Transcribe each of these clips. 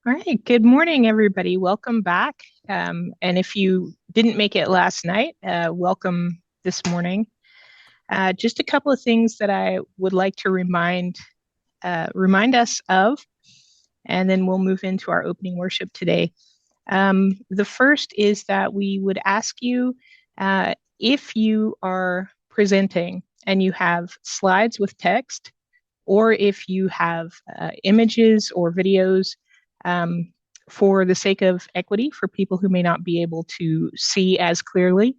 All right, good morning, everybody. Welcome back. And if you didn't make it last night, welcome this morning. Just a couple of things that I would like to remind us of, and then we'll move into our opening worship today. The first is that we would ask you if you are presenting and you have slides with text, or if you have images or videos, um, for the sake of equity for people who may not be able to see as clearly.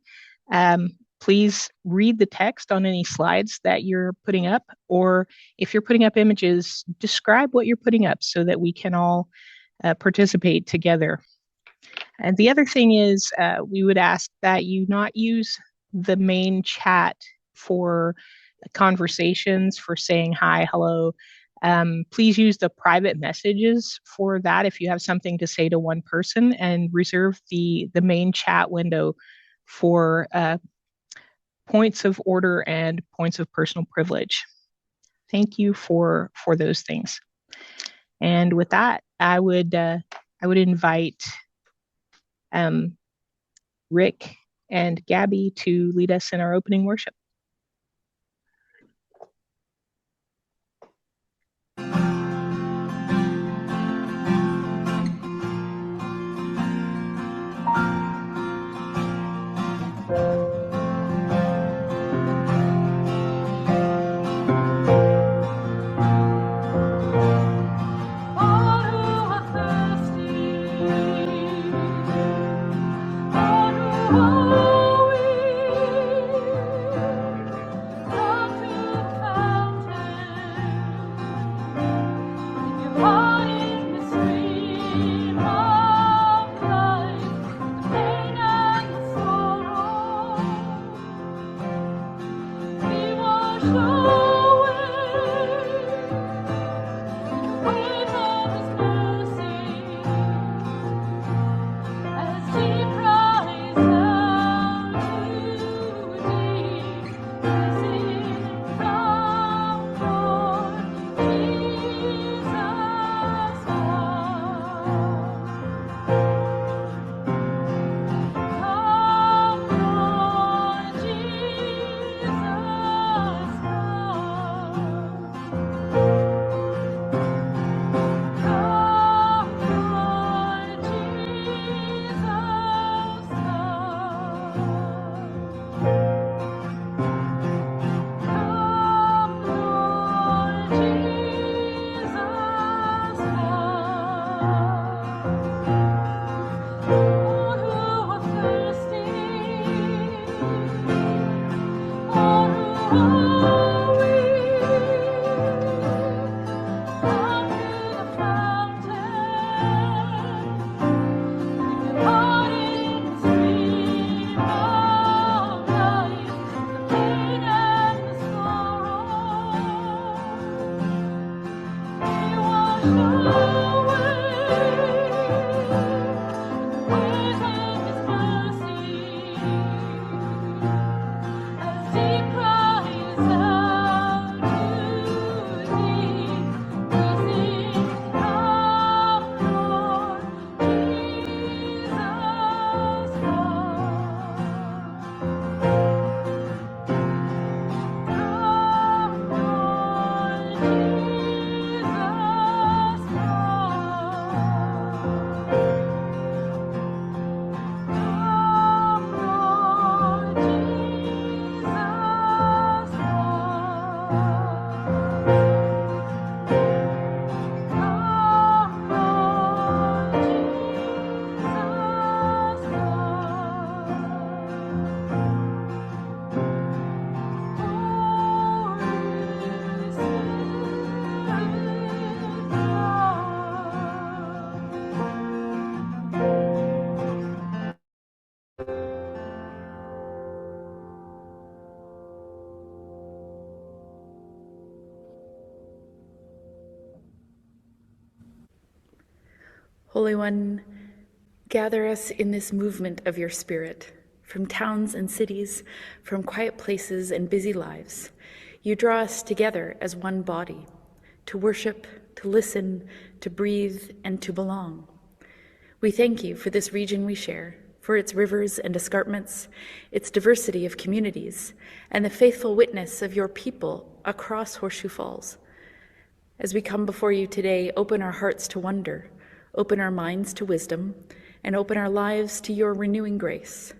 Please read the text on any slides that you're putting up, or if you're putting up images, describe what you're putting up so that we can all participate together. And the other thing is, we would ask that you not use the main chat for conversations, for saying hi, hello. Please use the private messages for that if you have something to say to one person, and reserve the main chat window for points of order and points of personal privilege. Thank you for those things. And with that, I would invite Rick and Gabby to lead us in our opening worship. Holy One, gather us in this movement of your Spirit, from towns and cities, from quiet places and busy lives. You draw us together as one body, to worship, to listen, to breathe, and to belong. We thank you for this region we share, for its rivers and escarpments, its diversity of communities, and the faithful witness of your people across Horseshoe Falls. As we come before you today, open our hearts to wonder, open our minds to wisdom, and open our lives to your renewing grace.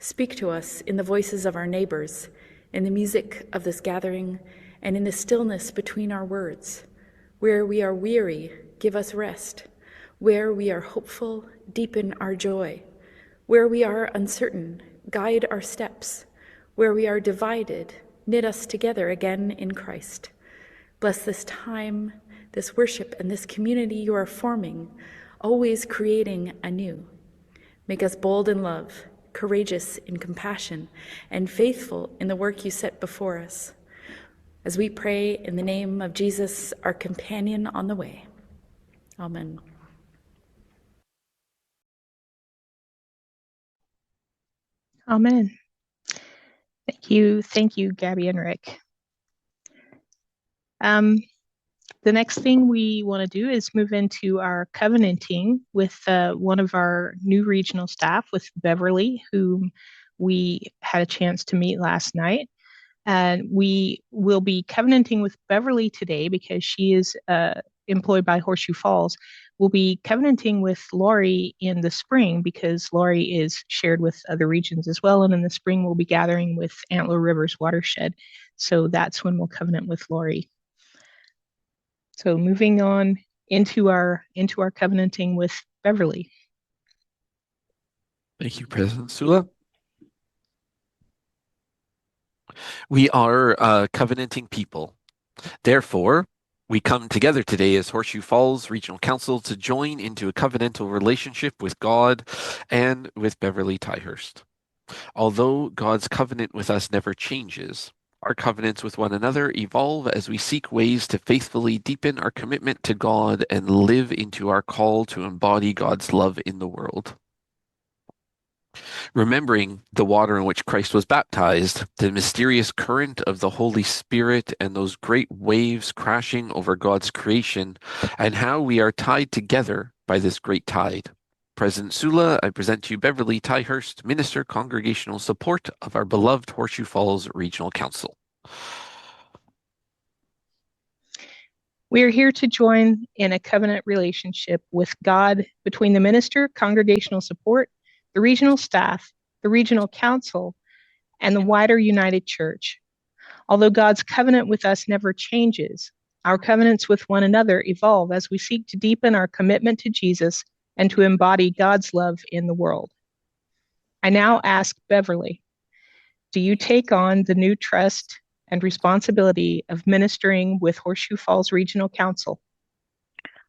Speak to us in the voices of our neighbors, in the music of this gathering, and in the stillness between our words. Where we are weary, give us rest. Where we are hopeful, deepen our joy. Where we are uncertain, guide our steps. Where we are divided, knit us together again in Christ. Bless this time, this worship, and this community you are forming, always creating anew. Make us bold in love, courageous in compassion, and faithful in the work you set before us. As we pray in the name of Jesus, our companion on the way. Amen. Amen. Thank you, Gabby and Rick. The next thing we want to do is move into our covenanting with one of our new regional staff, with Beverly, whom we had a chance to meet last night. And we will be covenanting with Beverly today because she is employed by Horseshoe Falls. We'll be covenanting with Lori in the spring because Lori is shared with other regions as well. And in the spring, we'll be gathering with Antler Rivers Watershed. So that's when we'll covenant with Lori. So moving on into our covenanting with Beverly. Thank you, President Sula. We are a covenanting people. Therefore, we come together today as Horseshoe Falls Regional Council to join into a covenantal relationship with God and with Beverly Tyhurst. Although God's covenant with us never changes, our covenants with one another evolve as we seek ways to faithfully deepen our commitment to God and live into our call to embody God's love in the world. Remembering the water in which Christ was baptized, the mysterious current of the Holy Spirit, and those great waves crashing over God's creation, and how we are tied together by this great tide. President Sula, I present to you Beverly Tyhurst, Minister Congregational Support of our beloved Horseshoe Falls Regional Council. We are here to join in a covenant relationship with God between the minister, congregational support, the regional staff, the regional council, and the wider United Church. Although God's covenant with us never changes, our covenants with one another evolve as we seek to deepen our commitment to Jesus and to embody God's love in the world. I now ask Beverly, do you take on the new trust and responsibility of ministering with Horseshoe Falls Regional Council?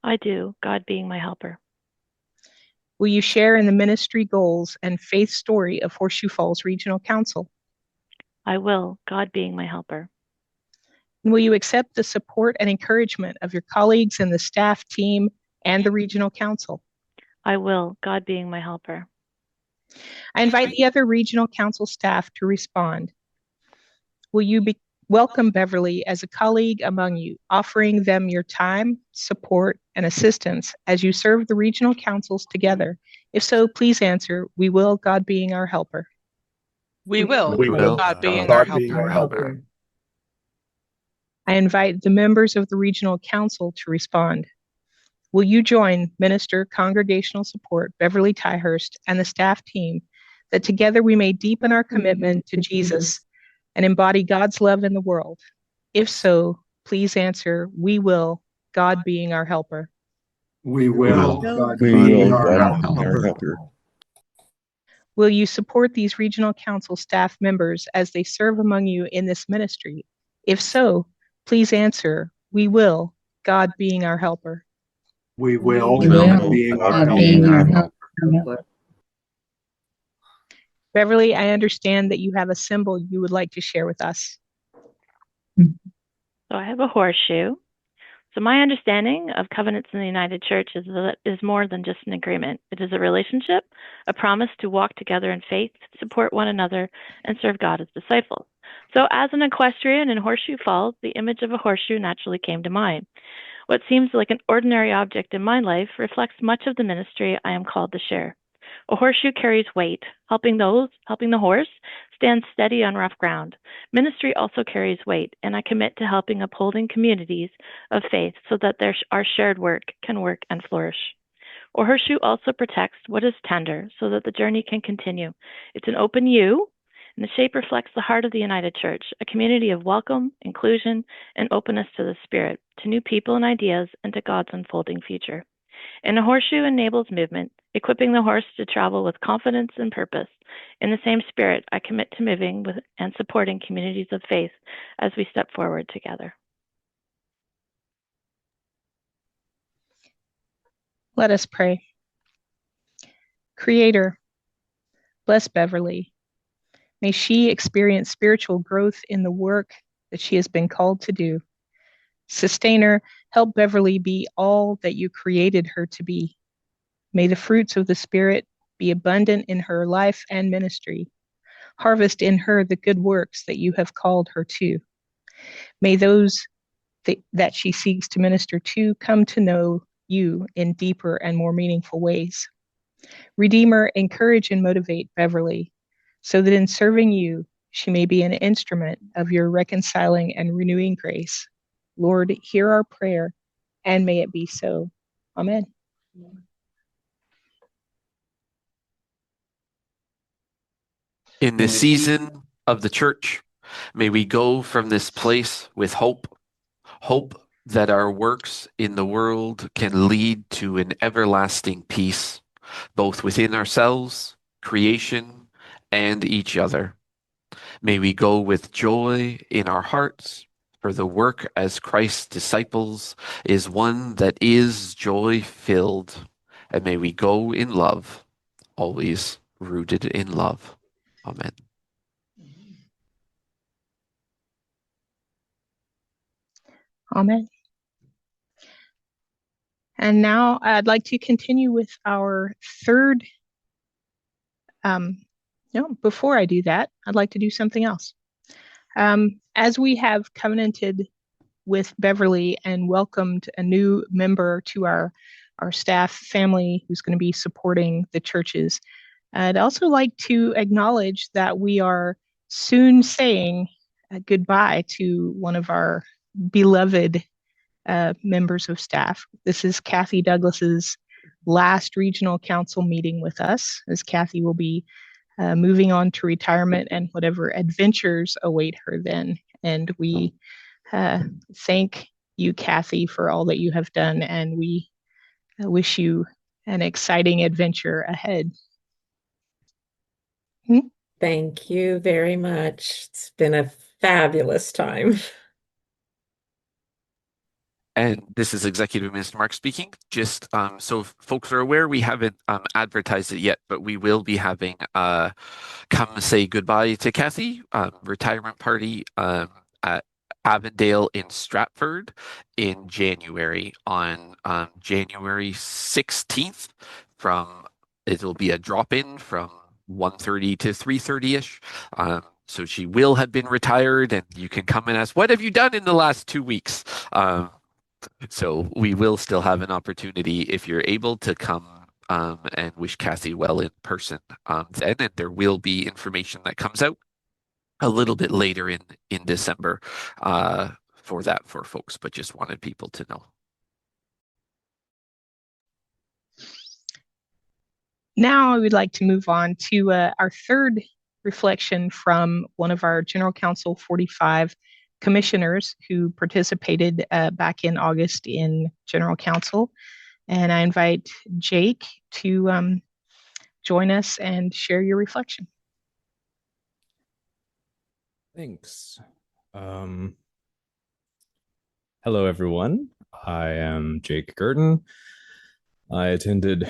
I do, God being my helper. Will you share in the ministry goals and faith story of Horseshoe Falls Regional Council? I will, God being my helper. And will you accept the support and encouragement of your colleagues and the staff team and the Regional Council? I will, God being my helper. I invite the other Regional Council staff to respond. Will you welcome Beverly as a colleague among you, offering them your time, support, and assistance as you serve the regional councils together? If so, please answer, we will, God being our helper. We will, God being our helper. I invite the members of the Regional Council to respond. Will you join Minister Congregational Support Beverly Tyhurst and the staff team that together we may deepen our commitment to Jesus and embody God's love in the world? If so, please answer, we will, God being our helper. We will, God We being will, our God being our helper. helper. Will you support these Regional Council staff members as they serve among you in this ministry? If so, please answer, we will, God being our helper. We will, We will, God being God our being our helper. helper. Beverly, I understand that you have a symbol you would like to share with us. So I have a horseshoe. So my understanding of covenants in the United Church is that it is more than just an agreement. It is a relationship, a promise to walk together in faith, support one another, and serve God as disciples. So as an equestrian in Horseshoe Falls, the image of a horseshoe naturally came to mind. What seems like an ordinary object in my life reflects much of the ministry I am called to share. A horseshoe carries weight, helping the horse stand steady on rough ground. Ministry also carries weight, and I commit to helping upholding communities of faith so that our shared work can work and flourish. A horseshoe also protects what is tender so that the journey can continue. It's an open U, and the shape reflects the heart of the United Church, a community of welcome, inclusion, and openness to the Spirit, to new people and ideas, and to God's unfolding future. And a horseshoe enables movement, equipping the horse to travel with confidence and purpose. In the same spirit, I commit to moving with and supporting communities of faith as we step forward together. Let us pray. Creator, bless Beverly. May she experience spiritual growth in the work that she has been called to do. Sustainer, help Beverly be all that you created her to be. May the fruits of the Spirit be abundant in her life and ministry. Harvest in her the good works that you have called her to. May those that she seeks to minister to come to know you in deeper and more meaningful ways. Redeemer, encourage and motivate Beverly so that in serving you, she may be an instrument of your reconciling and renewing grace. Lord, hear our prayer, and may it be so. Amen. In this season of the church, may we go from this place with hope that our works in the world can lead to an everlasting peace, both within ourselves, creation, and each other. May we go with joy in our hearts, for the work as Christ's disciples is one that is joy-filled, and may we go in love, always rooted in love. Amen. Amen. And now I'd like to continue with our third. No, before I do that, I'd like to do something else. As we have covenanted with Beverly and welcomed a new member to our staff family who's going to be supporting the churches, I'd also like to acknowledge that we are soon saying goodbye to one of our beloved members of staff. This is Kathy Douglas's last regional council meeting with us, as Kathy will be moving on to retirement and whatever adventures await her then. And we thank you, Kathy, for all that you have done, and we wish you an exciting adventure ahead. Thank you very much. It's been a fabulous time. And this is Executive Minister Mark speaking. Just so folks are aware, we haven't advertised it yet, but we will be having come say goodbye to Kathy retirement party at Avondale in Stratford in January on January 16th. It'll be a drop-in from 1:30 to 3:30ish. So she will have been retired, and you can come and ask, what have you done in the last 2 weeks? So we will still have an opportunity if you're able to come and wish Kathy well in person then, and there will be information that comes out a little bit later in December for folks, but just wanted people to know. Now I would like to move on to our third reflection from one of our General Council 45 commissioners who participated back in August in General Council. And I invite Jake to join us and share your reflection. Thanks. Hello, everyone. I am Jake Gurton. I attended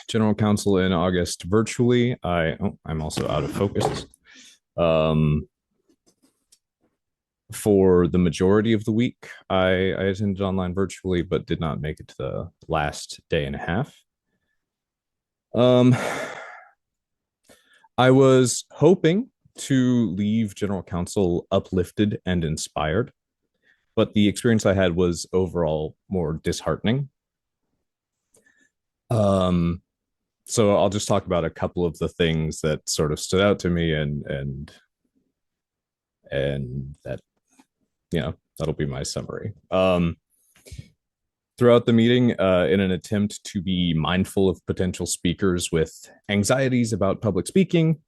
General Council in August virtually. I'm also out of focus. For the majority of the week, I attended online virtually, but did not make it to the last day and a half. I was hoping to leave General Council uplifted and inspired. but the experience I had was overall more disheartening. So I'll just talk about a couple of the things that sort of stood out to me, and that, that'll be my summary. Throughout the meeting, in an attempt to be mindful of potential speakers with anxieties about public speaking,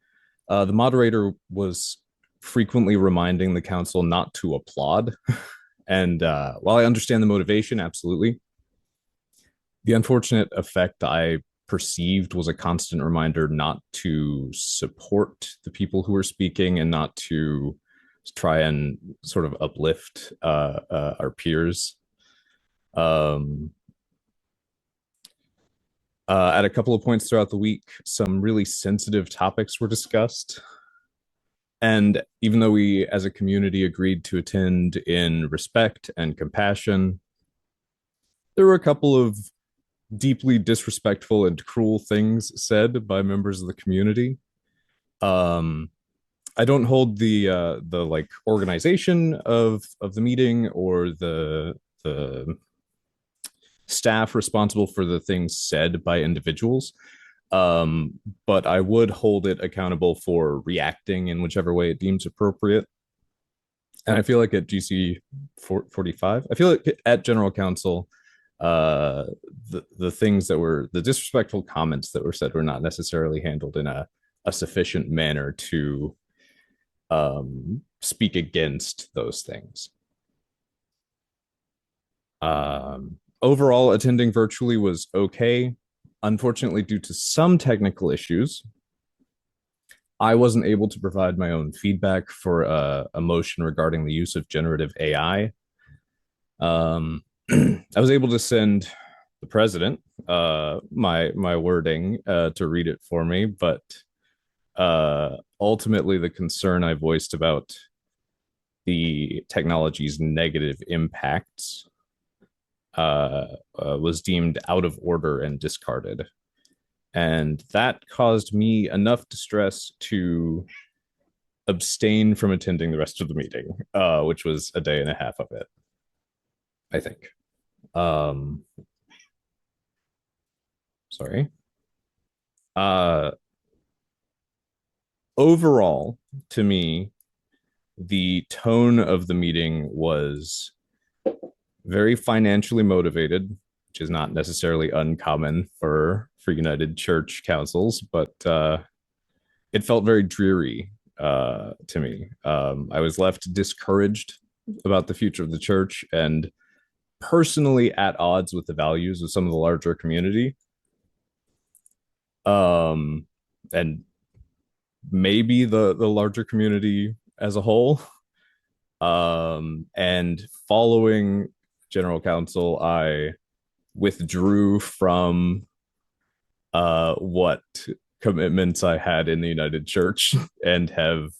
the moderator was frequently reminding the council not to applaud. And while I understand the motivation, absolutely, the unfortunate effect I perceived was a constant reminder not to support the people who were speaking and not to try and sort of uplift our peers. At a couple of points throughout the week, some really sensitive topics were discussed. And even though we as a community agreed to attend in respect and compassion, there were a couple of deeply disrespectful and cruel things said by members of the community. I don't hold the like organization of the meeting or the staff responsible for the things said by individuals, but I would hold it accountable for reacting in whichever way it deems appropriate. And I feel like at GC 45, I feel like at General Council, the things that were the disrespectful comments that were said were not necessarily handled in a sufficient manner to speak against those things. Overall, attending virtually was okay. Unfortunately, due to some technical issues, I wasn't able to provide my own feedback for a motion regarding the use of generative AI. I was able to send the president my wording to read it for me, but ultimately the concern I voiced about the technology's negative impacts was deemed out of order and discarded. And that caused me enough distress to abstain from attending the rest of the meeting, which was a day and a half of it, I think. Sorry. Overall, to me, the tone of the meeting was very financially motivated, which is not necessarily uncommon for United Church councils, but it felt very dreary to me. I was left discouraged about the future of the church and personally at odds with the values of some of the larger community. And maybe the larger community as a whole. And following General Council, I withdrew from what commitments I had in the United Church and have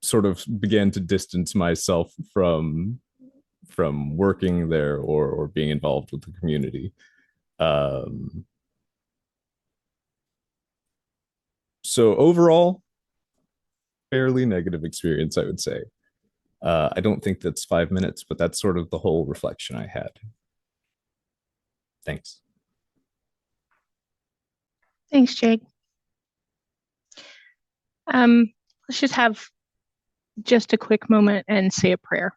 sort of began to distance myself from working there or being involved with the community. So overall, fairly negative experience, I would say. I don't think that's 5 minutes, but that's sort of the whole reflection I had. Thanks. Thanks, Jake. Let's just have just a quick moment and say a prayer.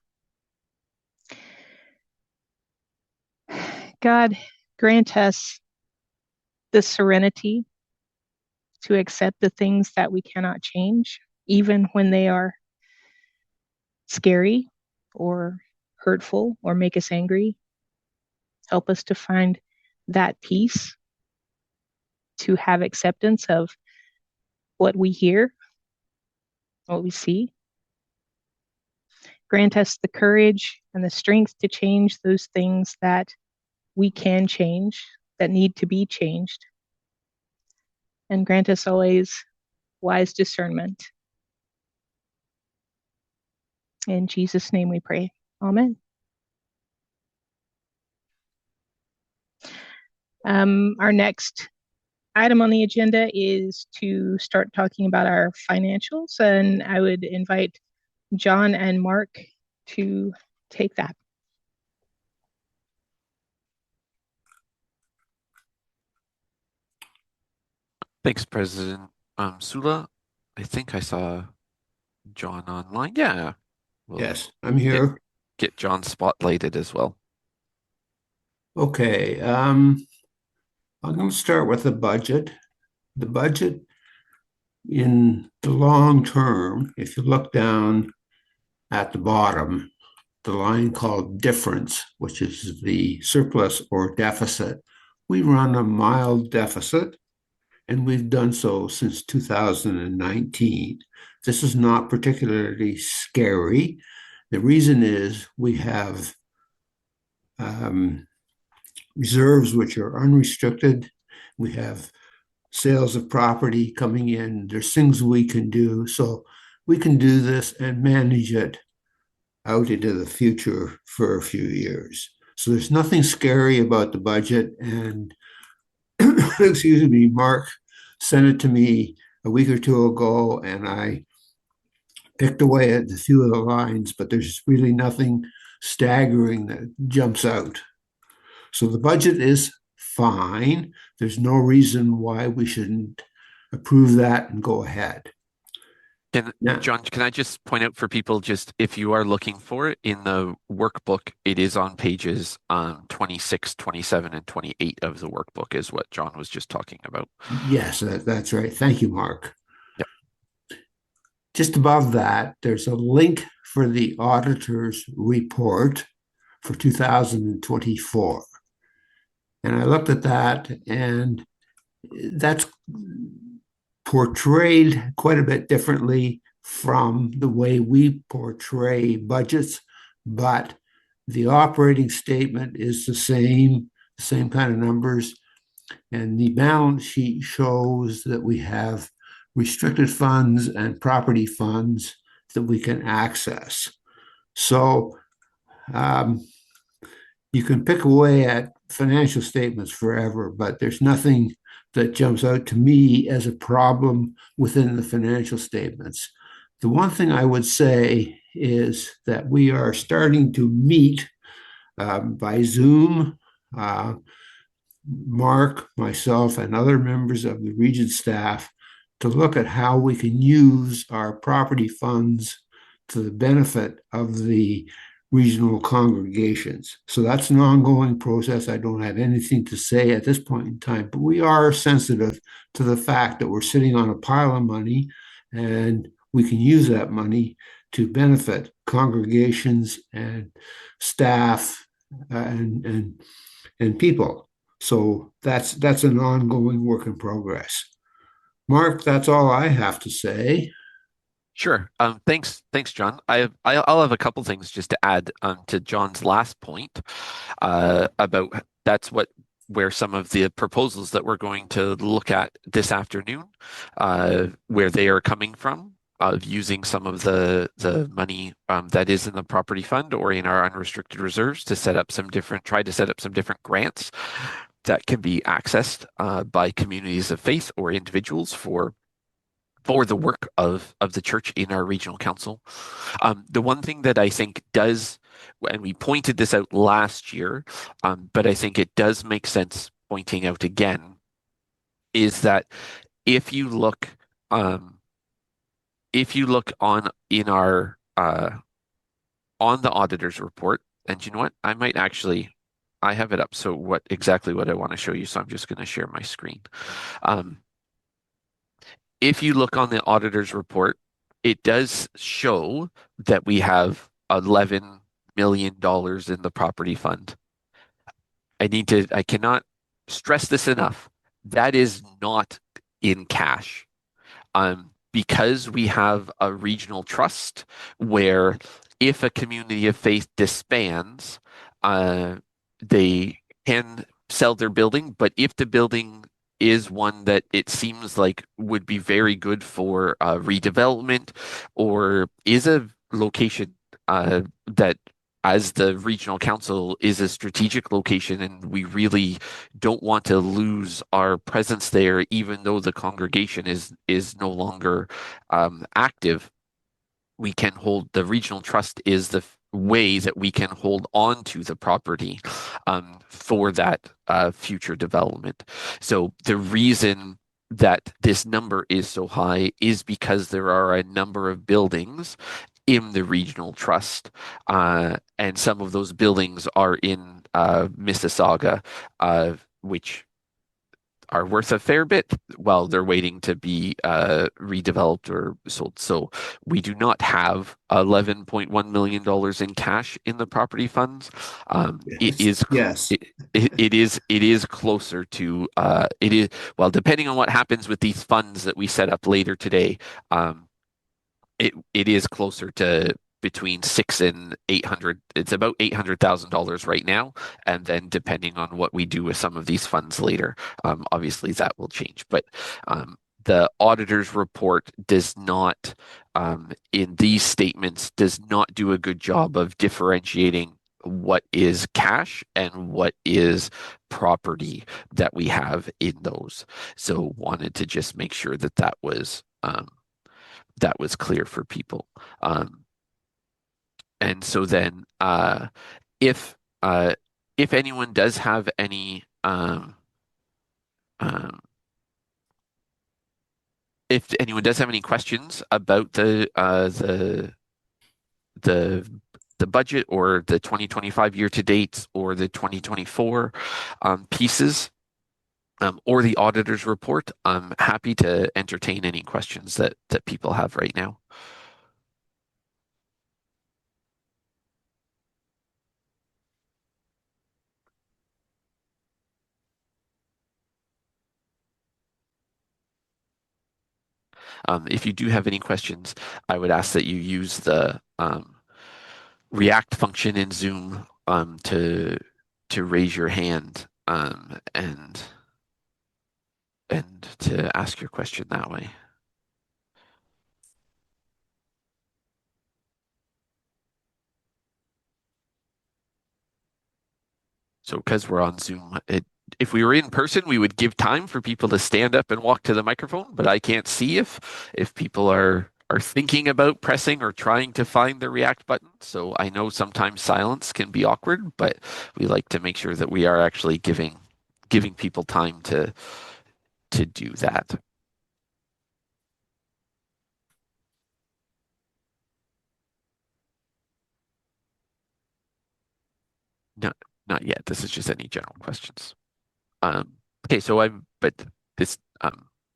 God, grant us the serenity to accept the things that we cannot change, even when they are scary or hurtful or make us angry. Help us to find that peace, to have acceptance of what we hear, what we see. Grant us the courage and the strength to change those things that we can change, that need to be changed. And grant us always wise discernment. In Jesus' name we pray. Amen. Our next item on the agenda is to start talking about our financials, and I would invite John and Mark to take that. Thanks, President Sula. I think I saw John online. Yeah. We'll Yes, I'm here. get John spotlighted as well. Okay, I'm going to start with the budget. The budget in the long term, if you look down at the bottom, the line called difference, which is the surplus or deficit, we run a mild deficit, and we've done so since 2019. This is not particularly scary. The reason is we have reserves which are unrestricted. We have sales of property coming in. There's things we can do. So we can do this and manage it out into the future for a few years. So there's nothing scary about the budget. And excuse me, Mark sent it to me a week or two ago, and I picked away at a few of the lines, but there's really nothing staggering that jumps out. So the budget is fine. There's no reason why we shouldn't approve that and go ahead. John, can I just point out for people, just if you are looking for it in the workbook, it is on pages 26, 27, and 28 of the workbook is what John was just talking about. Yes, that's right. Thank you, Mark. Yep. Just above that, there's a link for the auditor's report for 2024. And I looked at that, and that's portrayed quite a bit differently from the way we portray budgets, but the operating statement is the same kind of numbers. And the balance sheet shows that we have restricted funds and property funds that we can access. So you can pick away at financial statements forever, but there's nothing that jumps out to me as a problem within the financial statements. The one thing I would say is that we are starting to meet by Zoom, Mark, myself, and other members of the region staff to look at how we can use our property funds to the benefit of the regional congregations. So that's an ongoing process. I don't have anything to say at this point in time, but we are sensitive to the fact that we're sitting on a pile of money, and we can use that money to benefit congregations and staff and people. So that's an ongoing work in progress. Mark, that's all I have to say. Sure. Thanks, John. I'll have a couple things just to add to John's last point about where some of the proposals that we're going to look at this afternoon, where they are coming from, of using some of the money that is in the property fund or in our unrestricted reserves to try to set up some different grants that can be accessed by communities of faith or individuals for the work of the church in our regional council. The one thing that I think does, and we pointed this out last year, but I think it does make sense pointing out again, is that if you look on the auditor's report, and you know what, I have it up. So exactly what I want to show you. So I'm just going to share my screen. If you look on the auditor's report, it does show that we have $11 million in the property fund. I cannot stress this enough. That is not in cash. Because we have a regional trust where if a community of faith disbands, they can sell their building, but if the building is one that it seems like would be very good for redevelopment, or is a location that, as the regional council, is a strategic location, and we really don't want to lose our presence there, even though the congregation is no longer active. We can hold, the regional trust is way that we can hold on to the property for that future development. So the reason that this number is so high is because there are a number of buildings in the regional trust, and some of those buildings are in Mississauga, which are worth a fair bit while they're waiting to be redeveloped or sold. So we do not have $11.1 million in cash in the property funds. It is Yes. it is closer to it is, well, depending on what happens with these funds that we set up later today, it is closer to between 6 and 800. It's about $800,000 right now, and then depending on what we do with some of these funds later, obviously that will change. But the auditor's report does not, in these statements, does not do a good job of differentiating what is cash and what is property that we have in those. So wanted to just make sure that that was clear for people. And so then, if anyone does have any if anyone does have any questions about the budget or the 2025 year to date or the 2024 pieces, or the auditor's report, I'm happy to entertain any questions that people have right now. If you do have any questions, I would ask that you use the React function in Zoom to raise your hand and to ask your question that way. So because we're on Zoom, if we were in person, we would give time for people to stand up and walk to the microphone, but I can't see if people are thinking about pressing or trying to find the React button. So I know sometimes silence can be awkward, but we like to make sure that we are actually giving people time to do that. No, not yet. This is just any general questions. Okay, so but this,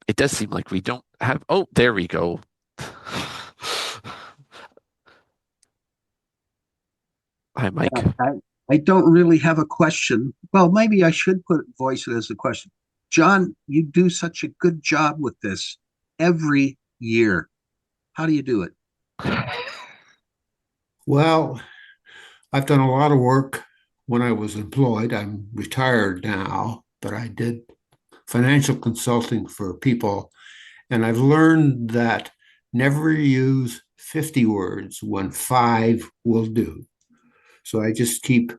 it does seem like we don't have, oh, there we go. Hi, Mike. I don't really have a question. Well, maybe I should voice it as a question. John, you do such a good job with this every year. How do you do it? Well, I've done a lot of work when I was employed. I'm retired now, but I did financial consulting for people. And I've learned that never use 50 words when 5 will do. So I just keep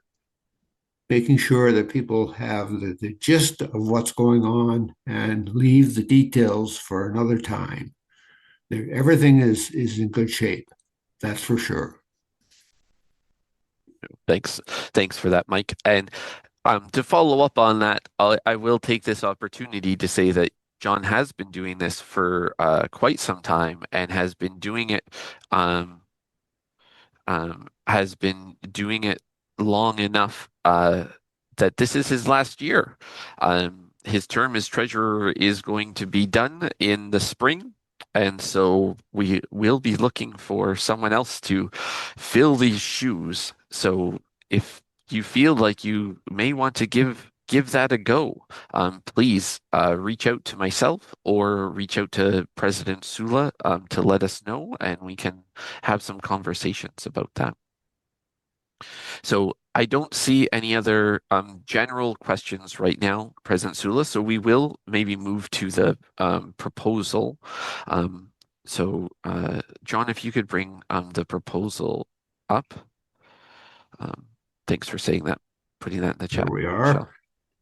making sure that people have the gist of what's going on and leave the details for another time. Everything is in good shape. That's for sure. Thanks for that, Mike. And to follow up on that, I will take this opportunity to say that John has been doing this for quite some time and has been doing it long enough that this is his last year. His term as treasurer is going to be done in the spring, and so we will be looking for someone else to fill these shoes. So if you feel like you may want to give that a go, please reach out to myself or reach out to President Sula to let us know, and we can have some conversations about that. So I don't see any other general questions right now, President Sula, so we will maybe move to the proposal. So John, if you could bring the proposal up. Thanks for saying that, putting that in the chat. Here we are.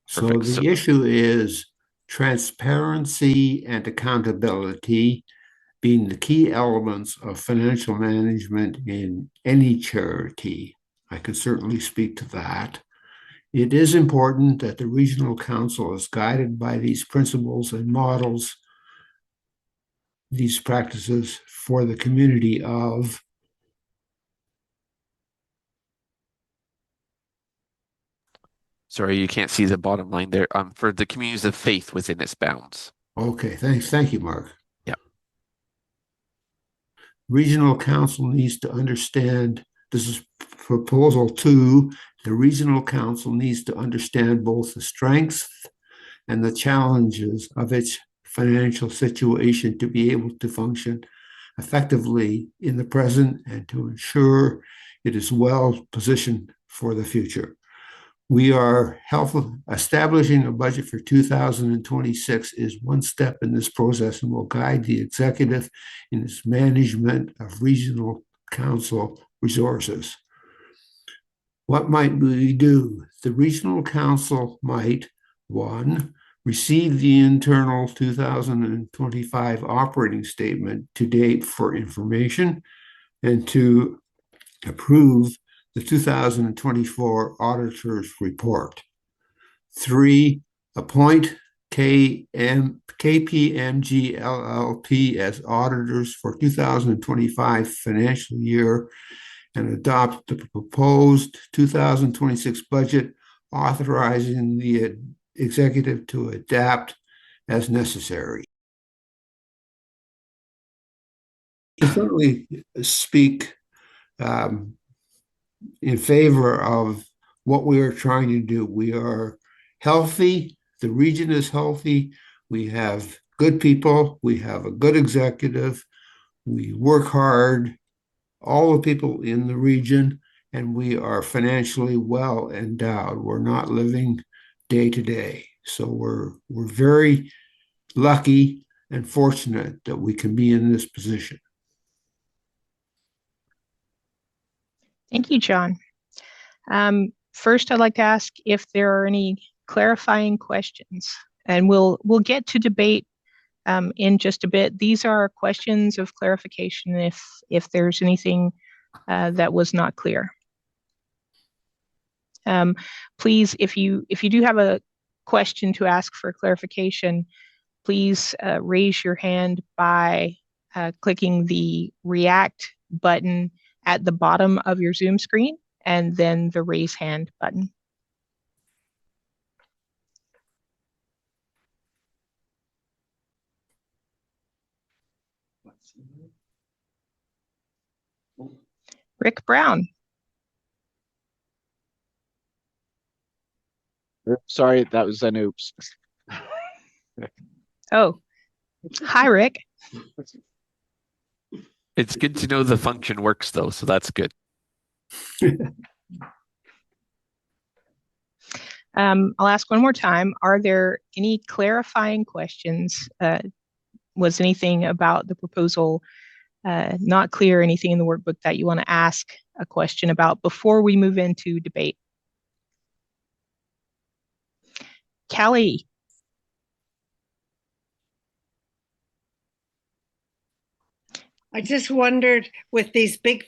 So Perfect. the issue is transparency and accountability being the key elements of financial management in any charity. I can certainly speak to that. It is important that the regional council is guided by these principles and models these practices for the community of Sorry, you can't see the bottom line there. For the communities of faith within its bounds. Okay, thanks. Thank you, Mark. Yeah. Regional council needs to understand, this is proposal 2, the regional council needs to understand both the strengths and the challenges of its financial situation to be able to function effectively in the present and to ensure it is well positioned for the future. We are establishing a budget for 2026 is one step in this process and will guide the executive in its management of regional council resources. What might we do? The regional council might, 1, receive the internal 2025 operating statement to date for information, and 2, approve the 2024 auditor's report. 3, appoint KPMG LLP as auditors for 2025 financial year and adopt the proposed 2026 budget, authorizing the executive to adapt as necessary. I certainly speak in favor of what we are trying to do. We are healthy. The region is healthy. We have good people. We have a good executive. We work hard, all the people in the region, and we are financially well endowed. We're not living day to day. So we're very lucky and fortunate that we can be in this position. Thank you, John. First, I'd like to ask if there are any clarifying questions, and we'll get to debate in just a bit. These are questions of clarification if there's anything that was not clear. Please, if you do have a question to ask for clarification, please raise your hand by clicking the React button at the bottom of your Zoom screen, and then the raise hand button. Rick Brown. Sorry, that was an oops. Oh, hi, Rick. It's good to know the function works, though, so that's good. I'll ask one more time. Are there any clarifying questions? Was anything about the proposal not clear? Anything in the workbook that you want to ask a question about before we move into debate? Callie. I just wondered, with these big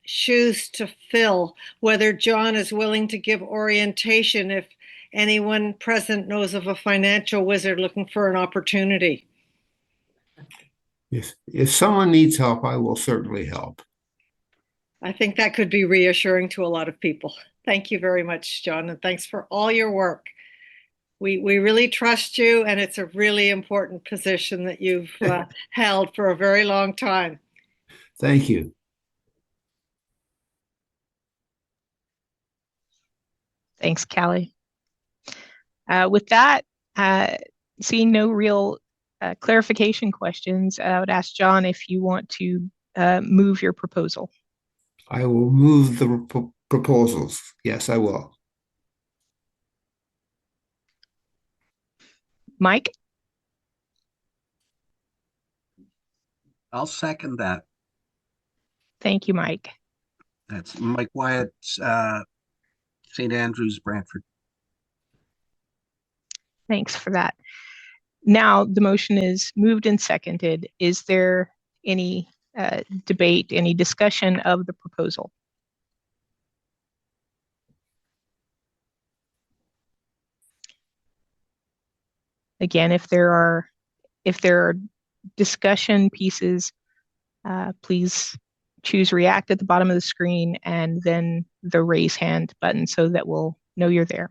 shoes to fill, whether John is willing to give orientation if anyone present knows of a financial wizard looking for an opportunity. If someone needs help, I will certainly help. I think that could be reassuring to a lot of people. Thank you very much, John, and thanks for all your work. We really trust you, and it's a really important position that you've held for a very long time. Thank you. Thanks, Callie. With that, seeing no real clarification questions, I would ask John if you want to move your proposal. I will move the proposals. Yes, I will. Mike? I'll second that. Thank you, Mike. That's Mike Wyatt, St. Andrews, Brantford. Thanks for that. Now the motion is moved and seconded. Is there any debate, any discussion of the proposal? Again, if there are discussion pieces, please choose react at the bottom of the screen and then the raise hand button so that we'll know you're there.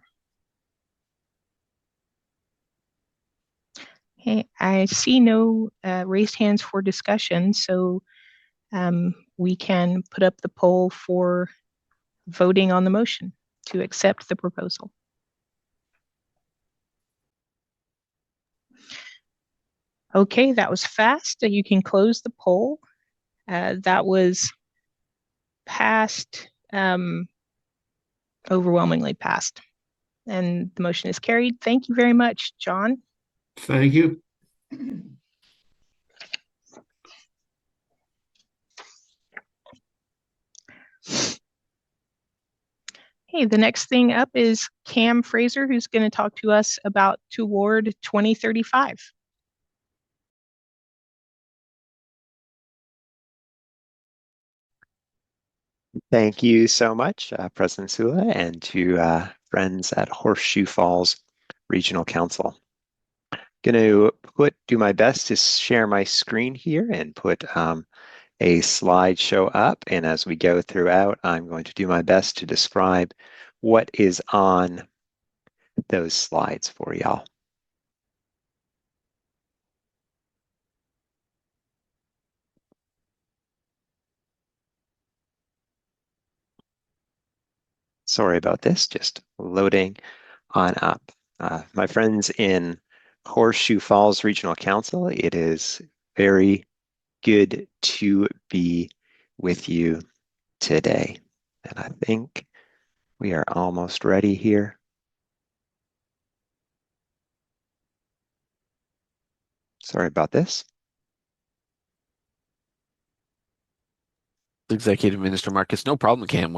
Okay, I see no raised hands for discussion, so we can put up the poll for voting on the motion to accept the proposal. Okay, that was fast. You can close the poll. That was passed, overwhelmingly passed. And the motion is carried. Thank you very much, John. Thank you. Hey, the next thing up is Cam Fraser, who's going to talk to us about Toward 2035. Thank you so much, President Sula, and to friends at Horseshoe Falls Regional Council. Going to do my best to share my screen here and put a slideshow up. And as we go throughout, I'm going to do my best to describe what is on those slides for y'all. Sorry about this, just loading on up. My friends in Horseshoe Falls Regional Council, it is very good to be with you today. And I think we are almost ready here. Sorry about this. Executive Minister Marcus, no problem, Cam.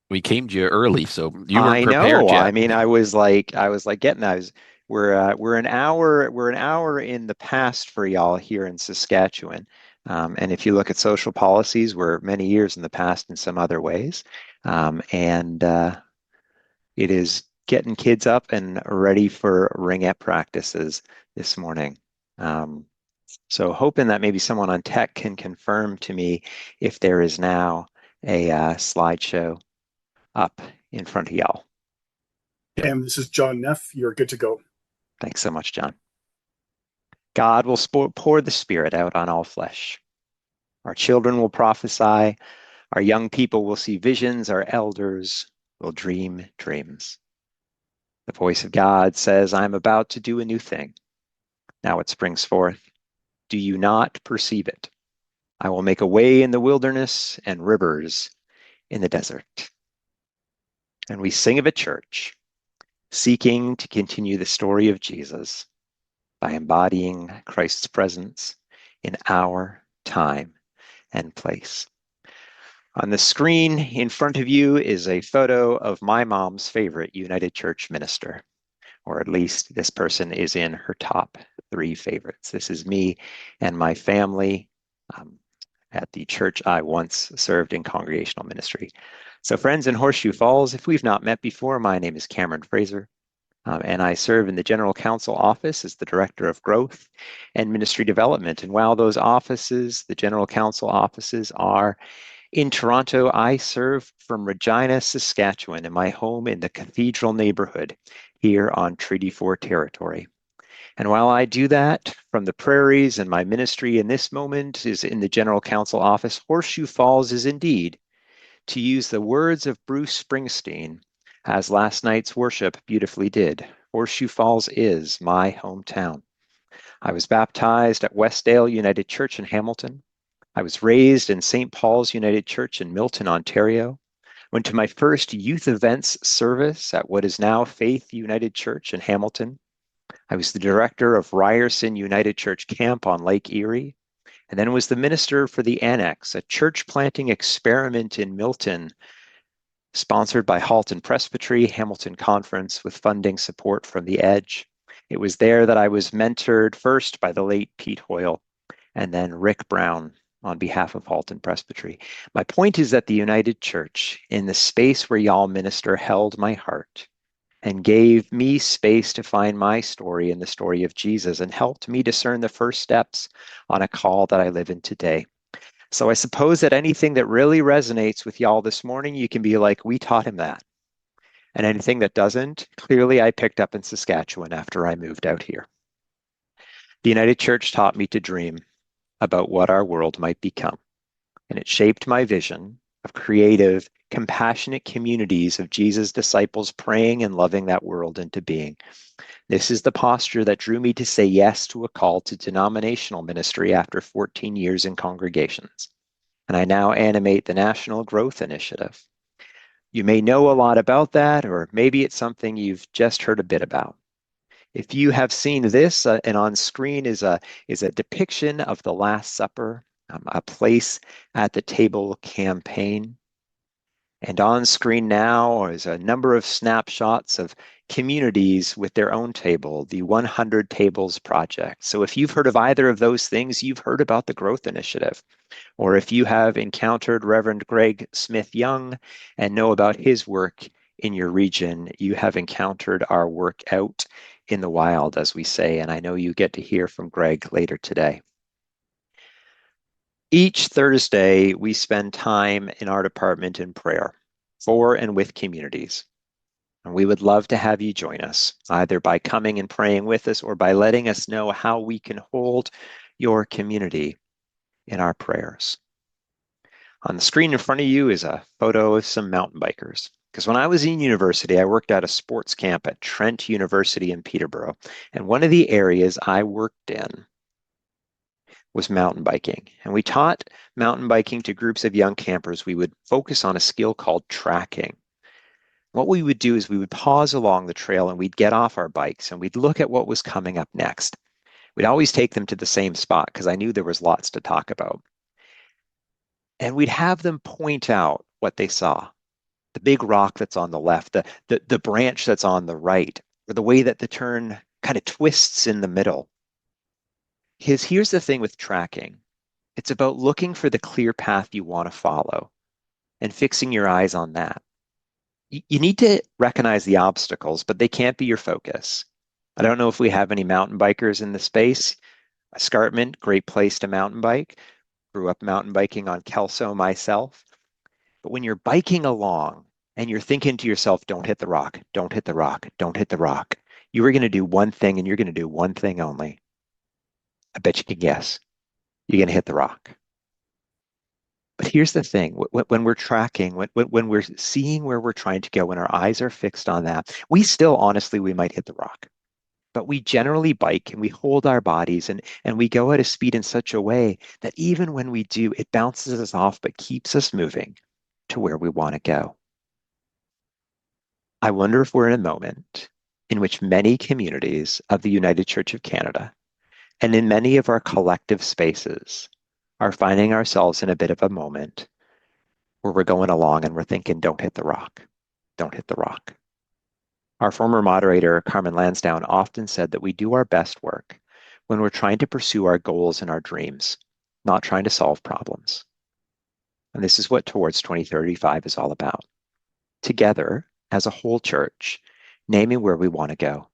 We came to you early, so you weren't prepared yet. I mean, I was like getting that. We're an hour in the past for y'all here in Saskatchewan. And if you look at social policies, we're many years in the past in some other ways. It is getting kids up and ready for ringette practices this morning. So hoping that maybe someone on tech can confirm to me if there is now a slideshow up in front of y'all. Cam, this is John Neff. You're good to go. Thanks so much, John. God will pour the Spirit out on all flesh. Our children will prophesy. Our young people will see visions. Our elders will dream dreams. The voice of God says, I'm about to do a new thing. Now it springs forth. Do you not perceive it? I will make a way in the wilderness and rivers in the desert. And we sing of a church seeking to continue the story of Jesus by embodying Christ's presence in our time and place. On the screen in front of you is a photo of my mom's favorite United Church minister, or at least this person is in her top 3 favorites. This is me and my family at the church I once served in congregational ministry. So friends in Horseshoe Falls, if we've not met before, my name is Cam Fraser, and I serve in the General Council office as the Director of Growth and Ministry Development. And while those offices, the General Council offices, are in Toronto, I serve from Regina, Saskatchewan, in my home in the Cathedral neighborhood here on Treaty 4 territory. And while I do that from the prairies, and my ministry in this moment is in the General Council office, Horseshoe Falls is indeed, to use the words of Bruce Springsteen, as last night's worship beautifully did, Horseshoe Falls is my hometown. I was baptized at Westdale United Church in Hamilton. I was raised in St. Paul's United Church in Milton, Ontario. Went to my first youth events service at what is now Faith United Church in Hamilton. I was the director of Ryerson United Church Camp on Lake Erie, and then was the minister for the Annex, a church planting experiment in Milton, sponsored by Halton Presbytery, Hamilton Conference, with funding support from the Edge. It was there that I was mentored first by the late Pete Hoyle, and then Rick Brown, on behalf of Halton Presbytery. My point is that the United Church, in the space where y'all minister, held my heart and gave me space to find my story in the story of Jesus and helped me discern the first steps on a call that I live in today. So I suppose that anything that really resonates with y'all this morning, you can be like, we taught him that. And anything that doesn't, clearly I picked up in Saskatchewan after I moved out here. The United Church taught me to dream about what our world might become. And it shaped my vision of creative, compassionate communities of Jesus' disciples praying and loving that world into being. This is the posture that drew me to say yes to a call to denominational ministry after 14 years in congregations. And I now animate the National Growth Initiative. You may know a lot about that, or maybe it's something you've just heard a bit about. If you have seen this, and on screen is a depiction of the Last Supper, a place at the table campaign. And on screen now is a number of snapshots of communities with their own table, the 100 Tables Project. So if you've heard of either of those things, you've heard about the Growth Initiative. Or if you have encountered Reverend Greg Smith-Young and know about his work in your region, you have encountered our work out in the wild, as we say, and I know you get to hear from Greg later today. Each Thursday, we spend time in our department in prayer for and with communities. And we would love to have you join us, either by coming and praying with us or by letting us know how we can hold your community in our prayers. On the screen in front of you is a photo of some mountain bikers. Because when I was in university, I worked at a sports camp at Trent University in Peterborough. And one of the areas I worked in was mountain biking. And we taught mountain biking to groups of young campers. We would focus on a skill called tracking. What we would do is we would pause along the trail and we'd get off our bikes and we'd look at what was coming up next. We'd always take them to the same spot because I knew there was lots to talk about. And we'd have them point out what they saw. The big rock that's on the left, the branch that's on the right, or the way that the turn kind of twists in the middle. Here's the thing with tracking. It's about looking for the clear path you want to follow and fixing your eyes on that. You need to recognize the obstacles, but they can't be your focus. I don't know if we have any mountain bikers in the space. Escarpment, great place to mountain bike. Grew up mountain biking on Kelso myself. But when you're biking along and you're thinking to yourself, don't hit the rock, don't hit the rock, don't hit the rock, you are going to do one thing and you're going to do one thing only. I bet you can guess. You're going to hit the rock. But here's the thing. When we're tracking, when we're seeing where we're trying to go, when our eyes are fixed on that, we still, honestly, we might hit the rock. But we generally bike and we hold our bodies and we go at a speed in such a way that even when we do, it bounces us off but keeps us moving to where we want to go. I wonder if we're in a moment in which many communities of the United Church of Canada and in many of our collective spaces are finding ourselves in a bit of a moment where we're going along and we're thinking, don't hit the rock, don't hit the rock. Our former moderator, Carmen Lansdowne, often said that we do our best work when we're trying to pursue our goals and our dreams, not trying to solve problems. And this is what Towards 2035 is all about. Together, as a whole church, naming where we want to go,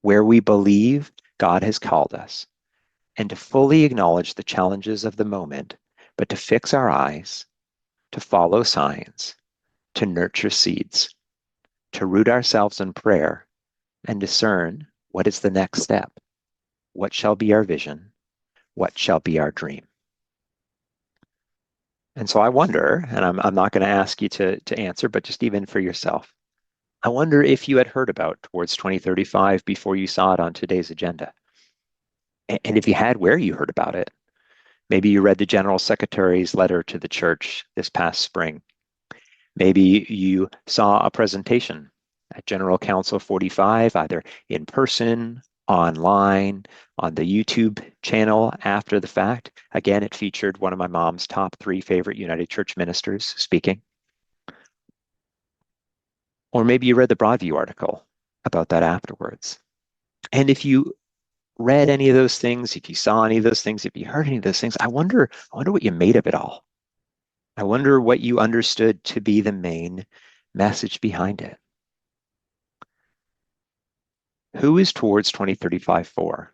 where we believe God has called us, and to fully acknowledge the challenges of the moment, but to fix our eyes, to follow signs, to nurture seeds, to root ourselves in prayer, and discern what is the next step, what shall be our vision, what shall be our dream. And so I wonder, and I'm not going to ask you to answer, but just even for yourself, I wonder if you had heard about Towards 2035 before you saw it on today's agenda. And if you had, where you heard about it. Maybe you read the General Secretary's letter to the church this past spring. Maybe you saw a presentation at General Council 45, either in person, online, on the YouTube channel after the fact. Again, it featured one of my mom's top 3 favorite United Church ministers speaking. Or maybe you read the Broadview article about that afterwards. And if you read any of those things, if you saw any of those things, if you heard any of those things, I wonder what you made of it all. I wonder what you understood to be the main message behind it. Who is Towards 2035 for?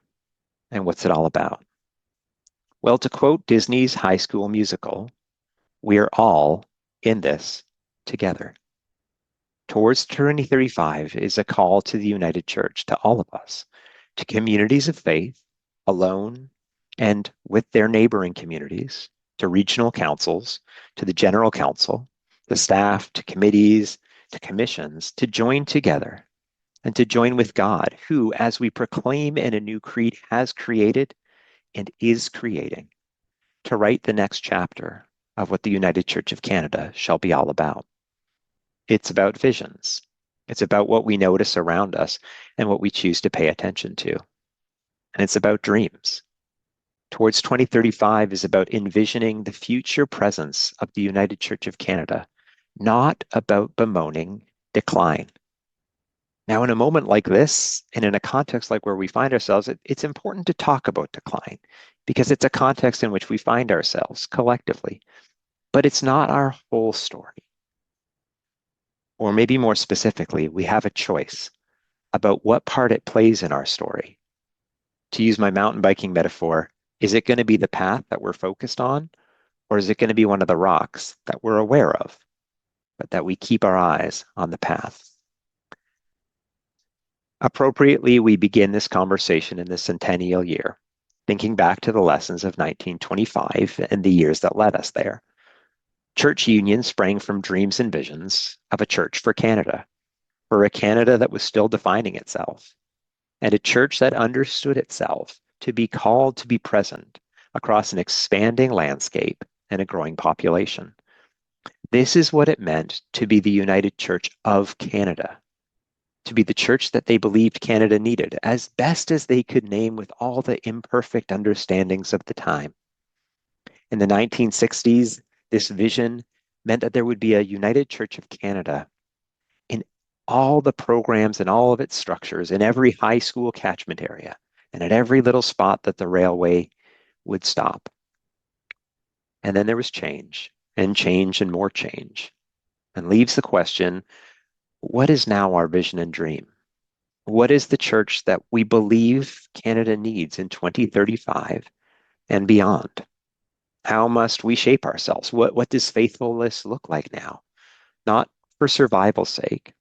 And what's it all about? Well, to quote Disney's High School Musical, we're all in this together. Towards 2035 is a call to the United Church, to all of us, to communities of faith, alone and with their neighboring communities, to regional councils, to the general council, the staff, to committees, to commissions, to join together and to join with God, who, as we proclaim in a new creed, has created and is creating, to write the next chapter of what the United Church of Canada shall be all about. It's about visions. It's about what we notice around us and what we choose to pay attention to. And it's about dreams. Towards 2035 is about envisioning the future presence of the United Church of Canada, not about bemoaning decline. Now, in a moment like this, and in a context like where we find ourselves, it's important to talk about decline because it's a context in which we find ourselves collectively. But it's not our whole story. Or maybe more specifically, we have a choice about what part it plays in our story. To use my mountain biking metaphor, is it going to be the path that we're focused on, or is it going to be one of the rocks that we're aware of, but that we keep our eyes on the path? Appropriately, we begin this conversation in the centennial year, thinking back to the lessons of 1925 and the years that led us there. Church union sprang from dreams and visions of a church for Canada, for a Canada that was still defining itself, and a church that understood itself to be called to be present across an expanding landscape and a growing population. This is what it meant to be the United Church of Canada, to be the church that they believed Canada needed, as best as they could name with all the imperfect understandings of the time. In the 1960s, this vision meant that there would be a United Church of Canada in all the programs and all of its structures, in every high school catchment area, and at every little spot that the railway would stop. And then there was change and more change, and leaves the question, what is now our vision and dream? What is the church that we believe Canada needs in 2035 and beyond? How must we shape ourselves? What does faithfulness look like now? Not for survival's sake,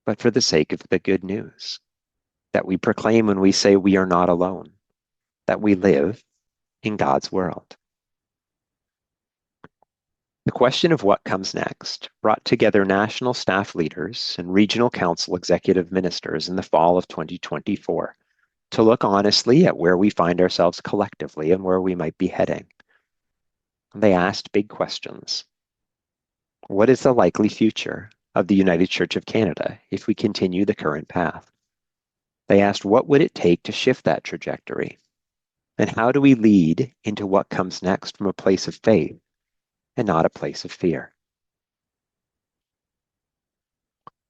but for the sake of the good news that we proclaim when we say we are not alone, that we live in God's world. The question of what comes next brought together national staff leaders and regional council executive ministers in the fall of 2024 to look honestly at where we find ourselves collectively and where we might be heading. They asked big questions. What is the likely future of the United Church of Canada if we continue the current path? They asked, what would it take to shift that trajectory? And how do we lead into what comes next from a place of faith and not a place of fear?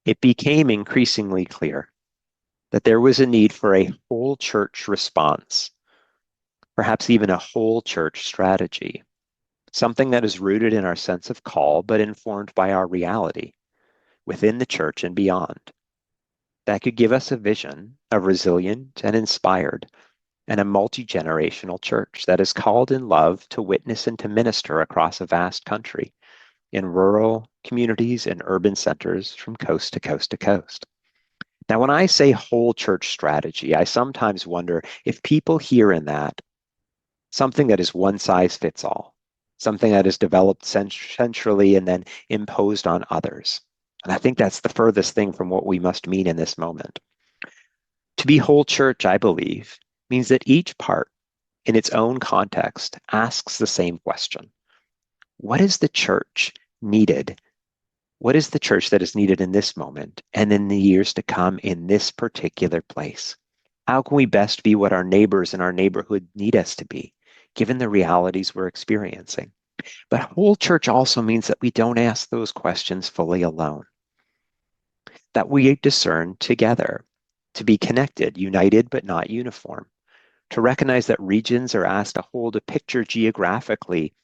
It became increasingly clear that there was a need for a whole church response, perhaps even a whole church strategy, something that is rooted in our sense of call, but informed by our reality within the church and beyond, that could give us a vision of resilient and inspired and a multi-generational church that is called in love to witness and to minister across a vast country, in rural communities and urban centers from coast to coast to coast. Now, when I say whole church strategy, I sometimes wonder if people hear in that something that is one size fits all, something that is developed centrally and then imposed on others. And I think that's the furthest thing from what we must mean in this moment. To be whole church, I believe, means that each part in its own context asks the same question. What is the church needed? What is the church that is needed in this moment and in the years to come in this particular place? How can we best be what our neighbors in our neighborhood need us to be, given the realities we're experiencing? But whole church also means that we don't ask those questions fully alone, that we discern together to be connected, united but not uniform, to recognize that regions are asked to hold a picture geographically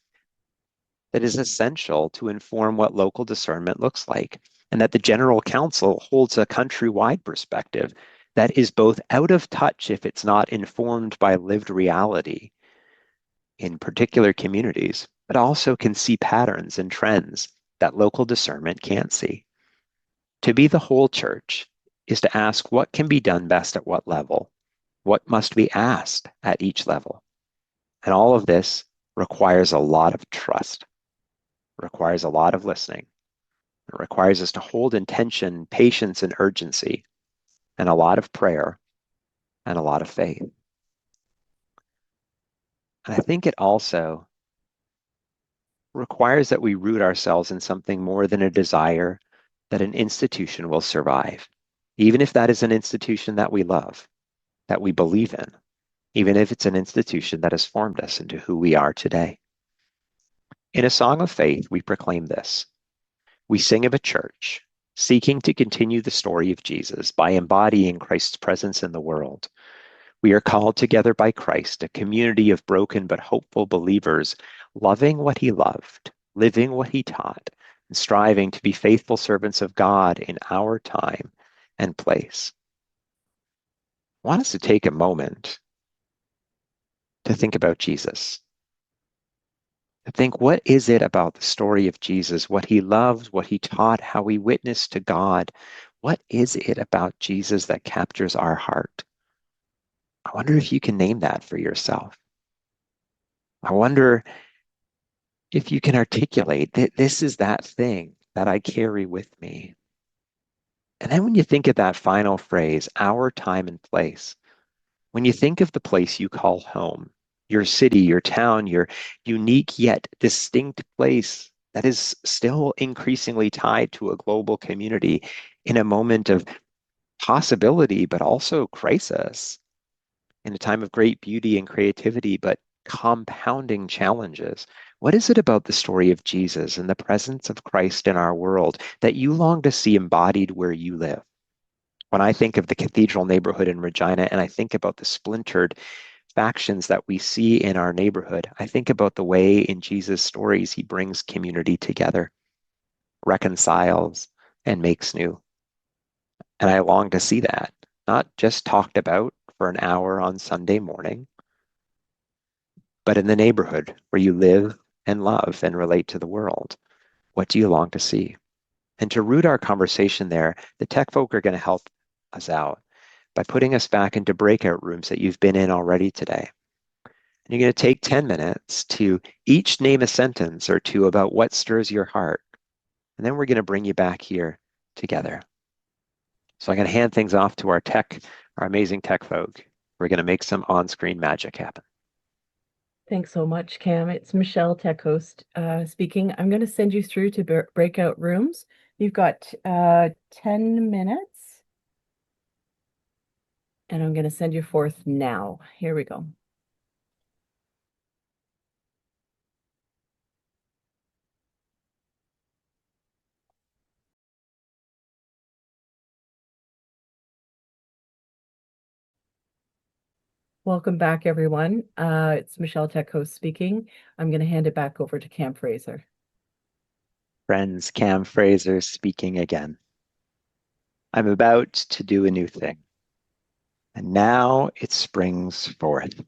that is essential to inform what local discernment looks like, and that the General Council holds a countrywide perspective that is both out of touch if it's not informed by lived reality in particular communities, but also can see patterns and trends that local discernment can't see. To be the whole church is to ask what can be done best at what level, what must be asked at each level. And all of this requires a lot of trust, requires a lot of listening. It requires us to hold intention, patience, and urgency, and a lot of prayer and a lot of faith. And I think it also requires that we root ourselves in something more than a desire that an institution will survive, even if that is an institution that we love, that we believe in, even if it's an institution that has formed us into who we are today. In a song of faith, we proclaim this. We sing of a church seeking to continue the story of Jesus by embodying Christ's presence in the world. We are called together by Christ, a community of broken but hopeful believers, loving what he loved, living what he taught, and striving to be faithful servants of God in our time and place. I want us to take a moment to think about Jesus. To think, what is it about the story of Jesus, what he loved, what he taught, how he witnessed to God? What is it about Jesus that captures our heart? I wonder if you can name that for yourself. I wonder if you can articulate that this is that thing that I carry with me. And then when you think of that final phrase, our time and place, when you think of the place you call home, your city, your town, your unique yet distinct place that is still increasingly tied to a global community in a moment of possibility, but also crisis, in a time of great beauty and creativity, but compounding challenges. What is it about the story of Jesus and the presence of Christ in our world that you long to see embodied where you live? When I think of the cathedral neighborhood in Regina and I think about the splintered factions that we see in our neighborhood, I think about the way in Jesus' stories he brings community together, reconciles, and makes new. And I long to see that, not just talked about for an hour on Sunday morning, but in the neighborhood where you live and love and relate to the world. What do you long to see? And to root our conversation there, the tech folk are going to help us out by putting us back into breakout rooms that you've been in already today. And you're going to take 10 minutes to each name a sentence or two about what stirs your heart. And then we're going to bring you back here together. So I'm going to hand things off to our amazing tech folk. We're going to make some on-screen magic happen. Thanks so much, Cam. It's Michelle, tech host, speaking. I'm going to send you through to breakout rooms. You've got 10 minutes. And I'm going to send you forth now. Here we go. Welcome back, everyone. It's Michelle, tech host, speaking. I'm going to hand it back over to Cam Fraser. Friends, Cam Fraser speaking again. I'm about to do a new thing, and now it springs forth.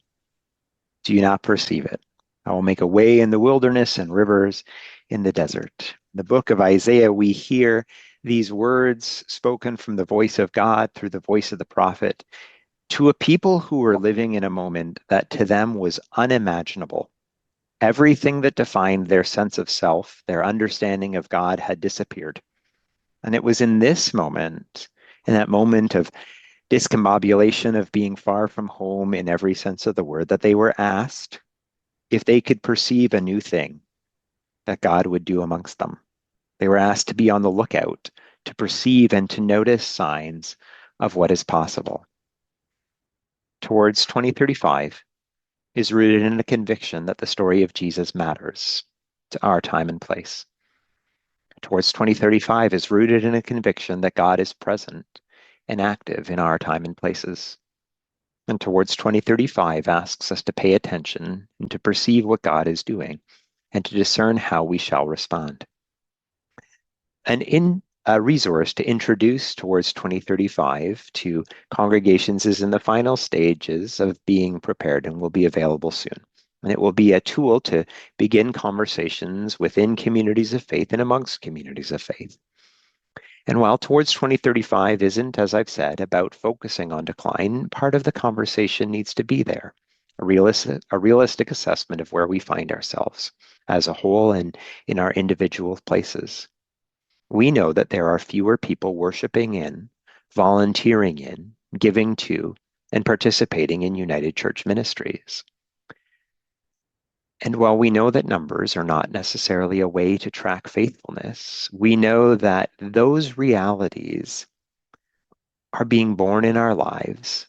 Do you not perceive it? I will make a way in the wilderness and rivers in the desert. In the book of Isaiah, we hear these words spoken from the voice of God through the voice of the prophet to a people who were living in a moment that to them was unimaginable. Everything that defined their sense of self, their understanding of God, had disappeared. And it was in this moment, in that moment of discombobulation, of being far from home in every sense of the word, that they were asked if they could perceive a new thing that God would do amongst them. They were asked to be on the lookout, to perceive and to notice signs of what is possible. Towards 2035 is rooted in a conviction that the story of Jesus matters to our time and place. Towards 2035 is rooted in a conviction that God is present and active in our time and places. And Towards 2035 asks us to pay attention and to perceive what God is doing and to discern how we shall respond. A resource to introduce Towards 2035 to congregations is in the final stages of being prepared and will be available soon. And it will be a tool to begin conversations within communities of faith and amongst communities of faith. And while Towards 2035 isn't, as I've said, about focusing on decline, part of the conversation needs to be there, a realistic assessment of where we find ourselves as a whole and in our individual places. We know that there are fewer people worshiping in, volunteering in, giving to, and participating in United Church ministries. And while we know that numbers are not necessarily a way to track faithfulness, we know that those realities are being born in our lives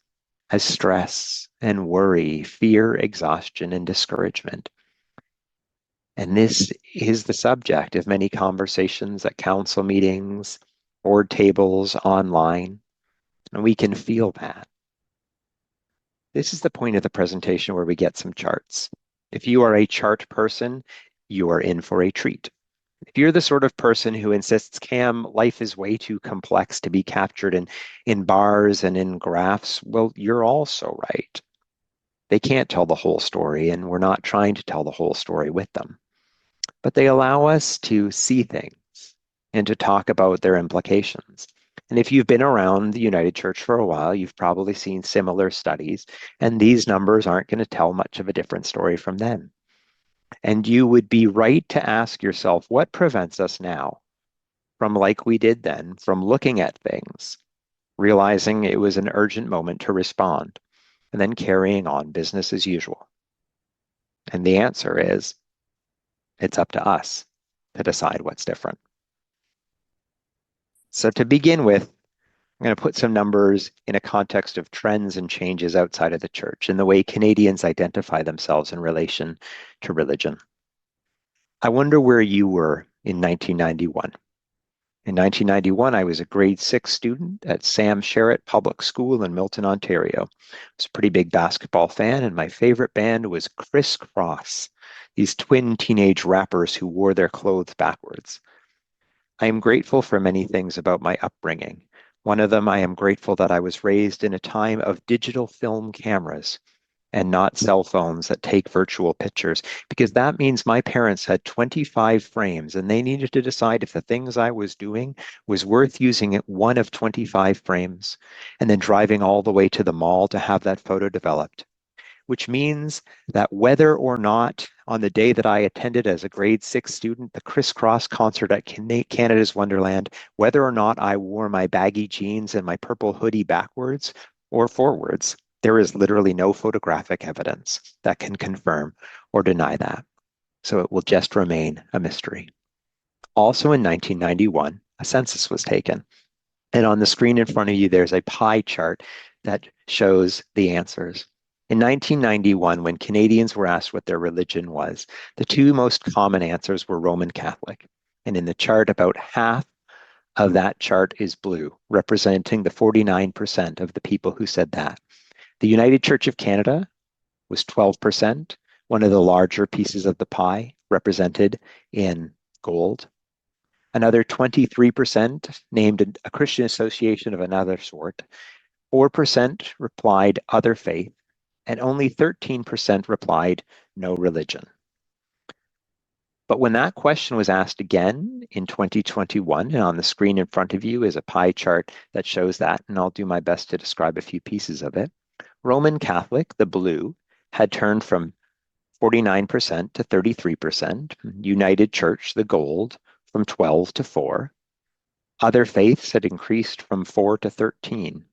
as stress and worry, fear, exhaustion, and discouragement. And this is the subject of many conversations at council meetings, board tables, online, and we can feel that. This is the point of the presentation where we get some charts. If you are a chart person, you are in for a treat. If you're the sort of person who insists, Cam, life is way too complex to be captured in bars and in graphs, well, you're also right. They can't tell the whole story, and we're not trying to tell the whole story with them. But they allow us to see things and to talk about their implications. And if you've been around the United Church for a while, you've probably seen similar studies, and these numbers aren't going to tell much of a different story from them. And you would be right to ask yourself, what prevents us now from, like we did then, from looking at things, realizing it was an urgent moment to respond, and then carrying on business as usual? And the answer is, it's up to us to decide what's different. So to begin with, I'm going to put some numbers in a context of trends and changes outside of the church and the way Canadians identify themselves in relation to religion. I wonder where you were in 1991. In 1991, I was a grade 6 student at Sam Sherritt Public School in Milton, Ontario. I was a pretty big basketball fan, and my favorite band was Criss Cross, these twin teenage rappers who wore their clothes backwards. I am grateful for many things about my upbringing. One of them, I am grateful that I was raised in a time of digital film cameras and not cell phones that take virtual pictures, because that means my parents had 25 frames and they needed to decide if the things I was doing was worth using one of 25 frames and then driving all the way to the mall to have that photo developed. Which means that whether or not on the day that I attended as a grade 6 student, the Criss Cross concert at Canada's Wonderland, whether or not I wore my baggy jeans and my purple hoodie backwards or forwards, there is literally no photographic evidence that can confirm or deny that. So it will just remain a mystery. Also in 1991, a census was taken. And on the screen in front of you, there's a pie chart that shows the answers. In 1991, when Canadians were asked what their religion was, the two most common answers were Roman Catholic. And in the chart, about half of that chart is blue, representing the 49% of the people who said that. The United Church of Canada was 12%, one of the larger pieces of the pie, represented in gold. Another 23% named a Christian association of another sort. 4% replied other faith, and only 13% replied no religion. But when that question was asked again in 2021, and on the screen in front of you is a pie chart that shows that, and I'll do my best to describe a few pieces of it. Roman Catholic, the blue, had turned from 49% to 33%. United Church, the gold, from 12 to 4. Other faiths had increased from 4 to 13.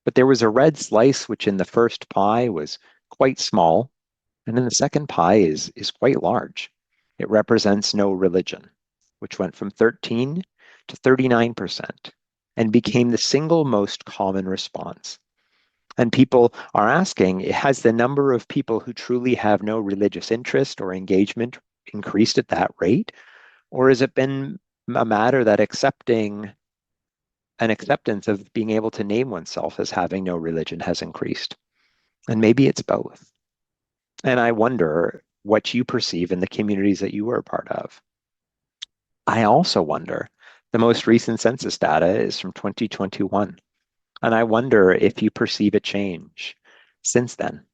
But there was a red slice, which in the first pie was quite small, and in the second pie is quite large. It represents no religion, which went from 13 to 39% and became the single most common response. And people are asking, has the number of people who truly have no religious interest or engagement increased at that rate? Or has it been a matter that an acceptance of being able to name oneself as having no religion has increased? And maybe it's both. And I wonder what you perceive in the communities that you are a part of. I also wonder, the most recent census data is from 2021. And I wonder if you perceive a change since then.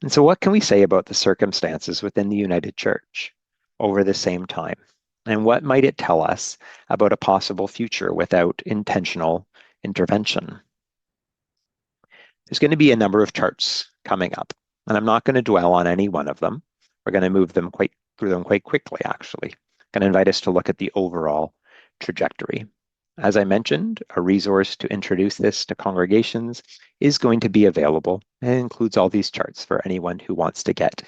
And so what can we say about the circumstances within the United Church over the same time? And what might it tell us about a possible future without intentional intervention? There's going to be a number of charts coming up, and I'm not going to dwell on any one of them. We're going to move them through them quite quickly, actually. I'm going to invite us to look at the overall trajectory. As I mentioned, a resource to introduce this to congregations is going to be available and includes all these charts for anyone who wants to get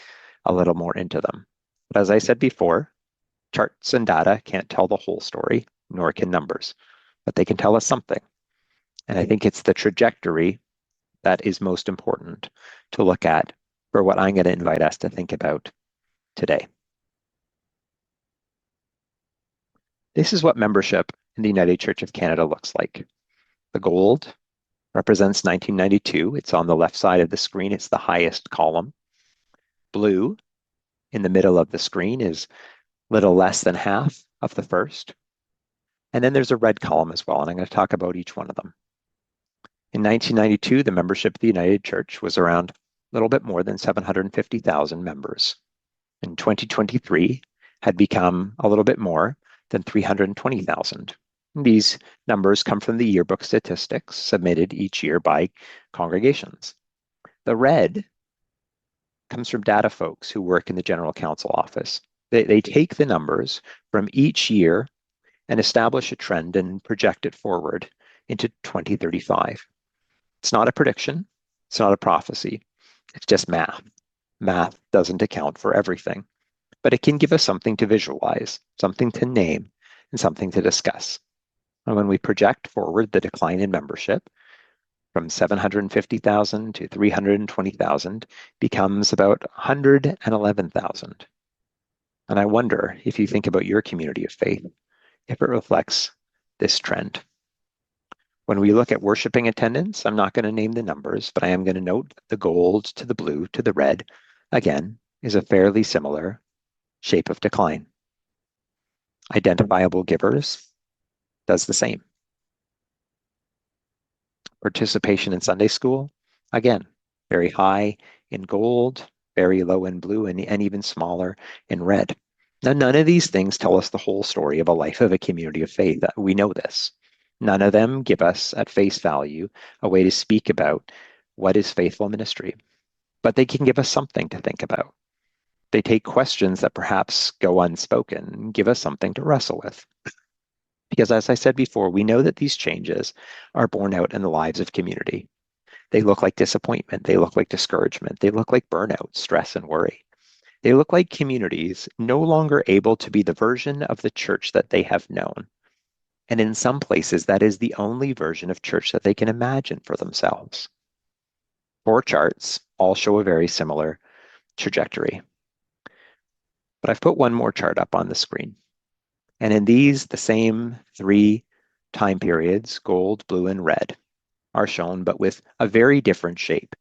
a little more into them. But as I said before, charts and data can't tell the whole story, nor can numbers, but they can tell us something. And I think it's the trajectory that is most important to look at for what I'm going to invite us to think about today. This is what membership in the United Church of Canada looks like. The gold represents 1992. It's on the left side of the screen. It's the highest column. Blue in the middle of the screen is little less than half of the first. And then there's a red column as well, and I'm going to talk about each one of them. In 1992, the membership of the United Church was around a little bit more than 750,000 members. In 2023, had become a little bit more than 320,000. These numbers come from the yearbook statistics submitted each year by congregations. The red comes from data folks who work in the General Council office. They take the numbers from each year and establish a trend and project it forward into 2035. It's not a prediction. It's not a prophecy. It's just math. Math doesn't account for everything, but it can give us something to visualize, something to name, and something to discuss. And when we project forward the decline in membership from 750,000 to 320,000 becomes about 111,000. And I wonder if you think about your community of faith, if it reflects this trend. When we look at worshiping attendance, I'm not going to name the numbers, but I am going to note the gold to the blue to the red, again, is a fairly similar shape of decline. Identifiable givers does the same. Participation in Sunday school, again, very high in gold, very low in blue, and even smaller in red. Now, none of these things tell us the whole story of a life of a community of faith. We know this. None of them give us at face value a way to speak about what is faithful ministry, but they can give us something to think about. They take questions that perhaps go unspoken and give us something to wrestle with. Because as I said before, we know that these changes are borne out in the lives of community. They look like disappointment. They look like discouragement. They look like burnout, stress, and worry. They look like communities no longer able to be the version of the church that they have known. And in some places, that is the only version of church that they can imagine for themselves. 4 charts all show a very similar trajectory. But I've put one more chart up on the screen. And in these, the same 3 time periods, gold, blue, and red, are shown, but with a very different shape.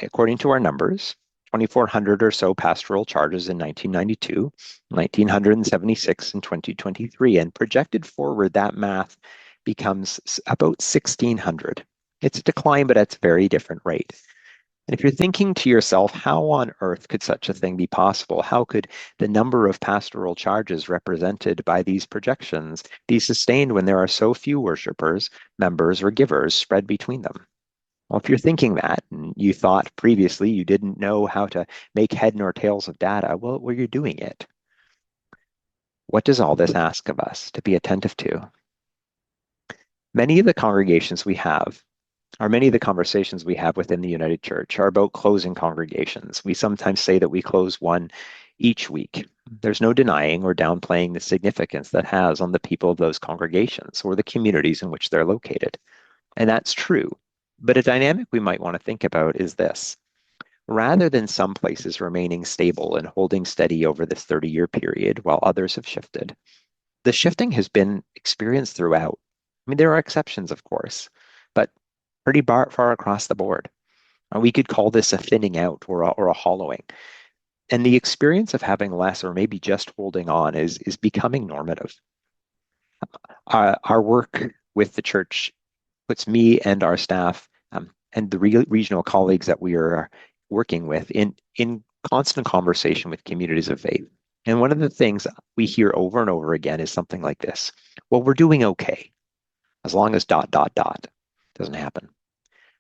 According to our numbers, 2,400 or so pastoral charges in 1992, 1,976 in 2023, and projected forward, that math becomes about 1,600. It's a decline, but at a very different rate. And if you're thinking to yourself, how on earth could such a thing be possible? How could the number of pastoral charges represented by these projections be sustained when there are so few worshipers, members, or givers spread between them? Well, if you're thinking that, and you thought previously you didn't know how to make head nor tails of data, well, you're doing it. What does all this ask of us to be attentive to? Many of the congregations we have, or many of the conversations we have within the United Church, are about closing congregations. We sometimes say that we close one each week. There's no denying or downplaying the significance that has on the people of those congregations or the communities in which they're located. And that's true. But a dynamic we might want to think about is this. Rather than some places remaining stable and holding steady over this 30-year period while others have shifted, the shifting has been experienced throughout. I mean, there are exceptions, of course, but pretty far across the board. We could call this a thinning out or a hollowing. And the experience of having less or maybe just holding on is becoming normative. Our work with the church puts me and our staff and the regional colleagues that we are working with in constant conversation with communities of faith. And one of the things we hear over and over again is something like this. Well, we're doing okay, as long as ... doesn't happen.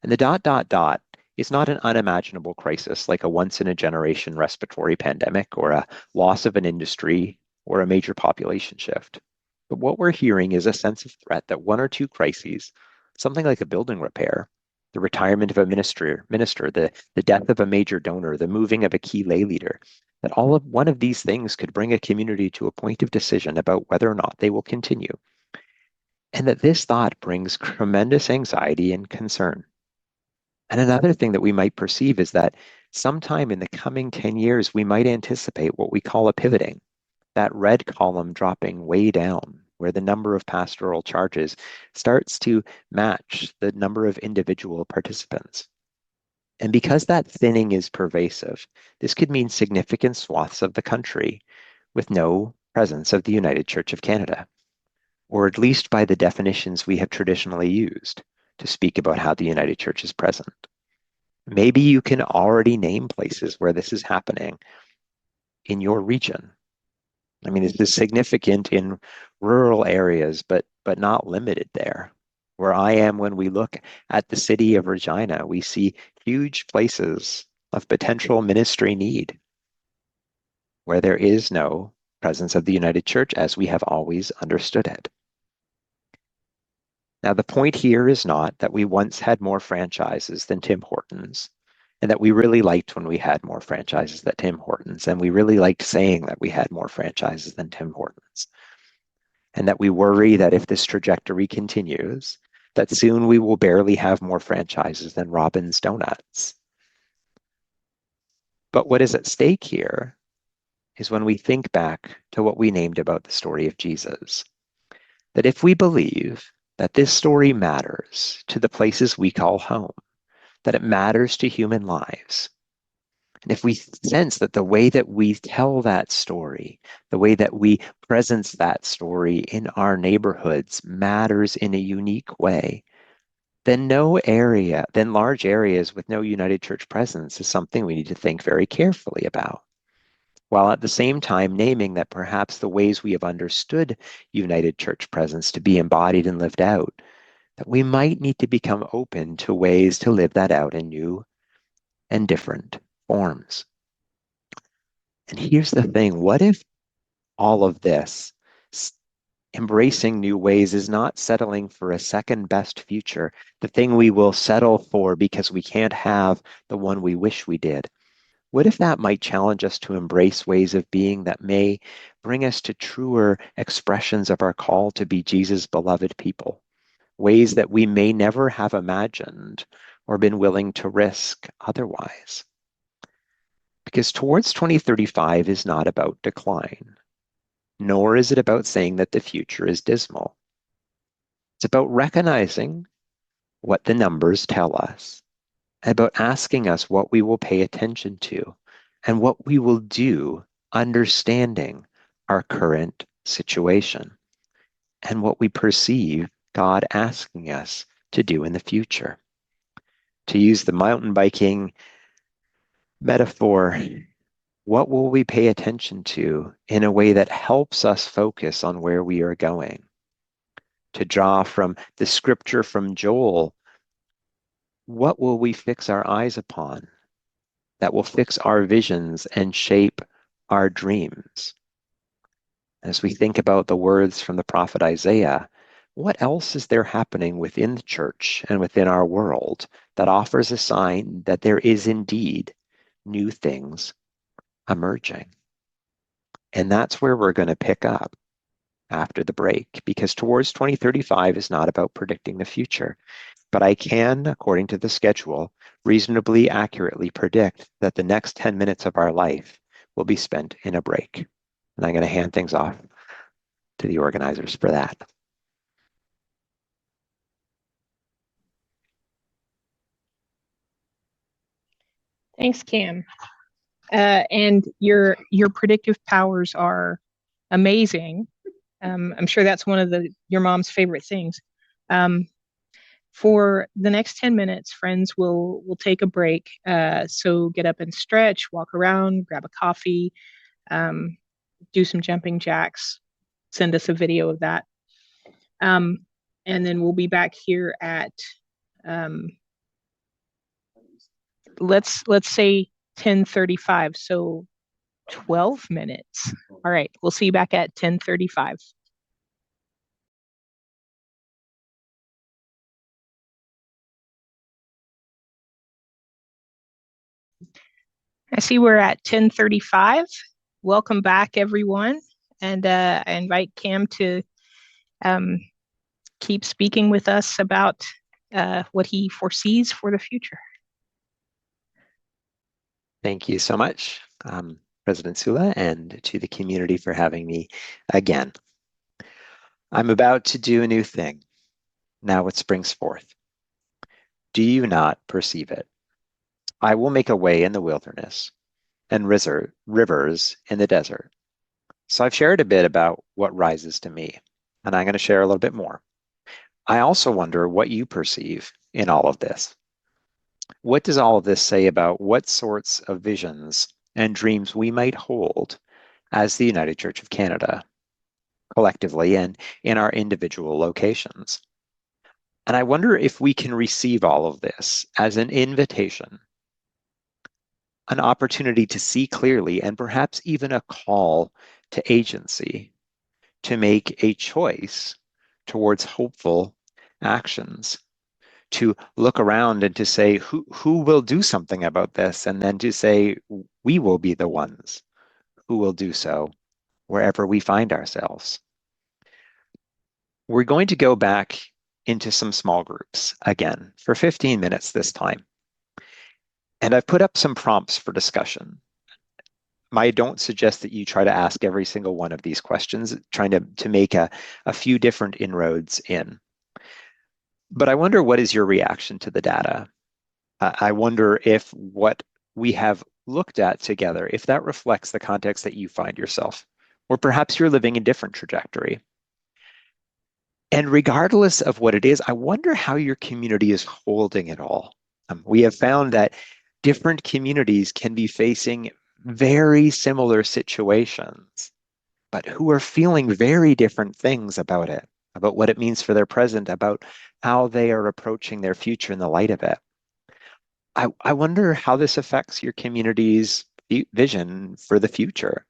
And the ... is not an unimaginable crisis like a once-in-a-generation respiratory pandemic or a loss of an industry or a major population shift. But what we're hearing is a sense of threat that one or two crises, something like a building repair, the retirement of a minister, the death of a major donor, the moving of a key lay leader, that one of these things could bring a community to a point of decision about whether or not they will continue. And that this thought brings tremendous anxiety and concern. And another thing that we might perceive is that sometime in the coming 10 years, we might anticipate what we call a pivoting, that red column dropping way down, where the number of pastoral charges starts to match the number of individual participants. And because that thinning is pervasive, this could mean significant swaths of the country with no presence of the United Church of Canada, or at least by the definitions we have traditionally used to speak about how the United Church is present. Maybe you can already name places where this is happening in your region. I mean, this is significant in rural areas, but not limited there. Where I am, when we look at the city of Regina, we see huge places of potential ministry need where there is no presence of the United Church as we have always understood it. Now, the point here is not that we once had more franchises than Tim Hortons, and that we really liked when we had more franchises than Tim Hortons, and we really liked saying that we had more franchises than Tim Hortons, and that we worry that if this trajectory continues, that soon we will barely have more franchises than Robin's Donuts. But what is at stake here is when we think back to what we named about the story of Jesus, that if we believe that this story matters to the places we call home, that it matters to human lives, and if we sense that the way that we tell that story, the way that we presence that story in our neighborhoods matters in a unique way, then large areas with no United Church presence is something we need to think very carefully about, while at the same time naming that perhaps the ways we have understood United Church presence to be embodied and lived out, that we might need to become open to ways to live that out in new and different forms. And here's the thing, what if all of this, embracing new ways, is not settling for a second best future, the thing we will settle for because we can't have the one we wish we did? What if that might challenge us to embrace ways of being that may bring us to truer expressions of our call to be Jesus' beloved people, ways that we may never have imagined or been willing to risk otherwise? Because Towards 2035 is not about decline, nor is it about saying that the future is dismal. It's about recognizing what the numbers tell us, about asking us what we will pay attention to and what we will do understanding our current situation and what we perceive God asking us to do in the future. To use the mountain biking metaphor, what will we pay attention to in a way that helps us focus on where we are going? To draw from the scripture from Joel, what will we fix our eyes upon that will fix our visions and shape our dreams? As we think about the words from the prophet Isaiah, what else is there happening within the church and within our world that offers a sign that there is indeed new things emerging? And that's where we're going to pick up after the break, because Towards 2035 is not about predicting the future. But I can, according to the schedule, reasonably accurately predict that the next 10 minutes of our life will be spent in a break. And I'm going to hand things off to the organizers for that. Thanks, Cam. And your predictive powers are amazing. I'm sure that's one of your mom's favorite things. For the next 10 minutes, friends will take a break. So get up and stretch, walk around, grab a coffee, do some jumping jacks, send us a video of that. And then we'll be back here at let's say 10:35. So 12 minutes. All right, we'll see you back at 10:35. I see we're at 10:35. Welcome back, everyone. And I invite Cam to keep speaking with us about what he foresees for the future. Thank you so much, President Sula, and to the community for having me again. I'm about to do a new thing. Now it springs forth. Do you not perceive it? I will make a way in the wilderness and rivers in the desert. So I've shared a bit about what rises to me, and I'm going to share a little bit more. I also wonder what you perceive in all of this. What does all of this say about what sorts of visions and dreams we might hold as the United Church of Canada, collectively and in our individual locations? And I wonder if we can receive all of this as an invitation, an opportunity to see clearly, and perhaps even a call to agency, to make a choice towards hopeful actions, to look around and to say, who will do something about this? And then to say, we will be the ones who will do so wherever we find ourselves. We're going to go back into some small groups again for 15 minutes this time. And I've put up some prompts for discussion. I don't suggest that you try to ask every single one of these questions, trying to make a few different inroads in. But I wonder, what is your reaction to the data? I wonder if what we have looked at together, if that reflects the context that you find yourself, or perhaps you're living a different trajectory. And regardless of what it is, I wonder how your community is holding it all. We have found that different communities can be facing very similar situations, but who are feeling very different things about it, about what it means for their present, about how they are approaching their future in the light of it. I wonder how this affects your community's vision for the future.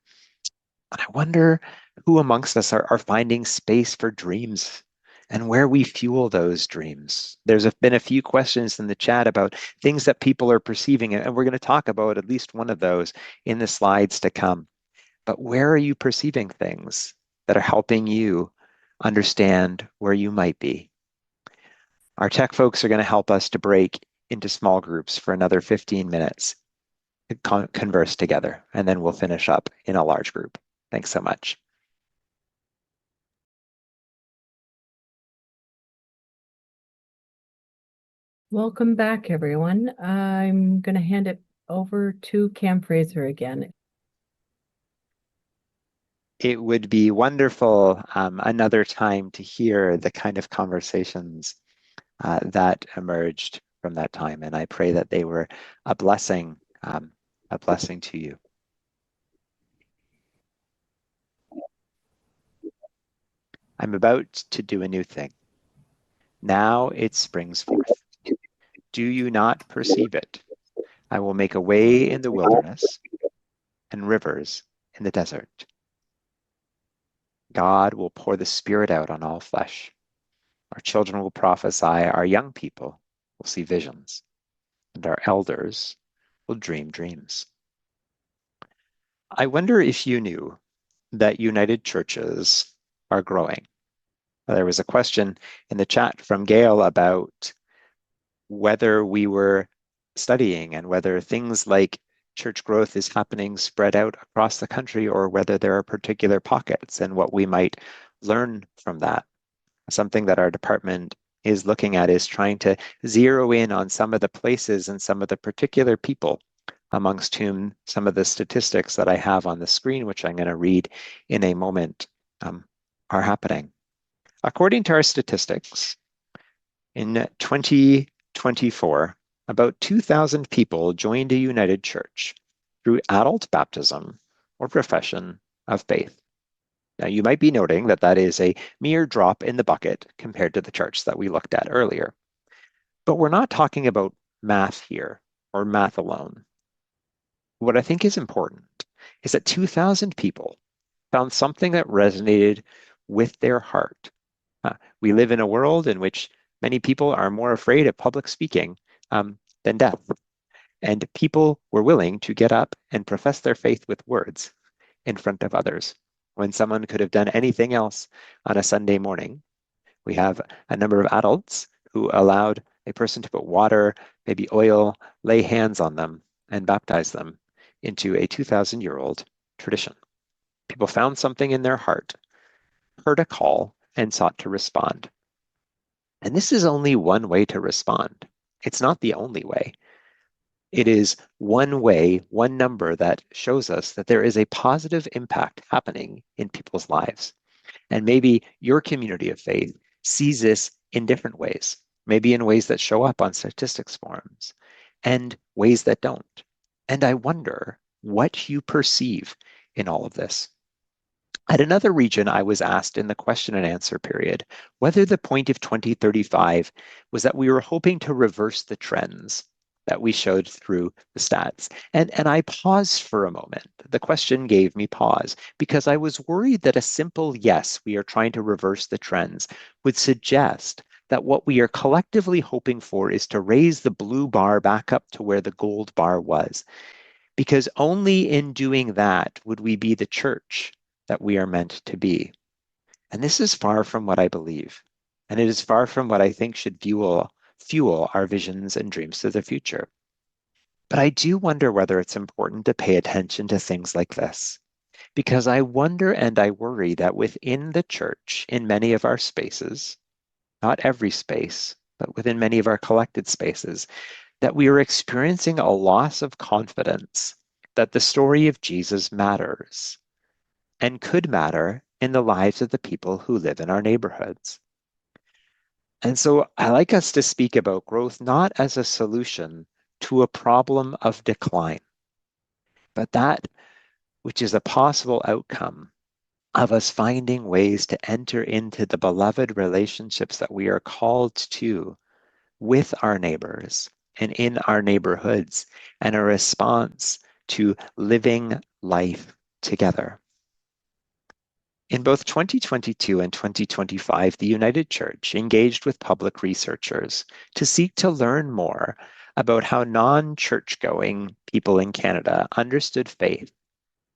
And I wonder who amongst us are finding space for dreams and where we fuel those dreams. There's been a few questions in the chat about things that people are perceiving, and we're going to talk about at least one of those in the slides to come. But where are you perceiving things that are helping you understand where you might be? Our tech folks are going to help us to break into small groups for another 15 minutes to converse together, and then we'll finish up in a large group. Thanks so much. Welcome back, everyone. I'm going to hand it over to Cam Fraser again. It would be wonderful another time to hear the kind of conversations that emerged from that time, and I pray that they were a blessing to you. I'm about to do a new thing. Now it springs forth. Do you not perceive it? I will make a way in the wilderness and rivers in the desert. God will pour the Spirit out on all flesh. Our children will prophesy, our young people will see visions, and our elders will dream dreams. I wonder if you knew that United Churches are growing. There was a question in the chat from Gail about whether we were studying and whether things like church growth is happening spread out across the country, or whether there are particular pockets and what we might learn from that. Something that our department is looking at is trying to zero in on some of the places and some of the particular people amongst whom some of the statistics that I have on the screen, which I'm going to read in a moment, are happening. According to our statistics, in 2024, about 2,000 people joined a United Church through adult baptism or profession of faith. Now, you might be noting that that is a mere drop in the bucket compared to the charts that we looked at earlier. But we're not talking about math here, or math alone. What I think is important is that 2,000 people found something that resonated with their heart. We live in a world in which many people are more afraid of public speaking than death. And people were willing to get up and profess their faith with words in front of others when someone could have done anything else on a Sunday morning. We have a number of adults who allowed a person to put water, maybe oil, lay hands on them, and baptize them into a 2,000-year-old tradition. People found something in their heart, heard a call, and sought to respond. And this is only one way to respond. It's not the only way. It is one way, one number that shows us that there is a positive impact happening in people's lives. And maybe your community of faith sees this in different ways, maybe in ways that show up on statistics forums and ways that don't. And I wonder what you perceive in all of this. At another region, I was asked in the question and answer period whether the point of 2035 was that we were hoping to reverse the trends that we showed through the stats. And I paused for a moment. The question gave me pause because I was worried that a simple yes, we are trying to reverse the trends, would suggest that what we are collectively hoping for is to raise the blue bar back up to where the gold bar was. Because only in doing that would we be the church that we are meant to be. And this is far from what I believe. And it is far from what I think should fuel our visions and dreams to the future. But I do wonder whether it's important to pay attention to things like this, because I wonder and I worry that within the church, in many of our spaces, not every space, but within many of our collected spaces, that we are experiencing a loss of confidence that the story of Jesus matters and could matter in the lives of the people who live in our neighborhoods. And so I like us to speak about growth not as a solution to a problem of decline, but that which is a possible outcome of us finding ways to enter into the beloved relationships that we are called to with our neighbors and in our neighborhoods, and a response to living life together. In both 2022 and 2025, the United Church engaged with public researchers to seek to learn more about how non-church-going people in Canada understood faith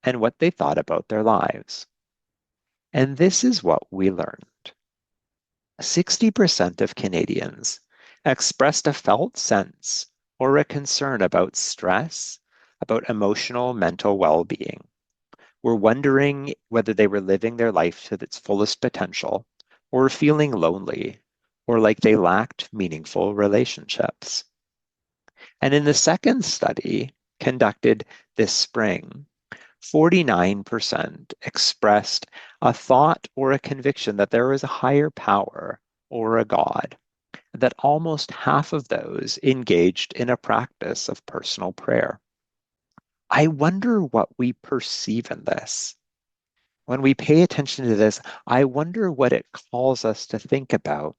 and what they thought about their lives. And this is what we learned. 60% of Canadians expressed a felt sense or a concern about stress, about emotional, mental well-being, were wondering whether they were living their life to its fullest potential, or feeling lonely, or like they lacked meaningful relationships. And in the second study, conducted this spring, 49% expressed a thought or a conviction that there is a higher power or a God, that almost half of those engaged in a practice of personal prayer. I wonder what we perceive in this. When we pay attention to this, I wonder what it calls us to think about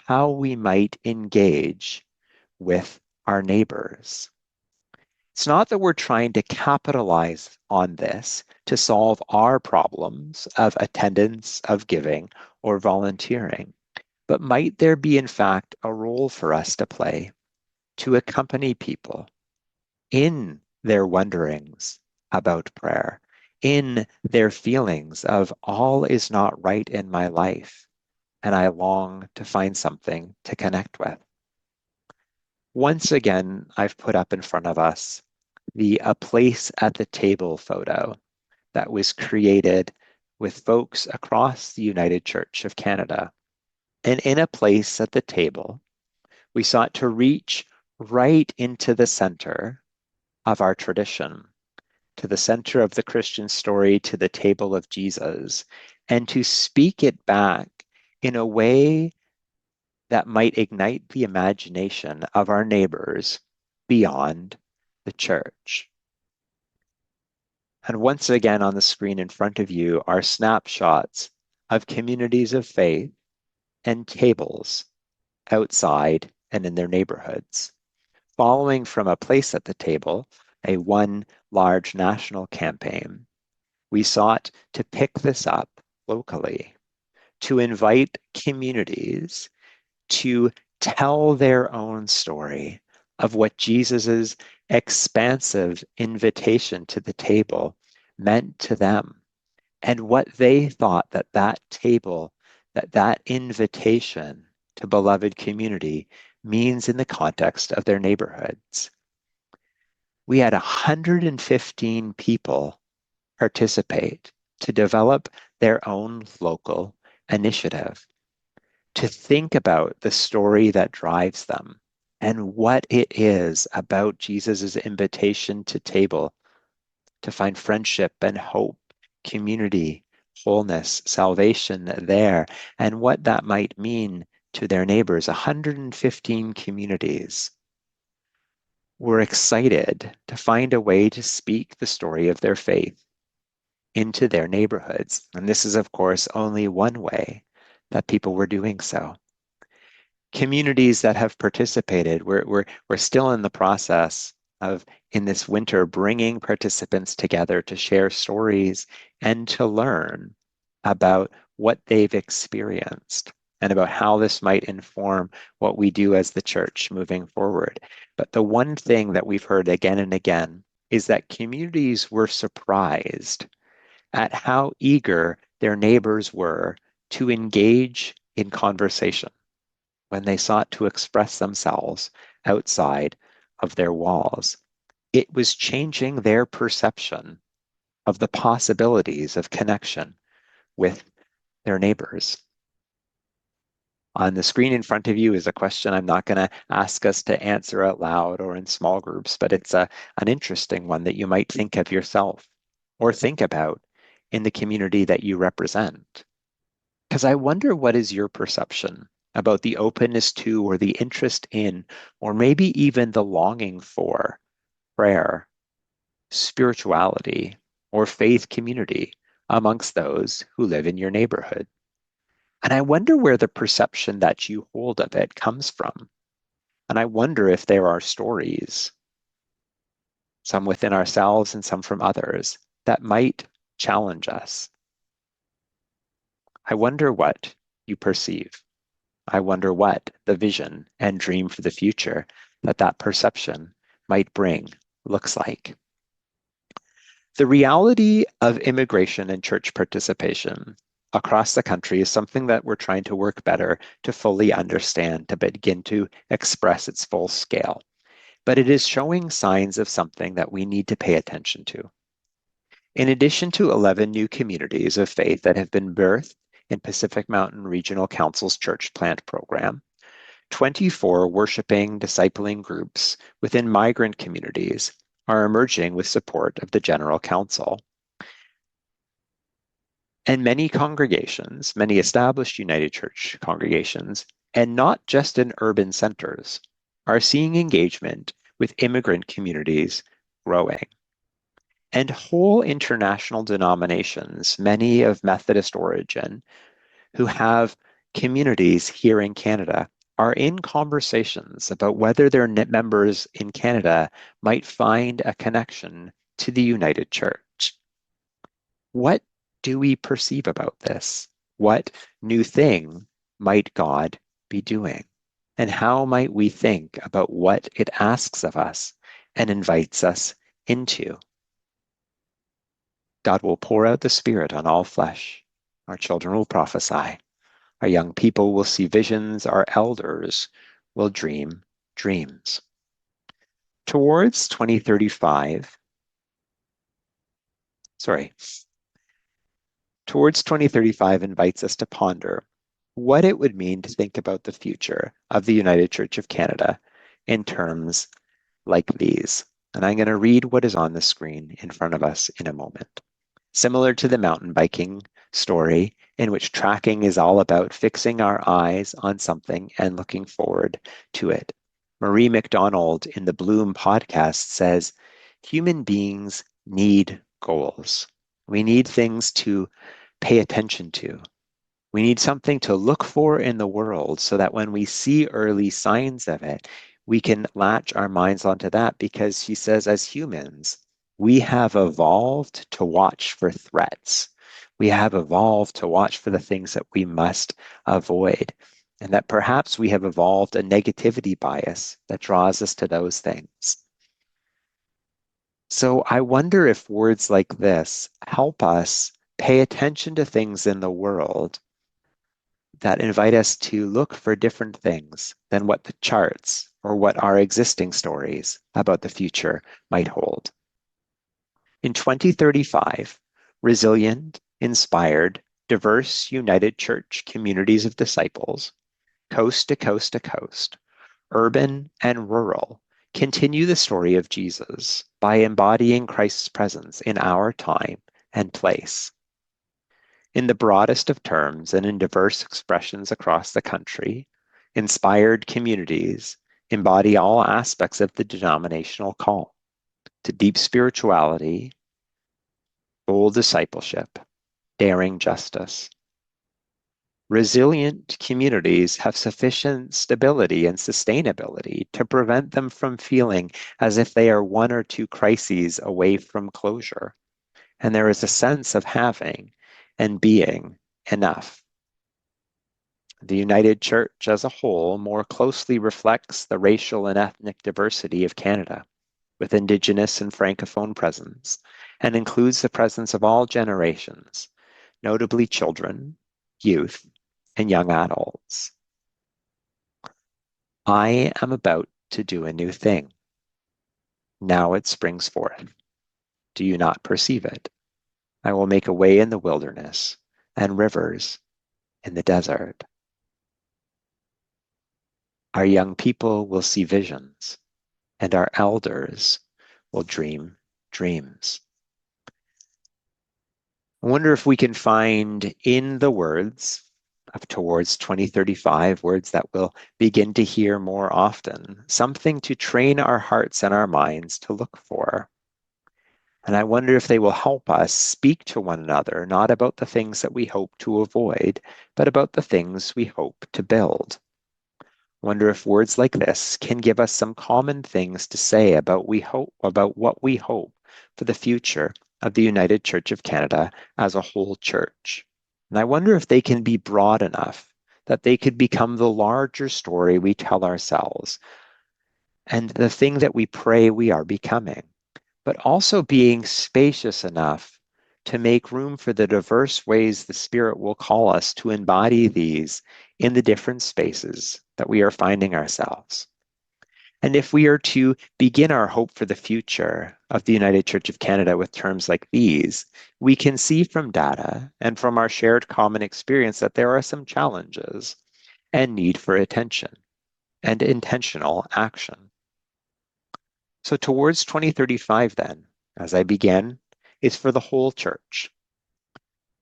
how we might engage with our neighbors. It's not that we're trying to capitalize on this to solve our problems of attendance, of giving, or volunteering, but might there be, in fact, a role for us to play to accompany people in their wonderings about prayer, in their feelings of all is not right in my life, and I long to find something to connect with. Once again, I've put up in front of us a place at the table photo that was created with folks across the United Church of Canada. And in a place at the table, we sought to reach right into the center of our tradition, to the center of the Christian story, to the table of Jesus, and to speak it back in a way that might ignite the imagination of our neighbors beyond the church. And once again on the screen in front of you are snapshots of communities of faith and tables outside and in their neighborhoods. Following from a place at the table, a one large national campaign, we sought to pick this up locally, to invite communities to tell their own story of what Jesus's expansive invitation to the table meant to them, and what they thought that that table, that invitation to beloved community means in the context of their neighborhoods. We had 115 people participate to develop their own local initiative, to think about the story that drives them and what it is about Jesus's invitation to table to find friendship and hope, community, wholeness, salvation there, and what that might mean to their neighbors. 115 communities were excited to find a way to speak the story of their faith into their neighborhoods. And this is, of course, only one way that people were doing so. Communities that have participated, we're still in the process of, in this winter, bringing participants together to share stories and to learn about what they've experienced and about how this might inform what we do as the church moving forward. But the one thing that we've heard again and again is that communities were surprised at how eager their neighbors were to engage in conversation when they sought to express themselves outside of their walls. It was changing their perception of the possibilities of connection with their neighbors. On the screen in front of you is a question I'm not going to ask us to answer out loud or in small groups, but it's an interesting one that you might think of yourself or think about in the community that you represent. Because I wonder, what is your perception about the openness to, or the interest in, or maybe even the longing for prayer, spirituality, or faith community amongst those who live in your neighborhood? And I wonder where the perception that you hold of it comes from. And I wonder if there are stories, some within ourselves and some from others, that might challenge us. I wonder what you perceive. I wonder what the vision and dream for the future that perception might bring looks like. The reality of immigration and church participation across the country is something that we're trying to work better to fully understand, to begin to express its full scale. But it is showing signs of something that we need to pay attention to. In addition to 11 new communities of faith that have been birthed in Pacific Mountain Regional Council's church plant program, 24 worshiping, discipling groups within migrant communities are emerging with support of the General Council. And many congregations, many established United Church congregations, and not just in urban centers, are seeing engagement with immigrant communities growing. And whole international denominations, many of Methodist origin, who have communities here in Canada, are in conversations about whether their members in Canada might find a connection to the United Church. What do we perceive about this? What new thing might God be doing? And how might we think about what it asks of us and invites us into? God will pour out the Spirit on all flesh. Our children will prophesy. Our young people will see visions. Our elders will dream dreams. Towards 2035 invites us to ponder what it would mean to think about the future of the United Church of Canada in terms like these. And I'm going to read what is on the screen in front of us in a moment. Similar to the mountain biking story, in which tracking is all about fixing our eyes on something and looking forward to it. Marie McDonald in the Bloom podcast says, human beings need goals. We need things to pay attention to. We need something to look for in the world so that when we see early signs of it, we can latch our minds onto that, because she says, as humans, we have evolved to watch for threats. We have evolved to watch for the things that we must avoid, and that perhaps we have evolved a negativity bias that draws us to those things. So I wonder if words like this help us pay attention to things in the world that invite us to look for different things than what the charts or what our existing stories about the future might hold. In 2035, resilient, inspired, diverse, united church communities of disciples, coast to coast to coast, urban and rural, continue the story of Jesus by embodying Christ's presence in our time and place. In the broadest of terms and in diverse expressions across the country, inspired communities embody all aspects of the denominational call to deep spirituality, bold discipleship, daring justice. Resilient communities have sufficient stability and sustainability to prevent them from feeling as if they are one or two crises away from closure, and there is a sense of having and being enough. The United Church as a whole more closely reflects the racial and ethnic diversity of Canada, with Indigenous and Francophone presence, and includes the presence of all generations, notably children, youth, and young adults. I am about to do a new thing. Now it springs forth. Do you not perceive it? I will make a way in the wilderness and rivers in the desert. Our young people will see visions, and our elders will dream dreams. I wonder if we can find in the words of Towards 2035, words that we'll begin to hear more often, something to train our hearts and our minds to look for. And I wonder if they will help us speak to one another, not about the things that we hope to avoid, but about the things we hope to build. Wonder if words like this can give us some common things to say about what we hope for the future of the United Church of Canada as a whole church. And I wonder if they can be broad enough that they could become the larger story we tell ourselves and the thing that we pray we are becoming, but also being spacious enough to make room for the diverse ways the Spirit will call us to embody these in the different spaces that we are finding ourselves. And if we are to begin our hope for the future of the United Church of Canada with terms like these, we can see from data and from our shared common experience that there are some challenges and need for attention and intentional action. So towards 2035 then, as I begin, is for the whole church.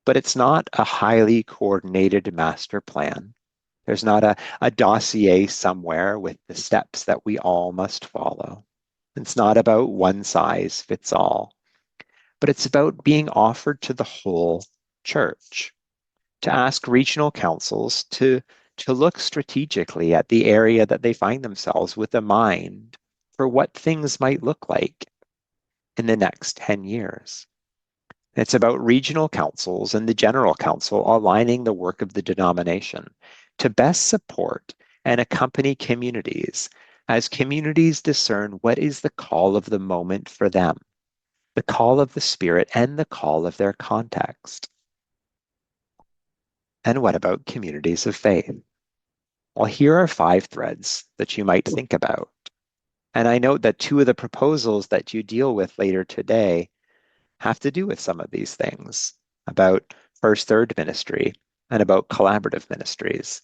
But it's not a highly coordinated master plan. There's not a dossier somewhere with the steps that we all must follow. It's not about one size fits all, but it's about being offered to the whole church, to ask regional councils to look strategically at the area that they find themselves with a mind for what things might look like in the next 10 years. It's about regional councils and the general council aligning the work of the denomination to best support and accompany communities as communities discern what is the call of the moment for them, the call of the Spirit and the call of their context. And what about communities of faith? Well, here are 5 threads that you might think about. And I note that 2 of the proposals that you deal with later today have to do with some of these things, about first third ministry and about collaborative ministries.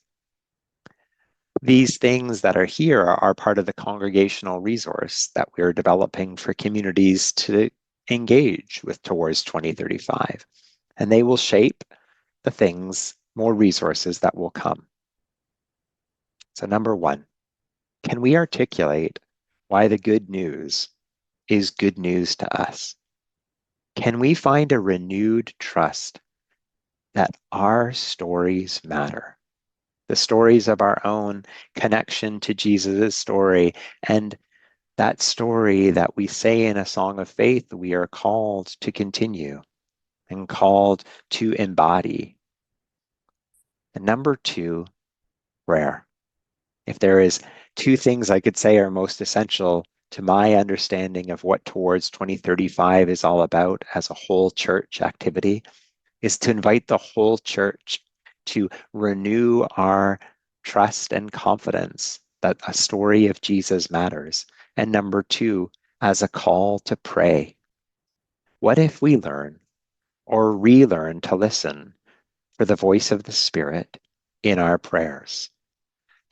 These things that are here are part of the congregational resource that we're developing for communities to engage with towards 2035. And they will shape the things, more resources that will come. So number one, can we articulate why the good news is good news to us? Can we find a renewed trust that our stories matter? The stories of our own connection to Jesus' story, and that story that we say in a song of faith we are called to continue and called to embody. And number two, prayer. If there is two things I could say are most essential to my understanding of what Towards 2035 is all about as a whole church activity, is to invite the whole church to renew our trust and confidence that a story of Jesus matters. And number two, as a call to pray. What if we learn or relearn to listen for the voice of the Spirit in our prayers?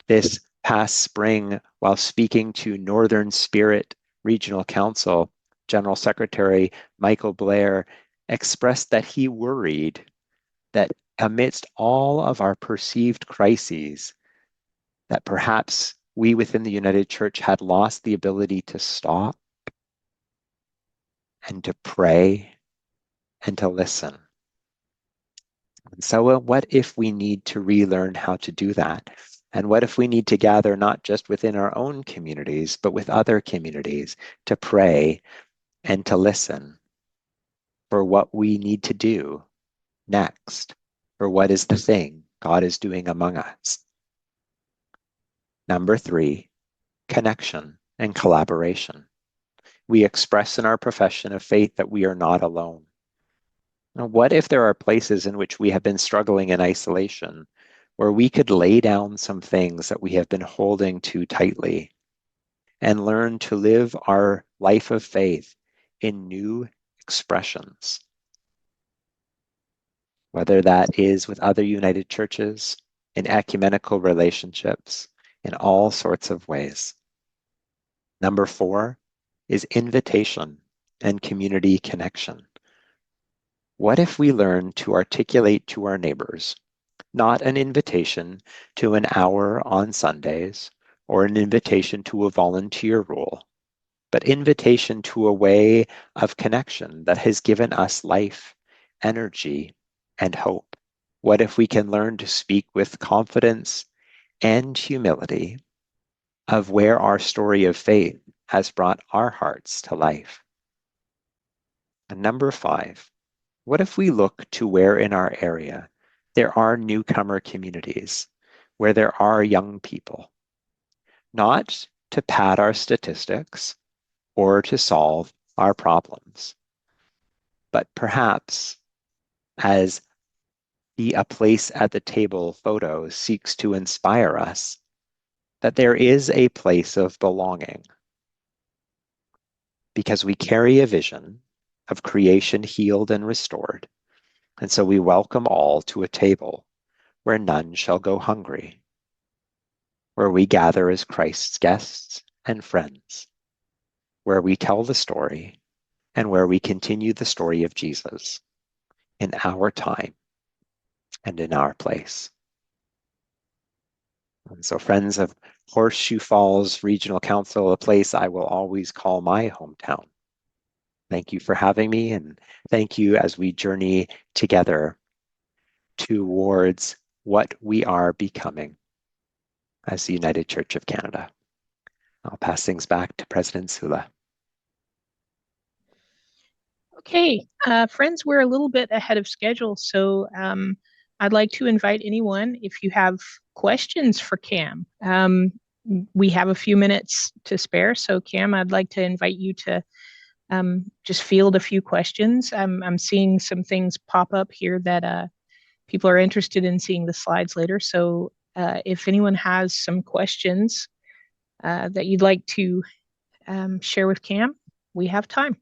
This past spring, while speaking to Northern Spirit Regional Council, General Secretary Michael Blair expressed that he worried that amidst all of our perceived crises, that perhaps we within the United Church had lost the ability to stop and to pray and to listen. And so what if we need to relearn how to do that? And what if we need to gather not just within our own communities, but with other communities to pray and to listen for what we need to do next, for what is the thing God is doing among us? Number three, connection and collaboration. We express in our profession of faith that we are not alone. Now, what if there are places in which we have been struggling in isolation, where we could lay down some things that we have been holding too tightly and learn to live our life of faith in new expressions? Whether that is with other United Churches, in ecumenical relationships, in all sorts of ways. Number four is invitation and community connection. What if we learn to articulate to our neighbors, not an invitation to an hour on Sundays or an invitation to a volunteer role, but invitation to a way of connection that has given us life, energy, and hope? What if we can learn to speak with confidence and humility of where our story of faith has brought our hearts to life? And number five, what if we look to where in our area there are newcomer communities, where there are young people, not to pad our statistics or to solve our problems, but perhaps as the A Place at the Table photo seeks to inspire us, that there is a place of belonging, because we carry a vision of creation healed and restored. And so we welcome all to a table where none shall go hungry, where we gather as Christ's guests and friends, where we tell the story and where we continue the story of Jesus in our time and in our place. And so, friends of Horseshoe Falls Regional Council, a place I will always call my hometown, thank you for having me, and thank you as we journey together towards what we are becoming as the United Church of Canada. I'll pass things back to President Sula. Okay, friends, we're a little bit ahead of schedule, so I'd like to invite anyone, if you have questions for Cam. We have a few minutes to spare, so Cam, I'd like to invite you to just field a few questions. I'm seeing some things pop up here that people are interested in seeing the slides later, so if anyone has some questions that you'd like to share with Cam, we have time.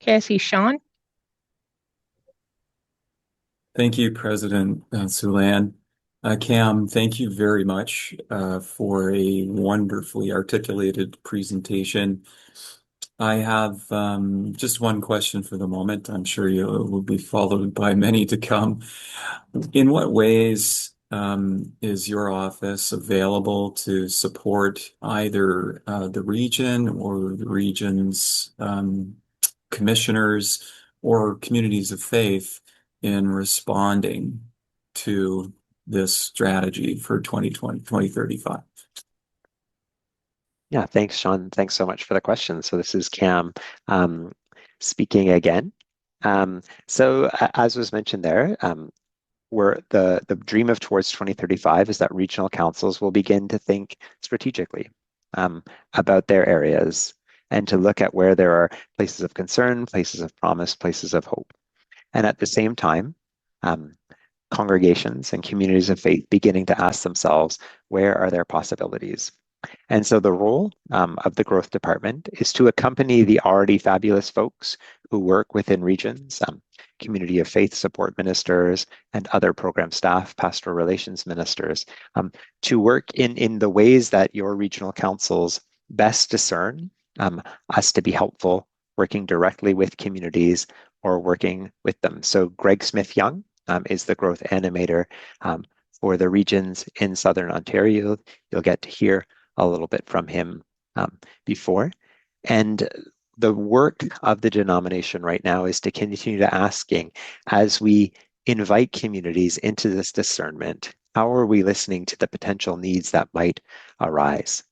Okay, I see Sean. Thank you, President Sula. Cam, thank you very much for a wonderfully articulated presentation. I have just one question for the moment. I'm sure you will be followed by many to come. In what ways is your office available to support either the region or the region's commissioners or communities of faith in responding to this strategy for 2020, 2035? Yeah, thanks, Sean. Thanks so much for the question. So this is Cam speaking again. So as was mentioned there, where the dream of Towards 2035 is that regional councils will begin to think strategically about their areas and to look at where there are places of concern, places of promise, places of hope. And at the same time, congregations and communities of faith beginning to ask themselves, where are their possibilities? And so the role of the growth department is to accompany the already fabulous folks who work within regions, community of faith support ministers and other program staff, pastoral relations ministers, to work in the ways that your regional councils best discern us to be helpful, working directly with communities or working with them. So Greg Smith-Young is the growth animator for the regions in Southern Ontario. You'll get to hear a little bit from him before. And the work of the denomination right now is to continue to asking, as we invite communities into this discernment, how are we listening to the potential needs that might arise?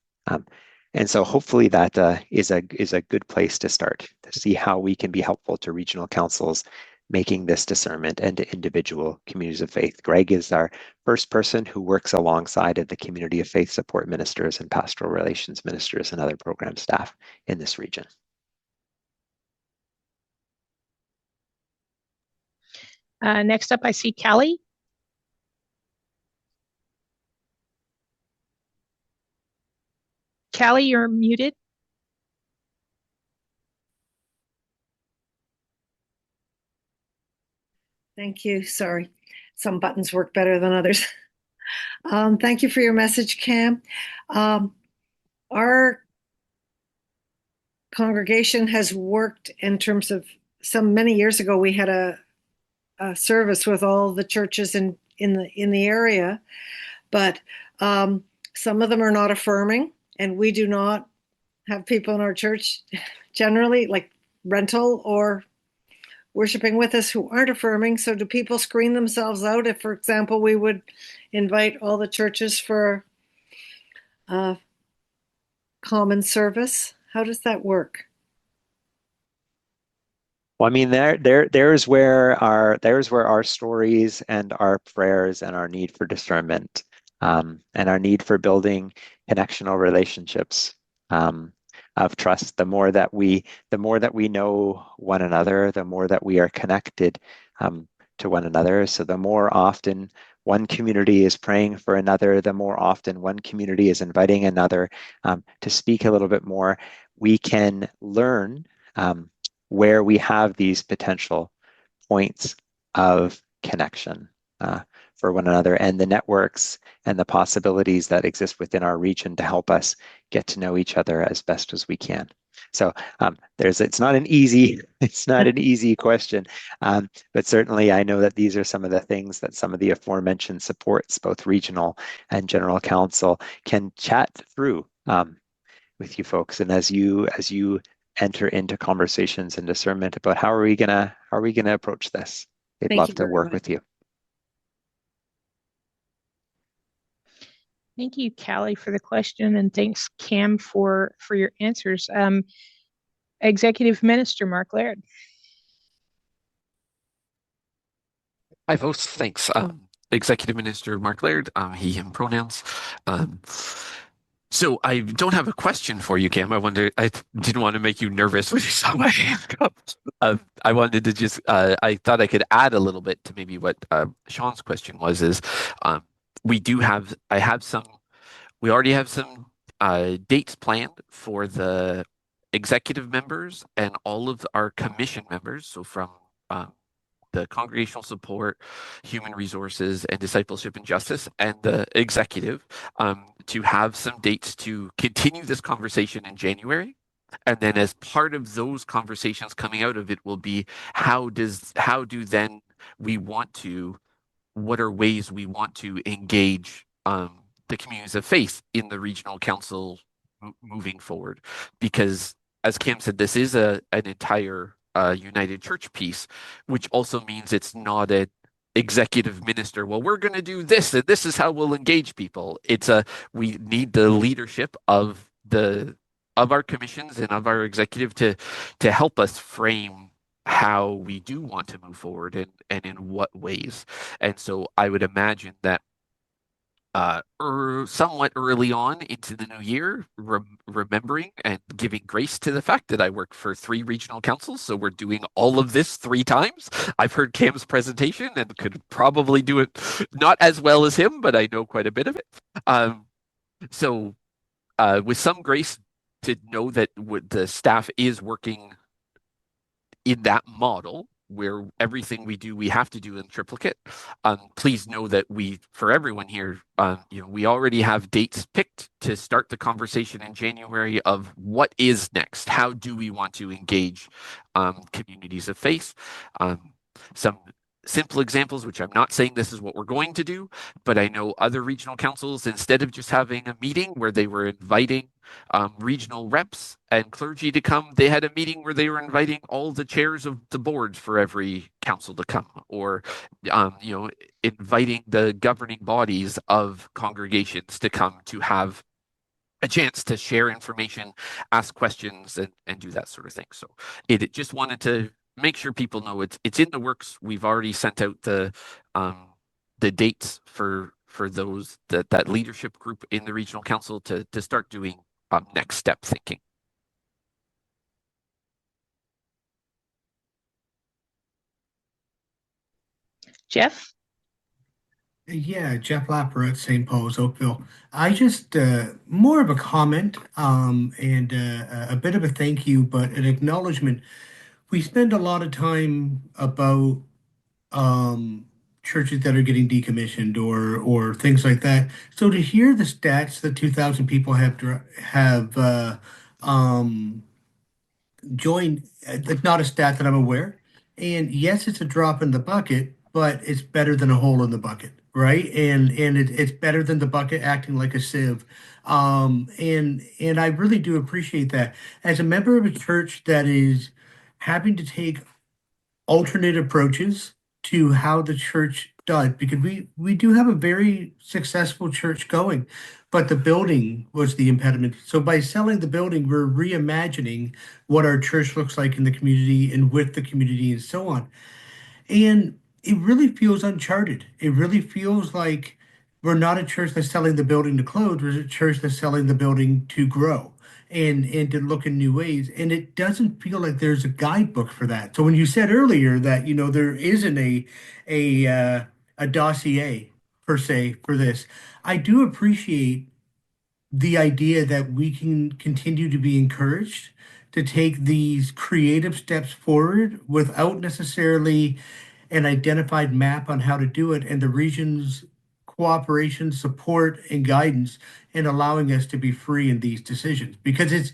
And so hopefully that is a good place to start, to see how we can be helpful to regional councils making this discernment and to individual communities of faith. Greg is our first person who works alongside of the community of faith support ministers and pastoral relations ministers and other program staff in this region. Next up, I see Callie. Callie, you're muted. Thank you. Sorry, some buttons work better than others. Thank you for your message, Cam. Our congregation has worked in terms of many years ago. We had a service with all the churches in the area, but some of them are not affirming, and we do not have people in our church generally like rental or worshiping with us who aren't affirming. So do people screen themselves out if, for example, we would invite all the churches for a common service? How does that work? Well, I mean, there's where our stories and our prayers and our need for discernment and our need for building connectional relationships of trust. The more that we know one another, the more that we are connected to one another. So the more often one community is praying for another, the more often one community is inviting another to speak a little bit more, we can learn where we have these potential points of connection for one another, and the networks and the possibilities that exist within our region to help us get to know each other as best as we can. So it's not an easy question, but certainly I know that these are some of the things that some of the aforementioned supports, both regional and general council, can chat through with you folks. And as you enter into conversations and discernment about how are we gonna approach this, they'd love to work with you. Thank you, Callie, for the question, and thanks, Cam, for your answers. Executive Minister Mark Laird. Hi, folks. Thanks. Executive Minister Mark Laird, he, him pronouns. So I don't have a question for you, Cam. I didn't want to make you nervous when you saw my hand up. I wanted to just, I thought I could add a little bit to maybe what Sean's question was, we already have some dates planned for the executive members and all of our commission members, so from the congregational support, human resources, and discipleship and justice, and the executive, to have some dates to continue this conversation in January. And then as part of those conversations coming out of it will be what are ways we want to engage the communities of faith in the regional council moving forward. Because as Cam said, this is an entire United Church piece, which also means it's not an executive minister. Well, we're going to do this, and this is how we'll engage people. We need the leadership of our commissions and of our executive to help us frame how we do want to move forward and in what ways. And so I would imagine that somewhat early on into the new year, remembering and giving grace to the fact that I work for 3 regional councils, so we're doing all of this 3 times. I've heard Cam's presentation and could probably do it not as well as him, but I know quite a bit of it. So with some grace to know that the staff is working in that model, where everything we do, we have to do in triplicate. Please know that for everyone here, we already have dates picked to start the conversation in January of what is next. How do we want to engage communities of faith? Some simple examples, which I'm not saying this is what we're going to do, but I know other regional councils, instead of just having a meeting where they were inviting regional reps and clergy to come, they had a meeting where they were inviting all the chairs of the boards for every council to come, or inviting the governing bodies of congregations to come to have a chance to share information, ask questions, and do that sort of thing. So it just wanted to make sure people know it's in the works. We've already sent out the dates for those that leadership group in the regional council to start doing next step thinking. Jeff? Yeah, Jeff Lapper at St. Paul's, Oakville. I just more of a comment and a bit of a thank you, but an acknowledgement. We spend a lot of time about churches that are getting decommissioned or things like that. So to hear the stats that 2,000 people have joined, it's not a stat that I'm aware. And yes, it's a drop in the bucket, but it's better than a hole in the bucket, right? And it's better than the bucket acting like a sieve. And I really do appreciate that. As a member of a church that is having to take alternate approaches to how the church does, because we do have a very successful church going, but the building was the impediment. So by selling the building, we're reimagining what our church looks like in the community and with the community and so on. And it really feels uncharted. It really feels like we're not a church that's selling the building to close. We're a church that's selling the building to grow and to look in new ways. And it doesn't feel like there's a guidebook for that. So when you said earlier that, there isn't a dossier per se for this, I do appreciate the idea that we can continue to be encouraged to take these creative steps forward without necessarily an identified map on how to do it, and the region's cooperation, support, and guidance in allowing us to be free in these decisions. Because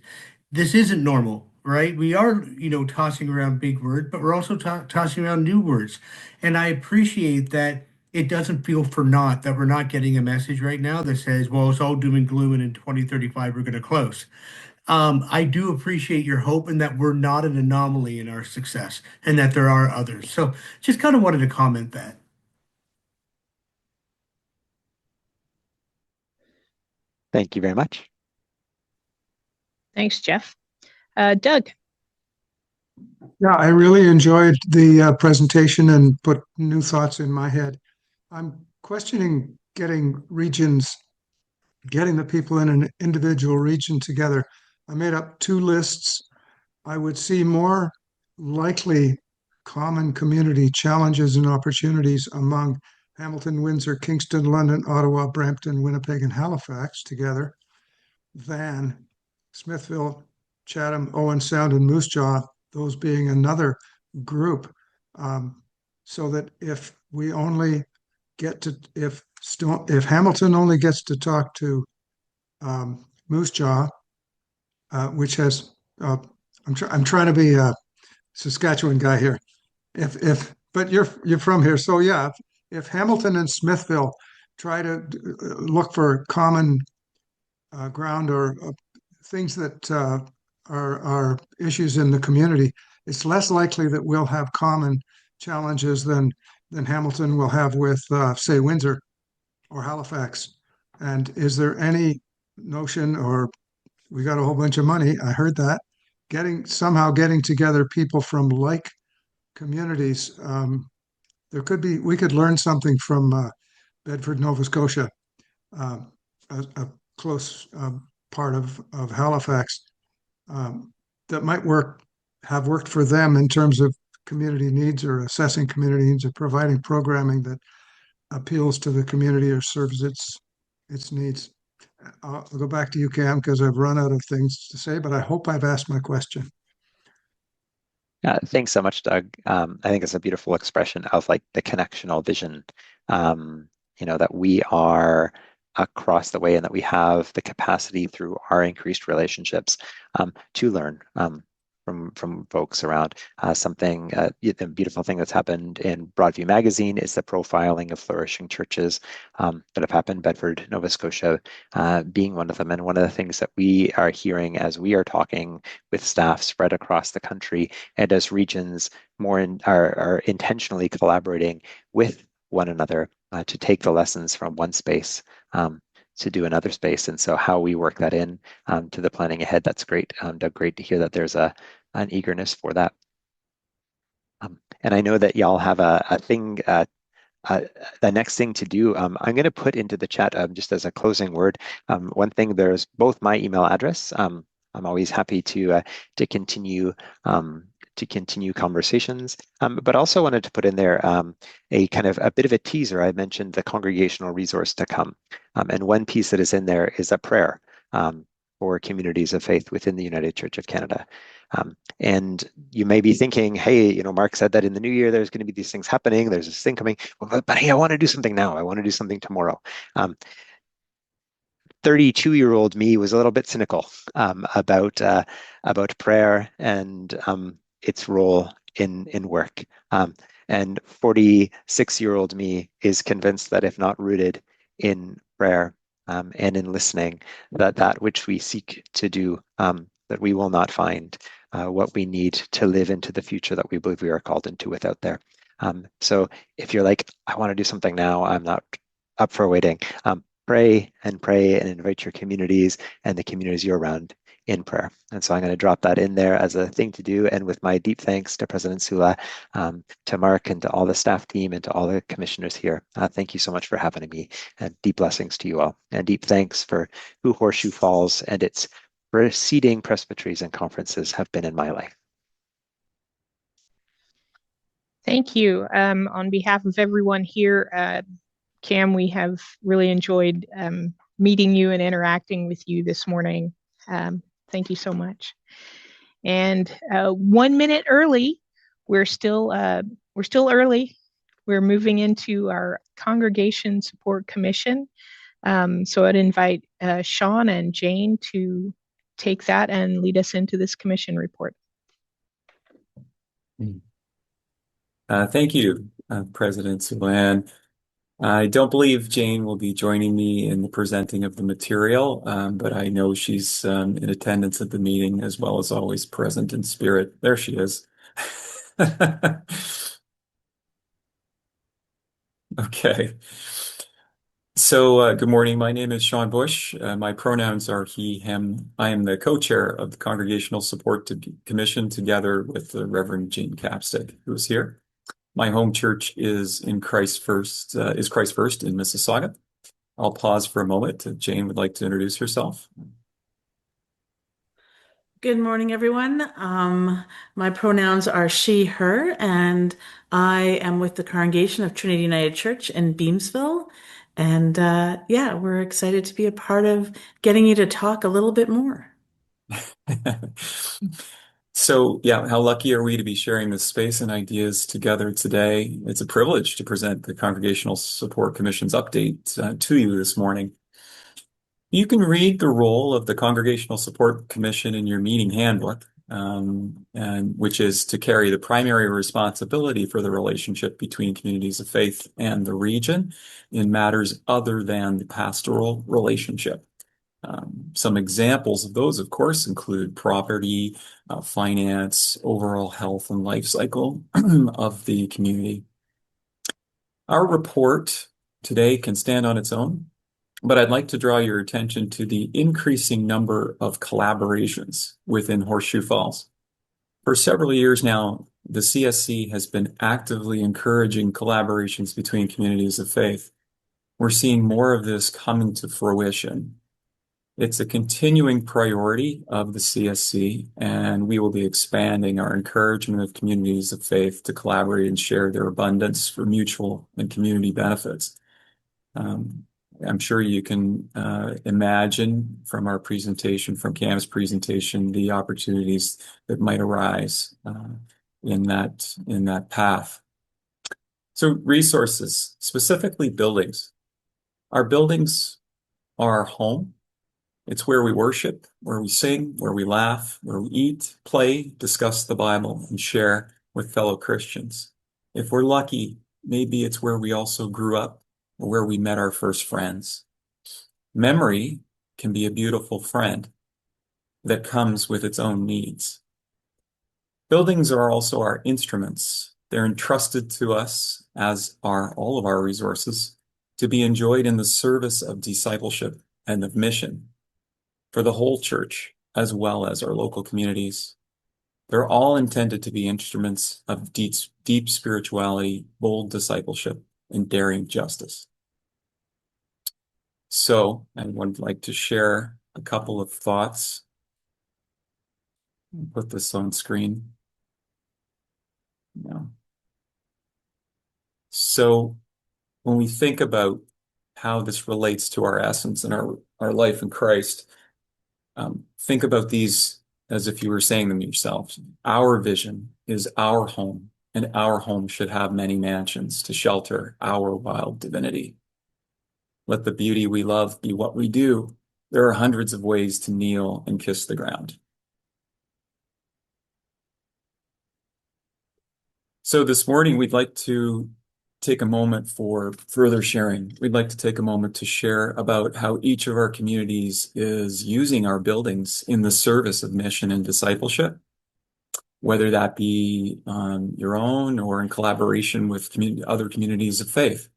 this isn't normal, right? We are, tossing around big words, but we're also tossing around new words. And I appreciate that it doesn't feel for naught that we're not getting a message right now that says, well, it's all doom and gloom, and in 2035 we're going to close. I do appreciate your hope and that we're not an anomaly in our success and that there are others. So just kind of wanted to comment that. Thank you very much. Thanks, Jeff. Doug? Yeah, I really enjoyed the presentation and put new thoughts in my head. I'm questioning getting the people in an individual region together. I made up 2 lists. I would see more likely common community challenges and opportunities among Hamilton, Windsor, Kingston, London, Ottawa, Brampton, Winnipeg, and Halifax together than Smithville, Chatham, Owen Sound, and Moose Jaw, those being another group, so that if we only get to, if Hamilton only gets to talk to Moose Jaw, which has, I'm trying to be a Saskatchewan guy here. But you're from here, so yeah. If Hamilton and Smithville try to look for common ground or things that are issues in the community, it's less likely that we'll have common challenges than Hamilton will have with, say, Windsor or Halifax. And is there any notion, or we got a whole bunch of money, I heard that, somehow getting together people from like communities? We could learn something from Bedford, Nova Scotia, a close part of Halifax, that might have worked for them in terms of community needs or assessing community needs or providing programming that appeals to the community or serves its needs. I'll go back to you, Cam, because I've run out of things to say, but I hope I've asked my question. Thanks so much, Doug. I think it's a beautiful expression of like the connectional vision, that we are across the way and that we have the capacity through our increased relationships to learn from folks around something. The beautiful thing that's happened in Broadview Magazine is the profiling of flourishing churches that have happened. Bedford, Nova Scotia being one of them. And one of the things that we are hearing as we are talking with staff spread across the country and as regions are intentionally collaborating with one another to take the lessons from one space to do another space. And so how we work that in to the planning ahead, that's great. Doug, great to hear that there's an eagerness for that. And I know that y'all have a thing, the next thing to do. I'm going to put into the chat just as a closing word. One thing, there's both my email address. I'm always happy to continue conversations, but also wanted to put in there a kind of a bit of a teaser. I mentioned the congregational resource to come, and one piece that is in there is a prayer for communities of faith within the United Church of Canada. And you may be thinking, hey, Mark said that in the new year there's going to be these things happening, there's this thing coming, but hey, I want to do something now, I want to do something tomorrow. 32-year-old me was a little bit cynical about prayer and its role in work. And 46-year-old me is convinced that if not rooted in prayer and in listening, that which we seek to do, that we will not find what we need to live into the future that we believe we are called into without there. So if you're like, I want to do something now, I'm not up for waiting, pray and invite your communities and the communities you're around in prayer. And so I'm going to drop that in there as a thing to do. And with my deep thanks to President Sula, to Mark, and to all the staff team, and to all the commissioners here, thank you so much for having me, and deep blessings to you all. And deep thanks for who Horseshoe Falls and its preceding presbyteries and conferences have been in my life. Thank you. On behalf of everyone here, Cam, we have really enjoyed meeting you and interacting with you this morning. Thank you so much. And 1 minute early, we're still early. We're moving into our Congregation Support Commission. So I'd invite Sean and Jane to take that and lead us into this commission report. Thank you, President Sula. I don't believe Jane will be joining me in the presenting of the material, but I know she's in attendance at the meeting, as well as always present in spirit. There she is. Okay. So good morning. My name is Sean Bush. My pronouns are he, him. I am the co-chair of the Congregational Support Commission, together with the Reverend Jane Capstick, who is here. My home church is in Christ First in Mississauga. I'll pause for a moment. Jane would like to introduce herself. Good morning, everyone. My pronouns are she, her, and I am with the Congregation of Trinity United Church in Beamsville. And yeah, we're excited to be a part of getting you to talk a little bit more. So, yeah, how lucky are we to be sharing this space and ideas together today? It's a privilege to present the Congregational Support Commission's update to you this morning. You can read the role of the Congregational Support Commission in your meeting handbook, and which is to carry the primary responsibility for the relationship between communities of faith and the region in matters other than the pastoral relationship. Some examples of those, of course, include property, finance, overall health and life cycle of the community. Our report today can stand on its own, but I'd like to draw your attention to the increasing number of collaborations within Horseshoe Falls. For several years now, the CSC has been actively encouraging collaborations between communities of faith. We're seeing more of this coming to fruition. It's a continuing priority of the CSC, and we will be expanding our encouragement of communities of faith to collaborate and share their abundance for mutual and community benefits. I'm sure you can imagine from our presentation, from Cam's presentation, the opportunities that might arise in that path. So resources, specifically buildings. Our buildings are our home. It's where we worship, where we sing, where we laugh, where we eat, play, discuss the Bible, and share with fellow Christians. If we're lucky, maybe it's where we also grew up or where we met our first friends. Memory can be a beautiful friend that comes with its own needs. Buildings are also our instruments. They're entrusted to us, as are all of our resources, to be enjoyed in the service of discipleship and of mission for the whole church, as well as our local communities. They're all intended to be instruments of deep spirituality, bold discipleship, and daring justice. So I would like to share a couple of thoughts. I'll put this on screen. Yeah. So when we think about how this relates to our essence and our life in Christ, think about these as if you were saying them yourself. Our vision is our home, and our home should have many mansions to shelter our wild divinity. Let the beauty we love be what we do. There are hundreds of ways to kneel and kiss the ground. So this morning, we'd like to take a moment for further sharing. We'd like to take a moment to share about how each of our communities is using our buildings in the service of mission and discipleship, whether that be on your own or in collaboration with other communities of faith.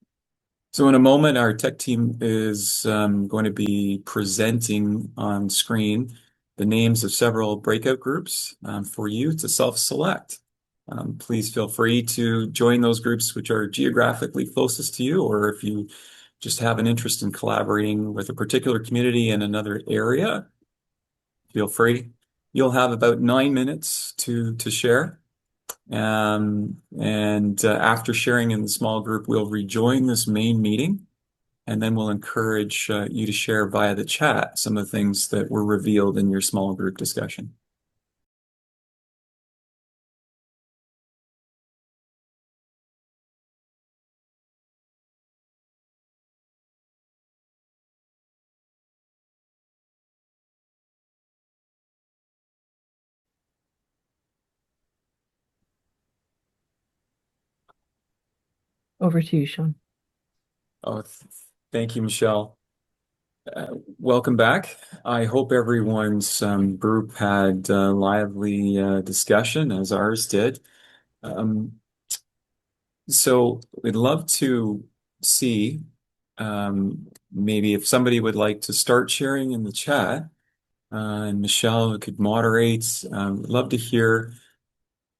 So in a moment, our tech team is going to be presenting on screen the names of several breakout groups for you to self-select. Please feel free to join those groups which are geographically closest to you, or if you just have an interest in collaborating with a particular community in another area, feel free. You'll have about 9 minutes to share. After sharing in the small group, we'll rejoin this main meeting, and then we'll encourage you to share via the chat some of the things that were revealed in your small group discussion. Over to you, Sean. Oh, thank you, Michelle. Welcome back. I hope everyone's group had a lively discussion, as ours did. So we'd love to see maybe if somebody would like to start sharing in the chat, and Michelle could moderate. We'd love to hear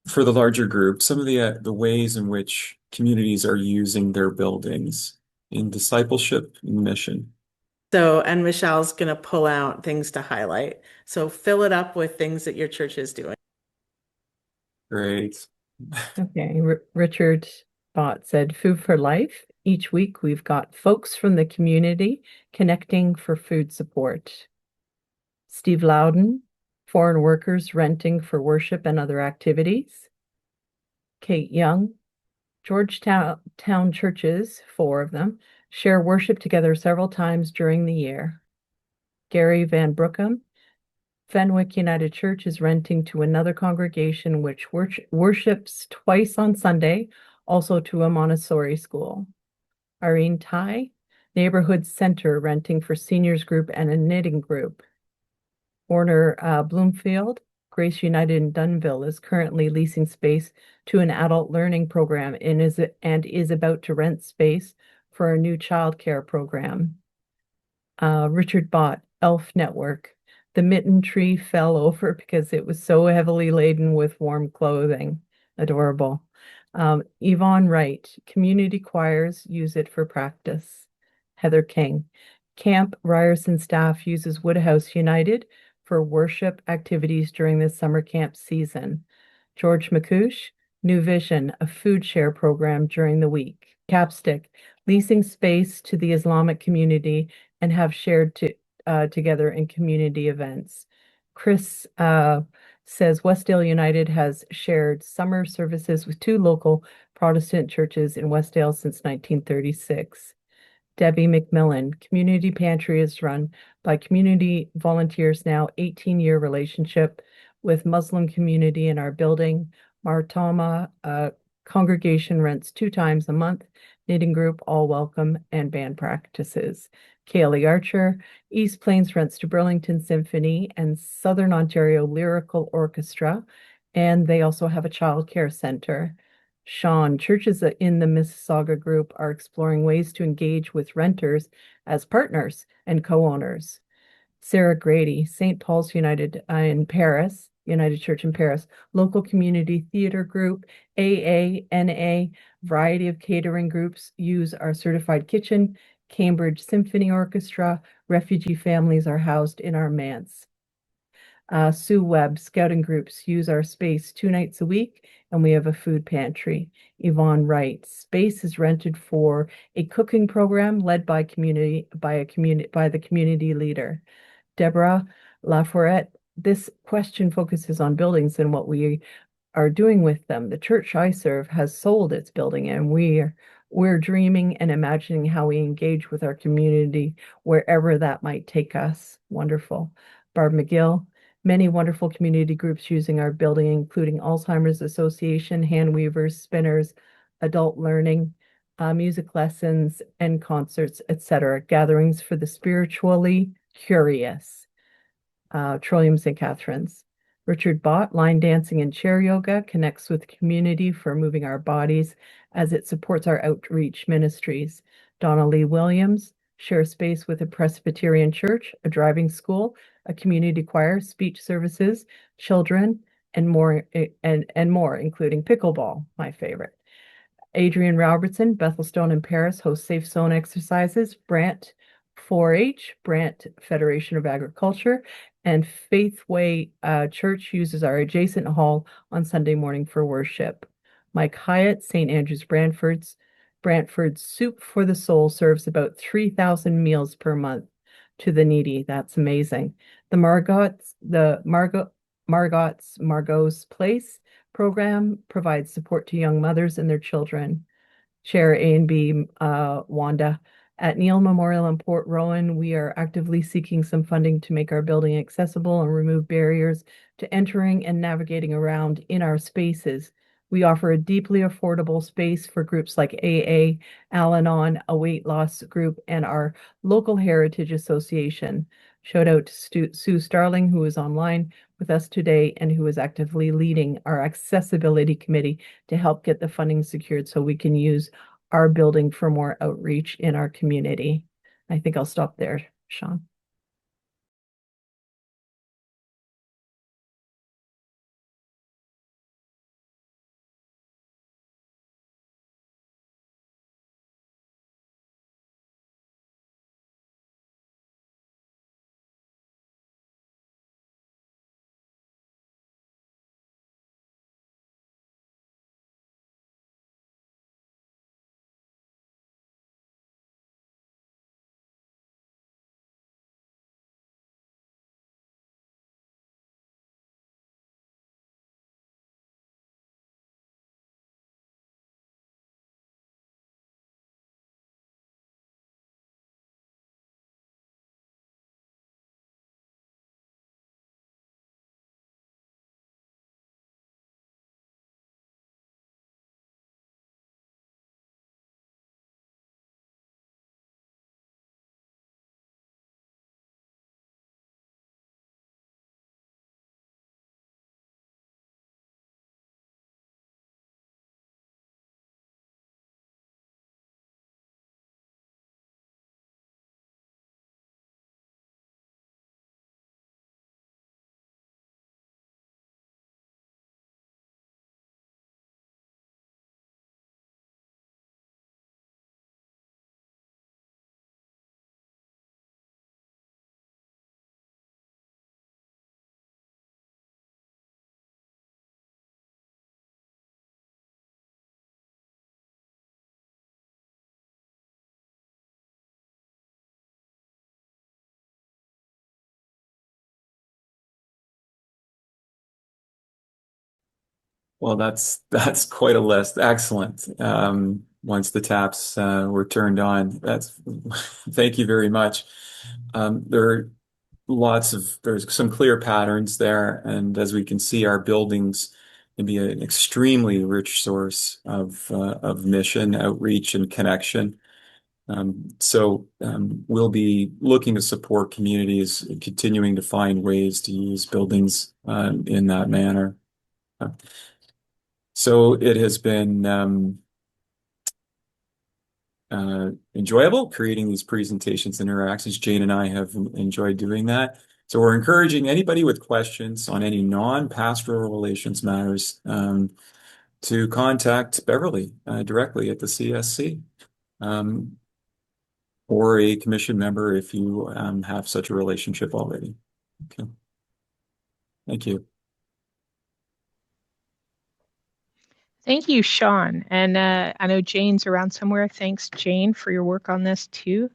for the larger group some of the ways in which communities are using their buildings in discipleship and mission. So, and Michelle's going to pull out things to highlight. So fill it up with things that your church is doing. Great. Okay, Richard Bott said, Food for Life. Each week we've got folks from the community connecting for food support. Steve Loudon, foreign workers renting for worship and other activities. Kate Young, Georgetown churches, 4 of them, share worship together several times during the year. Gary Van Brookham, Fenwick United Church is renting to another congregation which worships twice on Sunday, also to a Montessori school. Irene Tai, Neighborhood Center renting for seniors group and a knitting group. Warner Bloomfield, Grace United in Dunville is currently leasing space to an adult learning program and is about to rent space for a new childcare program. Richard Bott, Elf Network. The mitten tree fell over because it was so heavily laden with warm clothing. Adorable. Yvonne Wright, community choirs use it for practice. Heather King, Camp Ryerson staff uses Woodhouse United for worship activities during the summer camp season. George McCouche, New Vision, a food share program during the week. Capstick, leasing space to the Islamic community and have shared together in community events. Chris says Westdale United has shared summer services with 2 local Protestant churches in Westdale since 1936. Debbie McMillan, Community Pantry is run by community volunteers now, 18-year relationship with Muslim community in our building. Martama, congregation rents 2 times a month, knitting group, all welcome, and band practices. Kaylee Archer, East Plains rents to Burlington Symphony and Southern Ontario Lyrical Orchestra, and they also have a child care center. Sean, churches in the Mississauga group are exploring ways to engage with renters as partners and co-owners. Sarah Grady, St. Paul's United in Paris, United Church in Paris, local community theater group, AA, NA, variety of catering groups use our certified kitchen. Cambridge Symphony Orchestra, refugee families are housed in our manse. Sue Webb, scouting groups use our space 2 nights a week, and we have a food pantry. Yvonne Wright, space is rented for a cooking program led by the community leader. Deborah Laforette, this question focuses on buildings and what we are doing with them. The church I serve has sold its building, and we're dreaming and imagining how we engage with our community wherever that might take us. Wonderful. Barb McGill, many wonderful community groups using our building, including Alzheimer's Association, hand weavers, spinners, adult learning, music lessons and concerts, etc. Gatherings for the spiritually curious. Trillium St. Catherine's. Richard Bott, line dancing and chair yoga, connects with community for moving our bodies as it supports our outreach ministries. Donna Lee Williams, share space with a Presbyterian church, a driving school, a community choir, speech services, children, and more, including pickleball, my favorite. Adrian Robertson, Bethelstone in Paris, hosts Safe Zone exercises. Brant 4-H, Brant Federation of Agriculture, and Faithway Church uses our adjacent hall on Sunday morning for worship. Mike Hyatt, St. Andrews Brantford's Soup for the Soul serves about 3,000 meals per month to the needy. That's amazing. The Margot's Place program provides support to young mothers and their children. Chair A&B Wanda. At Neil Memorial in Port Rowan, we are actively seeking some funding to make our building accessible and remove barriers to entering and navigating around in our spaces. We offer a deeply affordable space for groups like AA, Al-Anon, a weight loss group, and our local Heritage Association. Shout out to Sue Starling, who is online with us today and who is actively leading our accessibility committee to help get the funding secured so we can use our building for more outreach in our community. I think I'll stop there, Sean. Well, that's quite a list. Excellent. Once the taps were turned on, thank you very much. There are there's some clear patterns there, and as we can see, our buildings can be an extremely rich source of mission, outreach, and connection. We'll be looking to support communities, continuing to find ways to use buildings in that manner. So it has been enjoyable creating these presentations and interactions. Jane and I have enjoyed doing that. So we're encouraging anybody with questions on any non-pastoral relations matters to contact Beverly directly at the CSC or a commission member if you have such a relationship already. Okay. Thank you. Thank you, Sean. And I know Jane's around somewhere. Thanks, Jane, for your work on this too.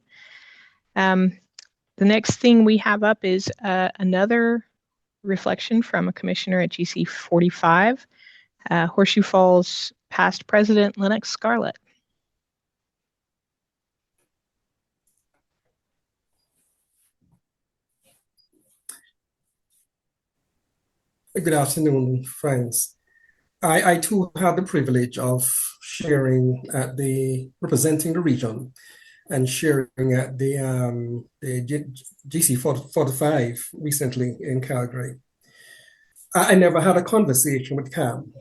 The next thing we have up is another reflection from a commissioner at GC 45, Horseshoe Falls past president Lennox Scarlett. Good afternoon, friends. I too have the privilege of sharing representing the region and sharing at the GC 45 recently in Calgary. I never had a conversation with Cam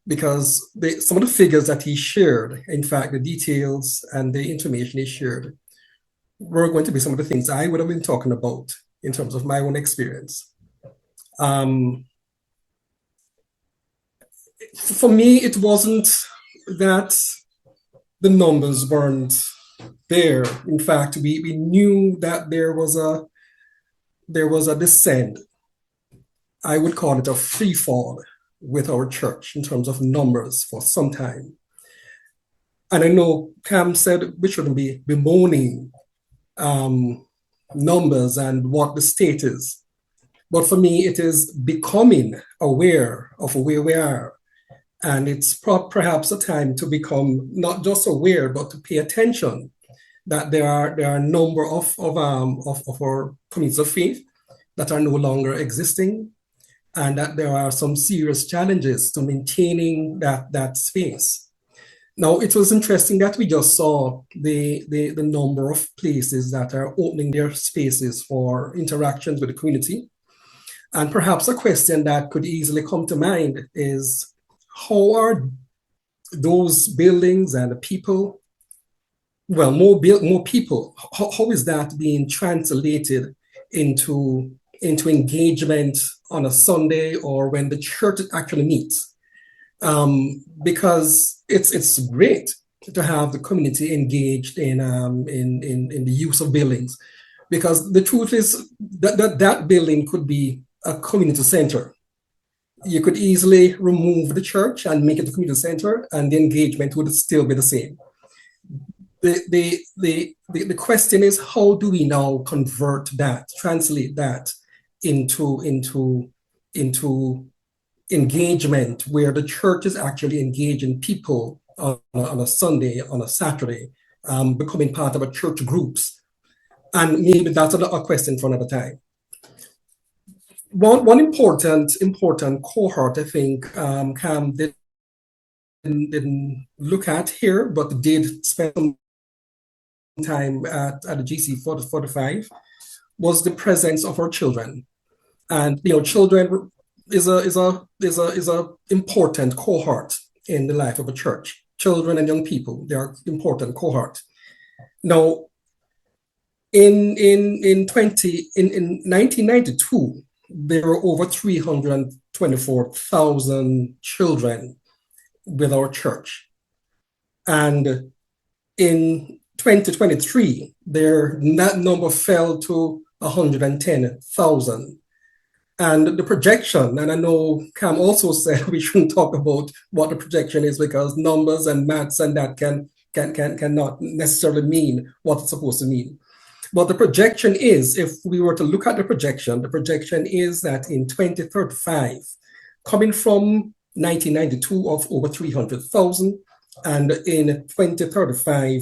because some of the figures that he shared, in fact, the details and the information he shared, were going to be some of the things I would have been talking about in terms of my own experience. For me, it wasn't that the numbers weren't there. In fact, we knew that there was a descent. I would call it a free fall with our church in terms of numbers for some time. And I know Cam said we shouldn't be bemoaning numbers and what the state is. But for me, it is becoming aware of where we are. And it's perhaps a time to become not just aware, but to pay attention that there are a number of our communities of faith that are no longer existing, and that there are some serious challenges to maintaining that space. Now, it was interesting that we just saw the number of places that are opening their spaces for interactions with the community. And perhaps a question that could easily come to mind is, how are those buildings and the people, well, more people, how is that being translated into engagement on a Sunday or when the church actually meets? Because it's great to have the community engaged in the use of buildings, because the truth is that building could be a community center. You could easily remove the church and make it a community center, and the engagement would still be the same. The question is, how do we now translate that into engagement where the church is actually engaging people on a Sunday, on a Saturday, becoming part of a church groups? And maybe that's a question for another time. One important cohort, I think, Cam didn't look at here, but did spend some time at the GC 45, was the presence of our children. And children is a important cohort in the life of a church. Children and young people, they are important cohort. Now, in 1992, there were over 324,000 children with our church. And in 2023, that number fell to 110,000. And the projection, and I know Cam also said we shouldn't talk about what the projection is, because numbers and maths and that cannot necessarily mean what it's supposed to mean. But the projection is, if we were to look at the projection is that in 2035, coming from 1992 of over 300,000, and in 2035,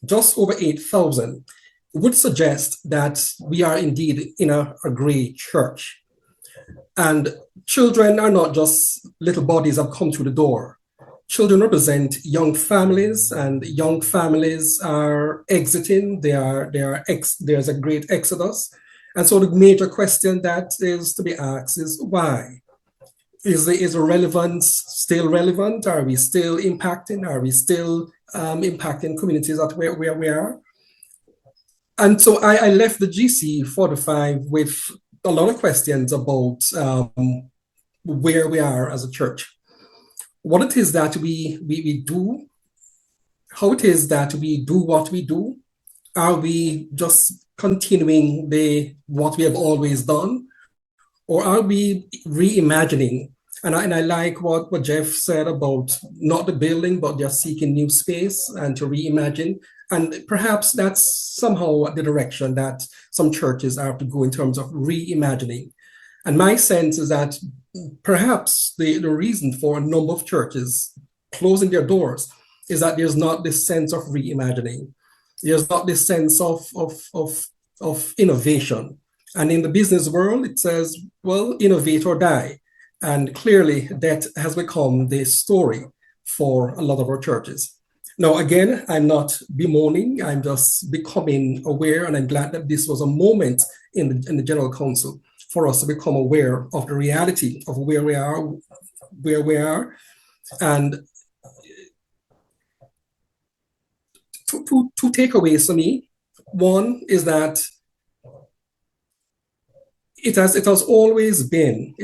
just over 8,000, would suggest that we are indeed in a great church. And children are not just little bodies that come through the door. Children represent young families, and young families are exiting. There's a great exodus. And so the major question that is to be asked is why? Is the relevance still relevant? Are we still impacting? Are we still impacting communities at where we are? And so I left the GC 45 with a lot of questions about where we are as a church, what it is that we do, how it is that we do what we do. Are we just continuing what we have always done, or are we reimagining? And I like what Jeff said about not the building, but just seeking new space and to reimagine. And perhaps that's somehow the direction that some churches are to go in terms of reimagining. And my sense is that perhaps the reason for a number of churches closing their doors is that there's not this sense of reimagining. There's not this sense of innovation. And in the business world, it says, well, innovate or die. And clearly that has become the story for a lot of our churches. Now, again, I'm not bemoaning, I'm just becoming aware, and I'm glad that this was a moment in the General Council for us to become aware of the reality of where we are. And two takeaways for me. One is that it has always been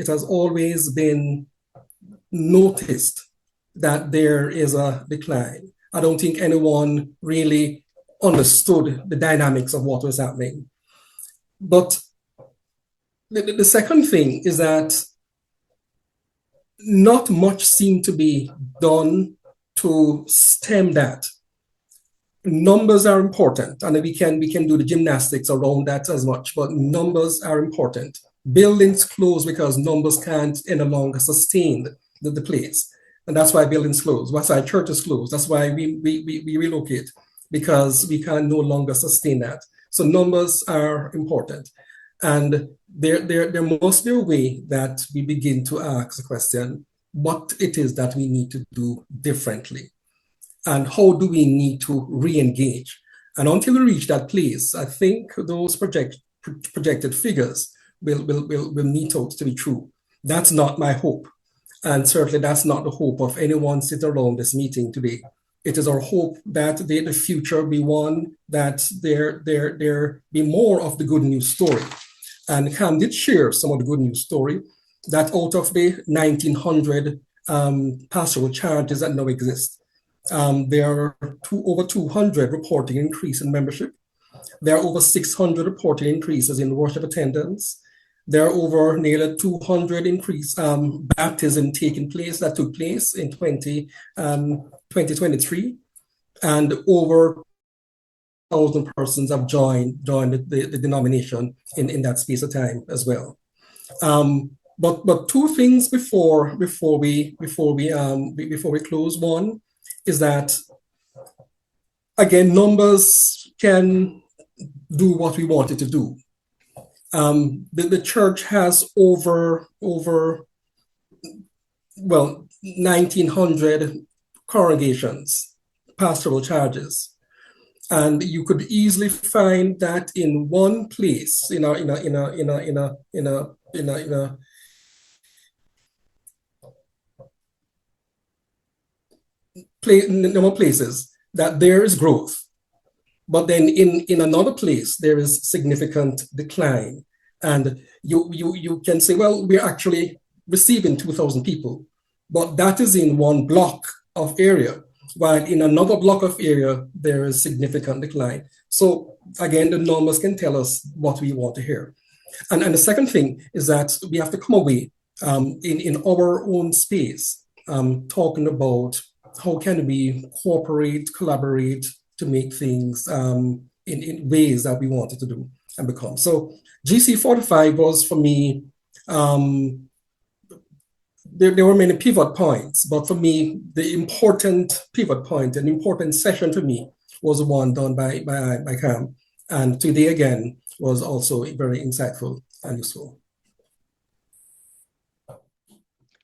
noticed that there is a decline. I don't think anyone really understood the dynamics of what was happening. But the second thing is that not much seemed to be done to stem that. Numbers are important, and we can do the gymnastics around that as much, but numbers are important. Buildings close because numbers can't any longer sustain the place. And that's why buildings close. That's why churches close. That's why we relocate, because we can no longer sustain that. So numbers are important. And there must be a way that we begin to ask the question, what it is that we need to do differently, and how do we need to re-engage? And until we reach that place, I think those projected figures will meet out to be true. That's not my hope. And certainly that's not the hope of anyone sitting around this meeting today. It is our hope that the future be one that there be more of the good news story. And Cam did share some of the good news story, that out of the 1,900 pastoral charges that now exist, there are over 200 reporting increase in membership. There are over 600 reported increases in worship attendance. There are over nearly 200 increase baptism that took place in 2023, and over 1,000 persons have joined the denomination in that space of time as well. But two things before we close. One is that, again, numbers can do what we want it to do. The church has over 1,900 congregations, pastoral charges, and you could easily find that in one place, in a number of places that there is growth. But then in another place, there is significant decline. And you can say, well, we're actually receiving 2,000 people, but that is in one block of area, while in another block of area, there is significant decline. So again, the numbers can tell us what we want to hear. And the second thing is that we have to come away in our own space, talking about how can we cooperate, collaborate, to make things in ways that we wanted to do and become. So GC 45 was for me there were many pivot points, but for me, the important pivot point, an important session for me was the one done by Cam. And today again was also very insightful and useful.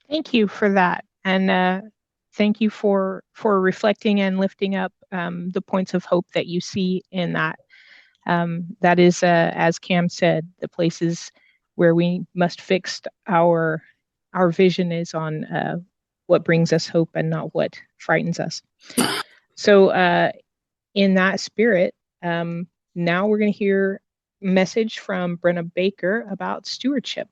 Thank you for that. And thank you for reflecting and lifting up the points of hope that you see in that. That is, as Cam said, the places where we must fix our vision is on what brings us hope and not what frightens us. So in that spirit, now we're going to hear a message from Brenna Baker about stewardship.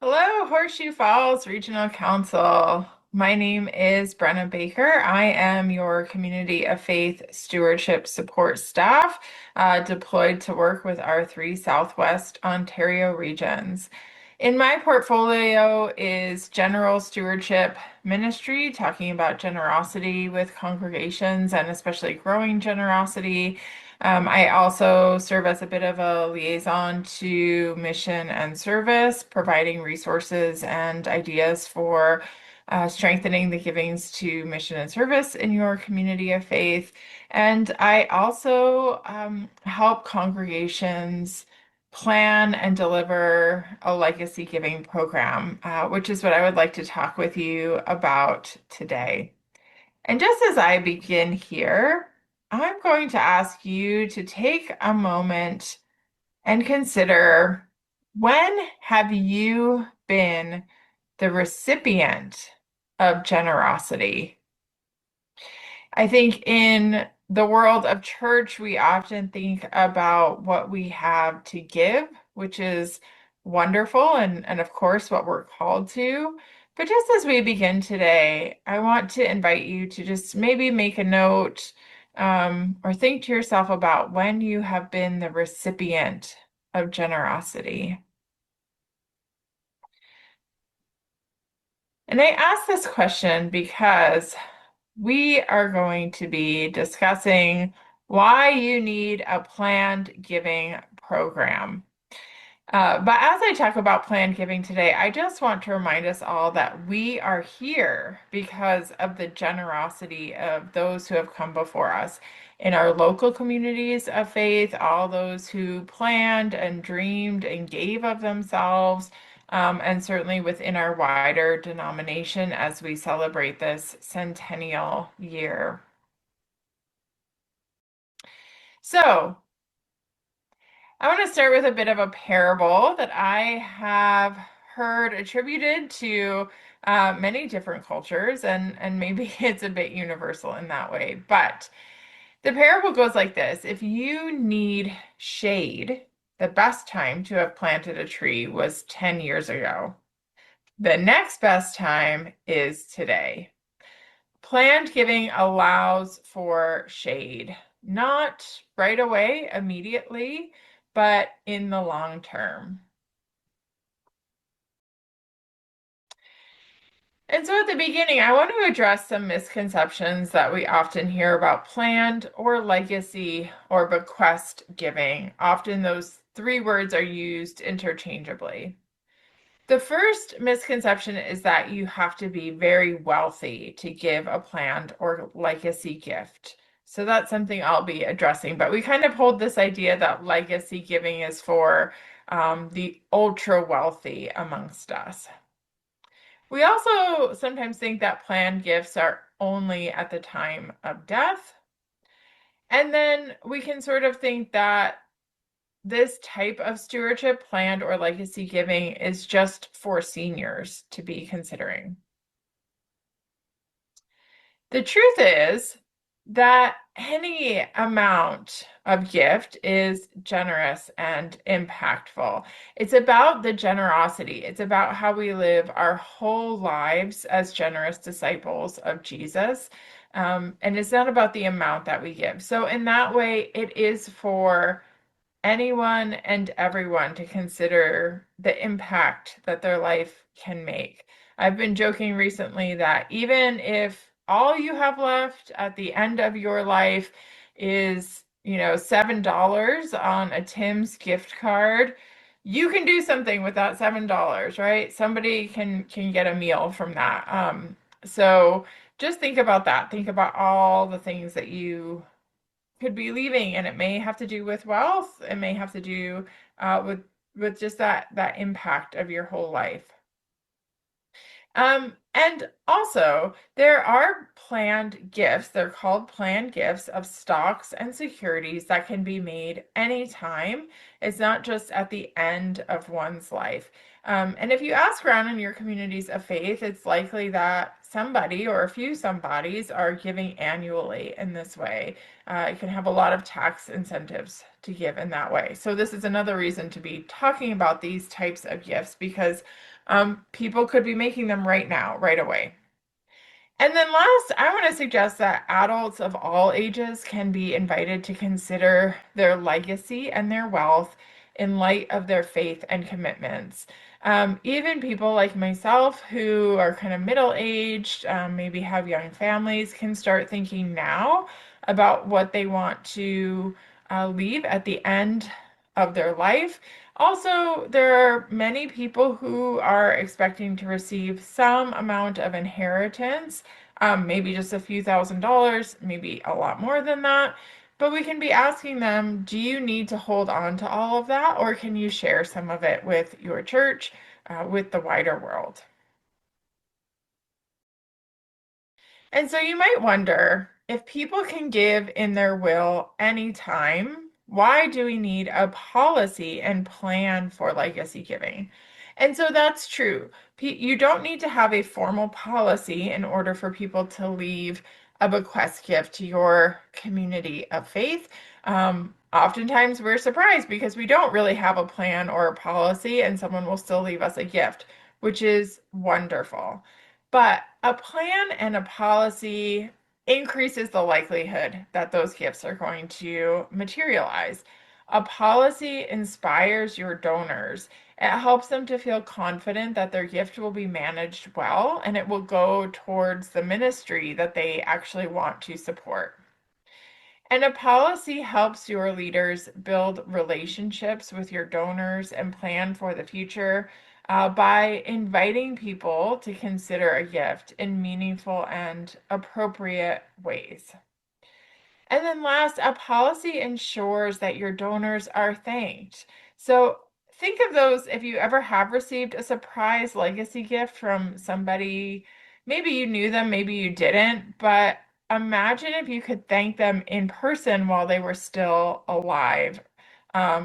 Hello, Horseshoe Falls Regional Council. My name is Brenna Baker. I am your Community of Faith Stewardship Support Staff deployed to work with our 3 Southwest Ontario regions. In my portfolio is General Stewardship Ministry, talking about generosity with congregations and especially growing generosity. I also serve as a bit of a liaison to mission and service, providing resources and ideas for strengthening the givings to mission and service in your community of faith. And I also help congregations plan and deliver a legacy giving program, which is what I would like to talk with you about today. And just as I begin here, I'm going to ask you to take a moment and consider, when have you been the recipient of generosity? I think in the world of church, we often think about what we have to give, which is wonderful and of course what we're called to. But just as we begin today, I want to invite you to just maybe make a note or think to yourself about when you have been the recipient of generosity. And I ask this question because we are going to be discussing why you need a planned giving program. But as I talk about planned giving today, I just want to remind us all that we are here because of the generosity of those who have come before us in our local communities of faith, all those who planned and dreamed and gave of themselves, and certainly within our wider denomination as we celebrate this centennial year. So, I want to start with a bit of a parable that I have heard attributed to many different cultures, and maybe it's a bit universal in that way. But the parable goes like this: if you need shade, the best time to have planted a tree was 10 years ago. The next best time is today. Planned giving allows for shade, not right away, immediately, but in the long term. And so at the beginning, I want to address some misconceptions that we often hear about planned or legacy or bequest giving. Often those 3 words are used interchangeably. The first misconception is that you have to be very wealthy to give a planned or legacy gift. So that's something I'll be addressing. But we kind of hold this idea that legacy giving is for the ultra wealthy amongst us. We also sometimes think that planned gifts are only at the time of death. And then we can sort of think that this type of stewardship, planned or legacy giving, is just for seniors to be considering. The truth is that any amount of gift is generous and impactful. It's about the generosity. It's about how we live our whole lives as generous disciples of Jesus. And it's not about the amount that we give. So in that way, it is for anyone and everyone to consider the impact that their life can make. I've been joking recently that even if all you have left at the end of your life is, $7 on a Tim's gift card, you can do something with that $7, right? Somebody can get a meal from that. So just think about that. Think about all the things that you could be leaving, and it may have to do with wealth. It may have to do with just that impact of your whole life. And also, there are planned gifts. They're called planned gifts of stocks and securities that can be made anytime. It's not just at the end of one's life. And if you ask around in your communities of faith, it's likely that somebody or a few somebodies are giving annually in this way. It can have a lot of tax incentives to give in that way. So this is another reason to be talking about these types of gifts, because people could be making them right now, right away. And then last, I want to suggest that adults of all ages can be invited to consider their legacy and their wealth in light of their faith and commitments. Even people like myself who are kind of middle-aged, maybe have young families, can start thinking now about what they want to leave at the end of their life. Also, there are many people who are expecting to receive some amount of inheritance, maybe just a few $1,000s, maybe a lot more than that. But we can be asking them, do you need to hold on to all of that, or can you share some of it with your church, with the wider world? And so you might wonder, if people can give in their will anytime, why do we need a policy and plan for legacy giving? And so that's true. You don't need to have a formal policy in order for people to leave a bequest gift to your community of faith. Oftentimes we're surprised because we don't really have a plan or a policy, and someone will still leave us a gift, which is wonderful. But a plan and a policy increases the likelihood that those gifts are going to materialize. A policy inspires your donors. It helps them to feel confident that their gift will be managed well, and it will go towards the ministry that they actually want to support. And a policy helps your leaders build relationships with your donors and plan for the future by inviting people to consider a gift in meaningful and appropriate ways. And then last, a policy ensures that your donors are thanked. So think of those, if you ever have received a surprise legacy gift from somebody, maybe you knew them, maybe you didn't, but imagine if you could thank them in person while they were still alive,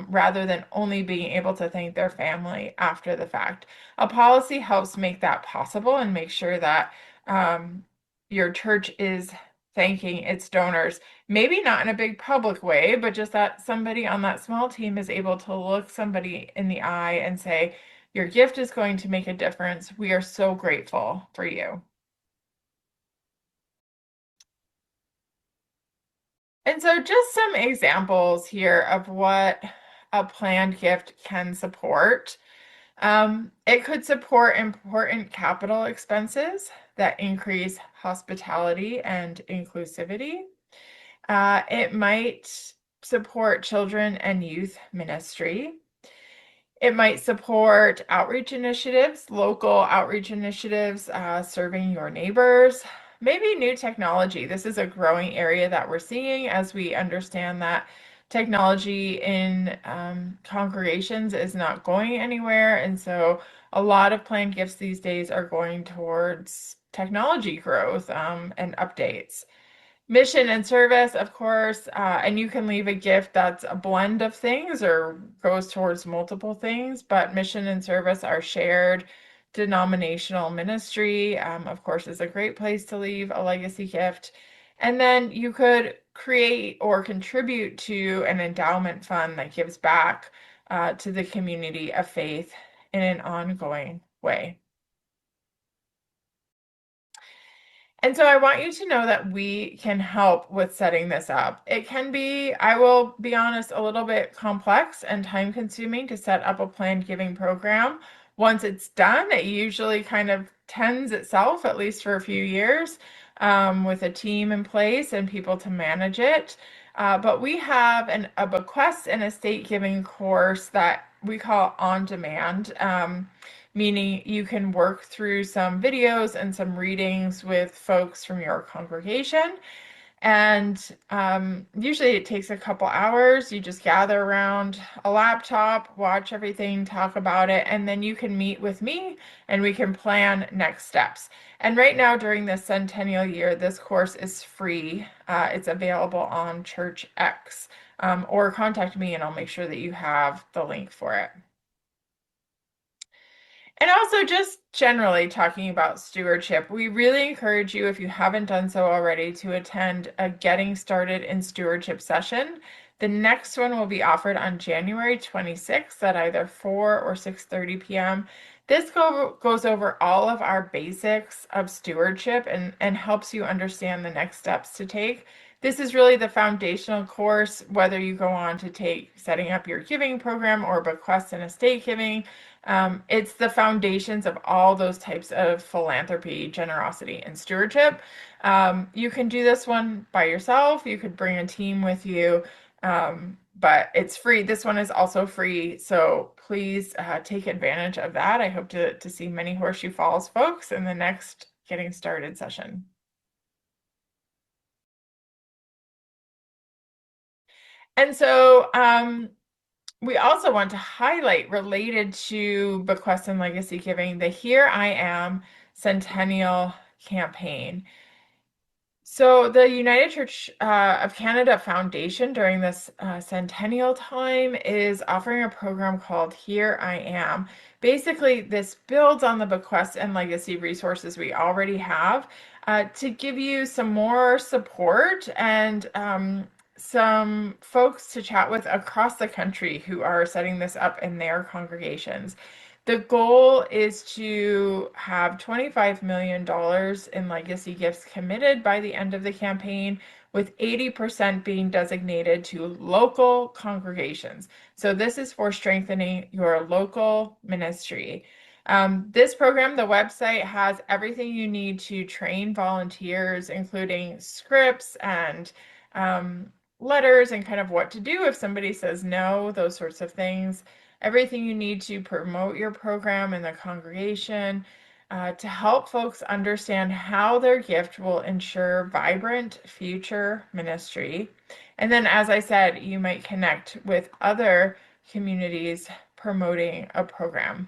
rather than only being able to thank their family after the fact. A policy helps make that possible and make sure that your church is thanking its donors. Maybe not in a big public way, but just that somebody on that small team is able to look somebody in the eye and say, your gift is going to make a difference. We are so grateful for you. And so just some examples here of what a planned gift can support. It could support important capital expenses that increase hospitality and inclusivity. It might support children and youth ministry. It might support outreach initiatives, local outreach initiatives, serving your neighbors. Maybe new technology. This is a growing area that we're seeing as we understand that technology in congregations is not going anywhere. And so a lot of planned gifts these days are going towards technology growth and updates. Mission and service, of course, and you can leave a gift that's a blend of things or goes towards multiple things, but mission and service are shared. Denominational ministry, of course, is a great place to leave a legacy gift. And then you could create or contribute to an endowment fund that gives back to the community of faith in an ongoing way. And so I want you to know that we can help with setting this up. It can be, I will be honest, a little bit complex and time consuming to set up a planned giving program. Once it's done, it usually kind of tends itself, at least for a few years, with a team in place and people to manage it. But we have a bequest and estate giving course that we call on demand, meaning you can work through some videos and some readings with folks from your congregation. And usually it takes a couple hours. You just gather around a laptop, watch everything, talk about it, and then you can meet with me and we can plan next steps. And right now during this centennial year, this course is free. It's available on ChurchX, or contact me and I'll make sure that you have the link for it. And also just generally talking about stewardship, we really encourage you, if you haven't done so already, to attend a Getting Started in Stewardship session. The next one will be offered on January 26th at either 4 or 6:30 p.m. This goes over all of our basics of stewardship and helps you understand the next steps to take. This is really the foundational course, whether you go on to take setting up your giving program or bequest and estate giving. It's the foundations of all those types of philanthropy, generosity, and stewardship. You can do this one by yourself. You could bring a team with you, but it's free. This one is also free, so please take advantage of that. I hope to see many Horseshoe Falls folks in the next Getting Started session. And so we also want to highlight, related to bequest and legacy giving, the Here I Am Centennial campaign. So the United Church of Canada Foundation during this centennial time is offering a program called Here I Am. Basically, this builds on the bequest and legacy resources we already have to give you some more support and some folks to chat with across the country who are setting this up in their congregations. The goal is to have $25 million in legacy gifts committed by the end of the campaign, with 80% being designated to local congregations. So this is for strengthening your local ministry. This program, the website, has everything you need to train volunteers, including scripts and letters and kind of what to do if somebody says no, those sorts of things. Everything you need to promote your program in the congregation, to help folks understand how their gift will ensure vibrant future ministry. And then, as I said, you might connect with other communities promoting a program.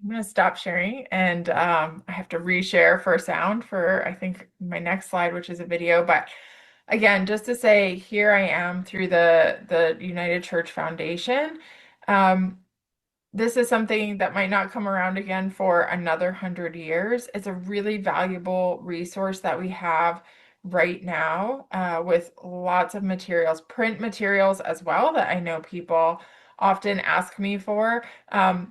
I'm going to stop sharing, and I have to reshare for sound for, I think, my next slide, which is a video. But again, just to say, here I am through the United Church Foundation. This is something that might not come around again for another 100 years. It's a really valuable resource that we have right now, with lots of materials, print materials as well, that I know people often ask me for.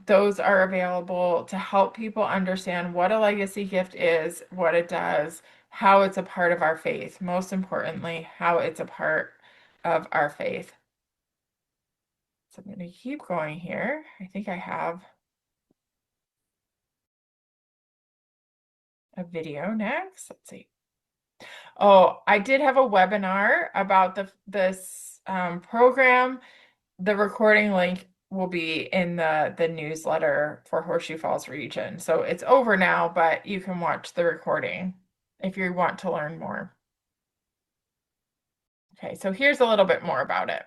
Those are available to help people understand what a legacy gift is, what it does, how it's a part of our faith, most importantly, how it's a part of our faith. So I'm going to keep going here. I think I have a video next. Let's see. Oh, I did have a webinar about this program. The recording link will be in the newsletter for Horseshoe Falls region. So it's over now, but you can watch the recording if you want to learn more. Okay, so here's a little bit more about it.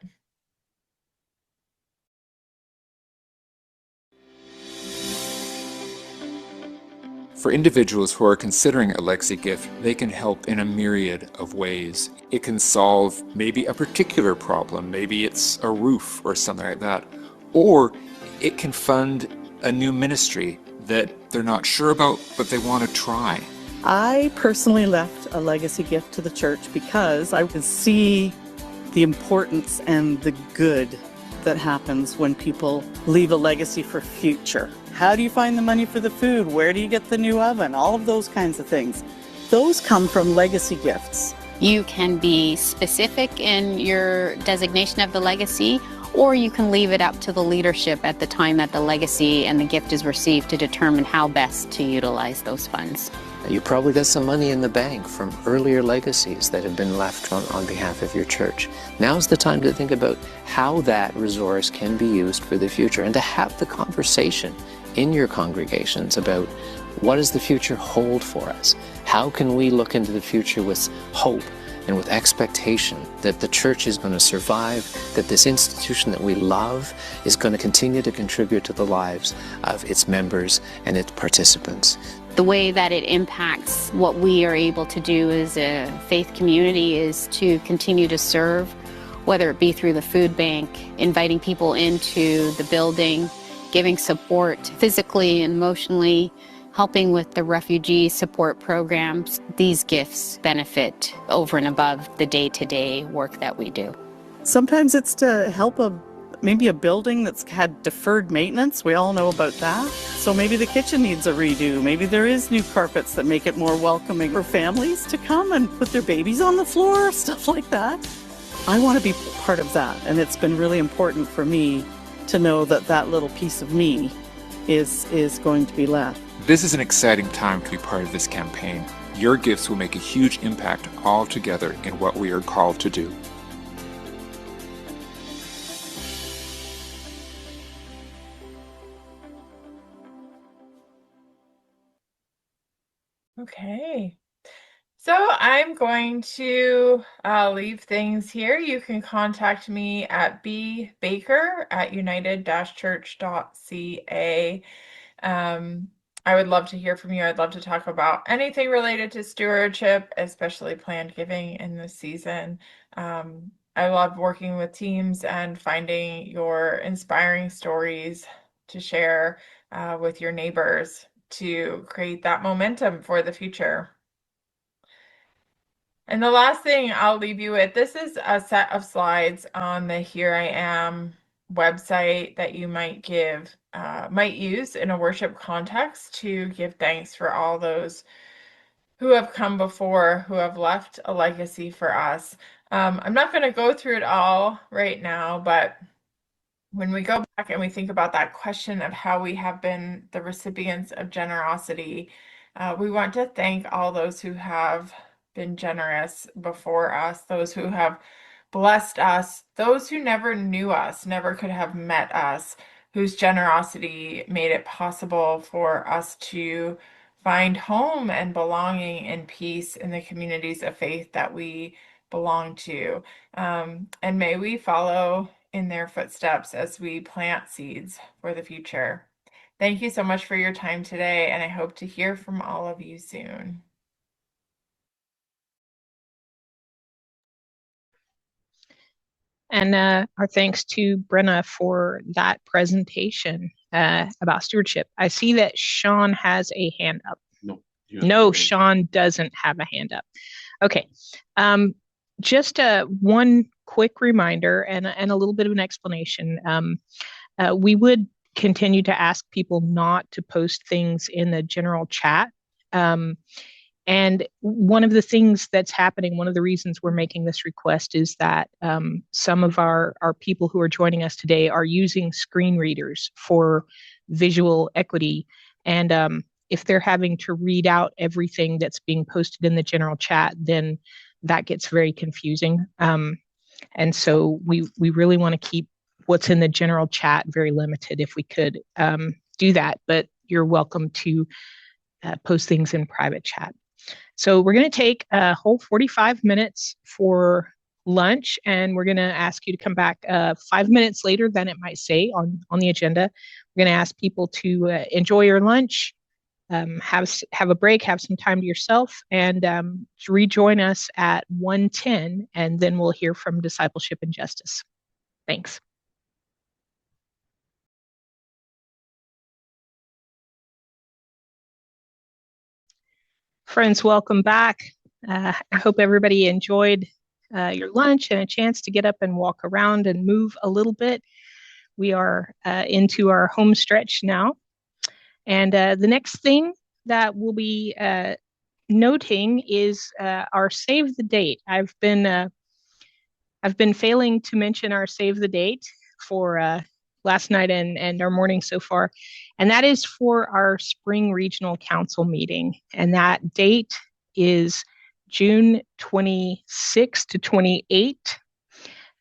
For individuals who are considering a legacy gift, they can help in a myriad of ways. It can solve maybe a particular problem, maybe it's a roof or something like that, or it can fund a new ministry that they're not sure about, but they want to try. I personally left a legacy gift to the church because I could see the importance and the good that happens when people leave a legacy for future. How do you find the money for the food? Where do you get the new oven? All of those kinds of things. Those come from legacy gifts. You can be specific in your designation of the legacy, or you can leave it up to the leadership at the time that the legacy and the gift is received to determine how best to utilize those funds. You probably got some money in the bank from earlier legacies that have been left on behalf of your church. Now's the time to think about how that resource can be used for the future and to have the conversation in your congregations about what does the future hold for us? How can we look into the future with hope and with expectation that the church is going to survive, that this institution that we love is going to continue to contribute to the lives of its members and its participants. The way that it impacts what we are able to do as a faith community is to continue to serve, whether it be through the food bank, inviting people into the building, giving support physically and emotionally, helping with the refugee support programs. These gifts benefit over and above the day-to-day work that we do. Sometimes it's to help maybe a building that's had deferred maintenance. We all know about that. So maybe the kitchen needs a redo. Maybe there is new carpets that make it more welcoming for families to come and put their babies on the floor, stuff like that. I want to be part of that, and it's been really important for me to know that that little piece of me is going to be left. This is an exciting time to be part of this campaign. Your gifts will make a huge impact all together in what we are called to do. Okay. So I'm going to leave things here. You can contact me at bbaker@united-church.ca. I would love to hear from you. I'd love to talk about anything related to stewardship, especially planned giving in this season. I love working with teams and finding your inspiring stories to share with your neighbors to create that momentum for the future. And the last thing I'll leave you with, this is a set of slides on the Here I Am website that you might use in a worship context to give thanks for all those who have come before, who have left a legacy for us. I'm not going to go through it all right now, but when we go back and we think about that question of how we have been the recipients of generosity, we want to thank all those who have been generous before us, those who have blessed us, those who never knew us, never could have met us, whose generosity made it possible for us to find home and belonging and peace in the communities of faith that we belong to. And may we follow in their footsteps as we plant seeds for the future. Thank you so much for your time today, and I hope to hear from all of you soon. And our thanks to Brenna for that presentation about stewardship. I see that Sean has a hand up. No, Sean doesn't have a hand up. Okay. Just one quick reminder and a little bit of an explanation. We would continue to ask people not to post things in the general chat. And one of the things that's happening, one of the reasons we're making this request is that some of our people who are joining us today are using screen readers for visual equity. And if they're having to read out everything that's being posted in the general chat, then that gets very confusing. And so we really want to keep what's in the general chat very limited if we could do that. But you're welcome to post things in private chat. So we're going to take a whole 45 minutes for lunch, and we're going to ask you to come back 5 minutes later than it might say on the agenda. We're going to ask people to enjoy your lunch, have a break, have some time to yourself, and rejoin us at 1:10, and then we'll hear from Discipleship and Justice. Thanks. Friends, welcome back. I hope everybody enjoyed your lunch and a chance to get up and walk around and move a little bit. We are into our home stretch now. And the next thing that we'll be noting is our save the date. I've been failing to mention our save the date for last night and our morning so far. And that is for our spring regional council meeting. And that date is June 26 to 28.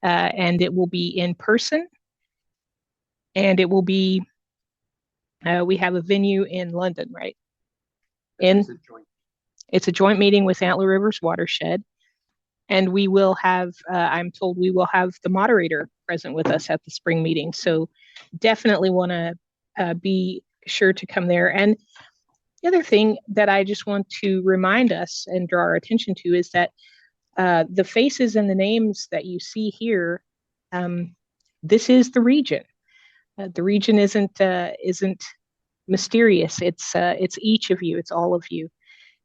And it will be in person. And it will be, we have a venue in London, right? It's a joint meeting with Antler Rivers Watershed. And we will have, I'm told we will have the moderator present with us at the spring meeting. So definitely want to be sure to come there. And the other thing that I just want to remind us and draw our attention to is that the faces and the names that you see here, this is the region. The region isn't mysterious. It's each of you. It's all of you.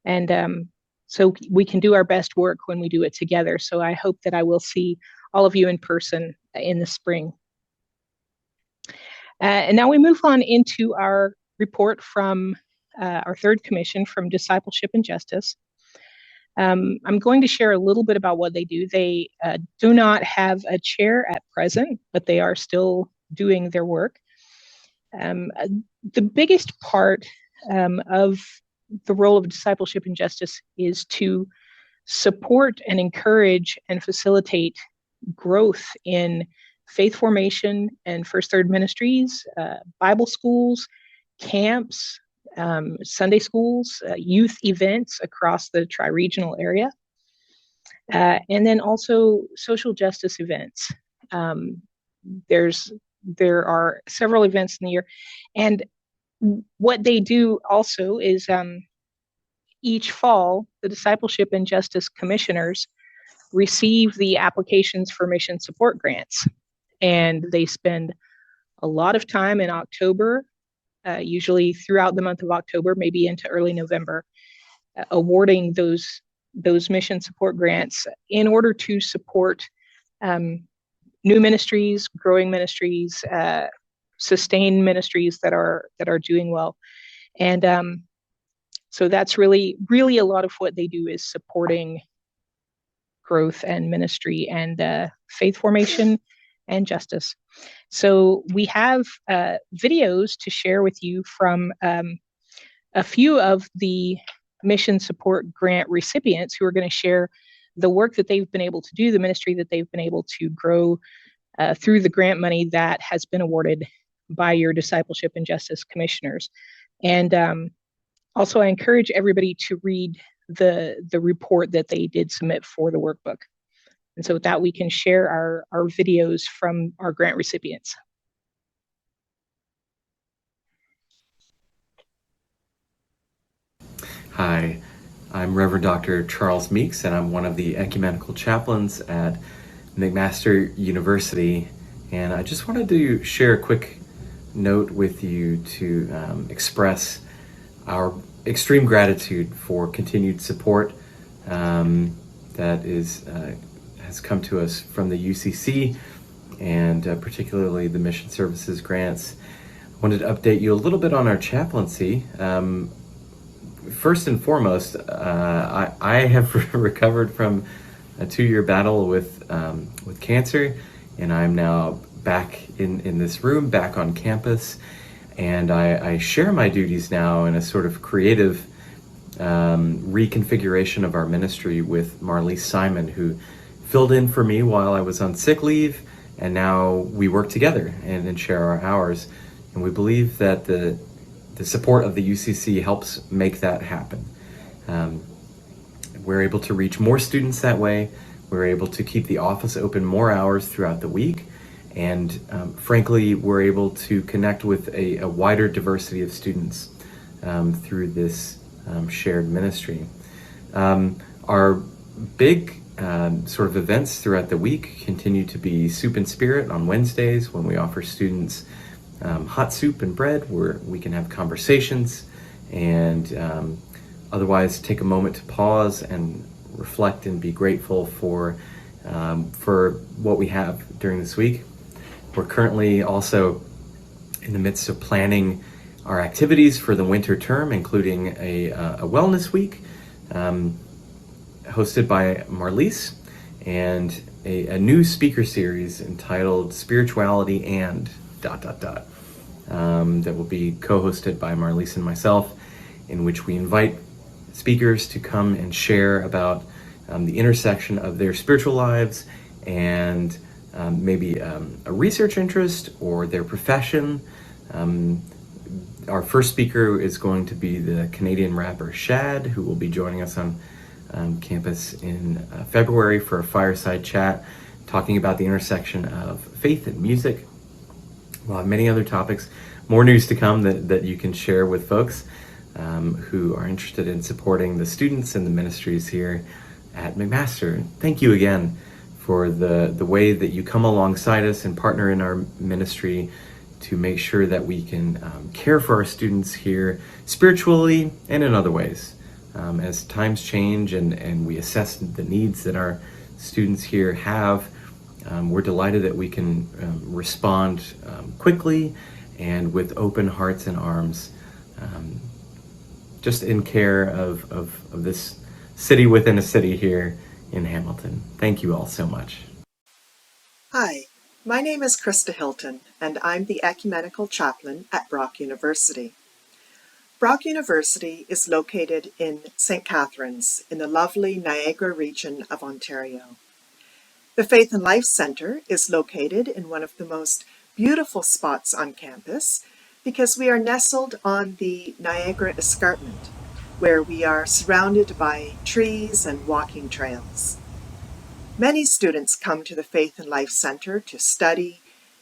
And so we can do our best work when we do it together. So I hope that I will see all of you in person in the spring. And now we move on into our report from our third commission from Discipleship and Justice. I'm going to share a little bit about what they do. They do not have a chair at present, but they are still doing their work. The biggest part of the role of Discipleship and Justice is to support and encourage and facilitate growth in faith formation and First Third ministries, Bible schools, camps, Sunday schools, youth events across the tri-regional area, and then also social justice events. There are several events in the year, and what they do also is each fall, the Discipleship and Justice Commissioners receive the applications for mission support grants. And they spend a lot of time in October, usually throughout the month of October, maybe into early November, awarding those mission support grants in order to support new ministries, growing ministries, sustain ministries that are doing well. And so that's really a lot of what they do is supporting growth and ministry and faith formation and justice. So we have videos to share with you from a few of the mission support grant recipients who are going to share the work that they've been able to do, the ministry that they've been able to grow through the grant money that has been awarded by your Discipleship and Justice Commissioners. And also, I encourage everybody to read the report that they did submit for the workbook. And so with that, we can share our videos from our grant recipients. Hi, I'm Reverend Dr. Charles Meeks, and I'm one of the ecumenical chaplains at McMaster University. And I just wanted to share a quick note with you to express our extreme gratitude for continued support that has come to us from the UCC and particularly the Mission Services grants. I wanted to update you a little bit on our chaplaincy. First and foremost, I have recovered from a 2-year battle with cancer, and I'm now back in this room, back on campus, and I share my duties now in a sort of creative reconfiguration of our ministry with Marlise Simon, who filled in for me while I was on sick leave, and now we work together and share our hours, and we believe that the support of the UCC helps make that happen. We're able to reach more students that way. We're able to keep the office open more hours throughout the week. And frankly, we're able to connect with a wider diversity of students through this shared ministry. Our big sort of events throughout the week continue to be Soup and Spirit on Wednesdays, when we offer students hot soup and bread where we can have conversations and otherwise take a moment to pause and reflect and be grateful for what we have during this week. We're currently also in the midst of planning our activities for the winter term, including a wellness week hosted by Marlise, and a new speaker series entitled Spirituality and that will be co-hosted by Marlise and myself, in which we invite speakers to come and share about the intersection of their spiritual lives and maybe a research interest or their profession. Our first speaker is going to be the Canadian rapper Shad, who will be joining us on campus in February for a fireside chat, talking about the intersection of faith and music. We'll have many other topics, more news to come that you can share with folks who are interested in supporting the students and the ministries here at McMaster. Thank you again for the way that you come alongside us and partner in our ministry to make sure that we can care for our students here spiritually and in other ways. As times change and we assess the needs that our students here have, we're delighted that we can respond quickly and with open hearts and arms, just in care of this city within a city here in Hamilton. Thank you all so much. Hi, my name is Krista Hilton, and I'm the Ecumenical Chaplain at Brock University. Brock University is located in St. Catharines in the lovely Niagara region of Ontario. The Faith and Life Centre is located in one of the most beautiful spots on campus because we are nestled on the Niagara Escarpment, where we are surrounded by trees and walking trails. Many students come to the Faith and Life Centre to study,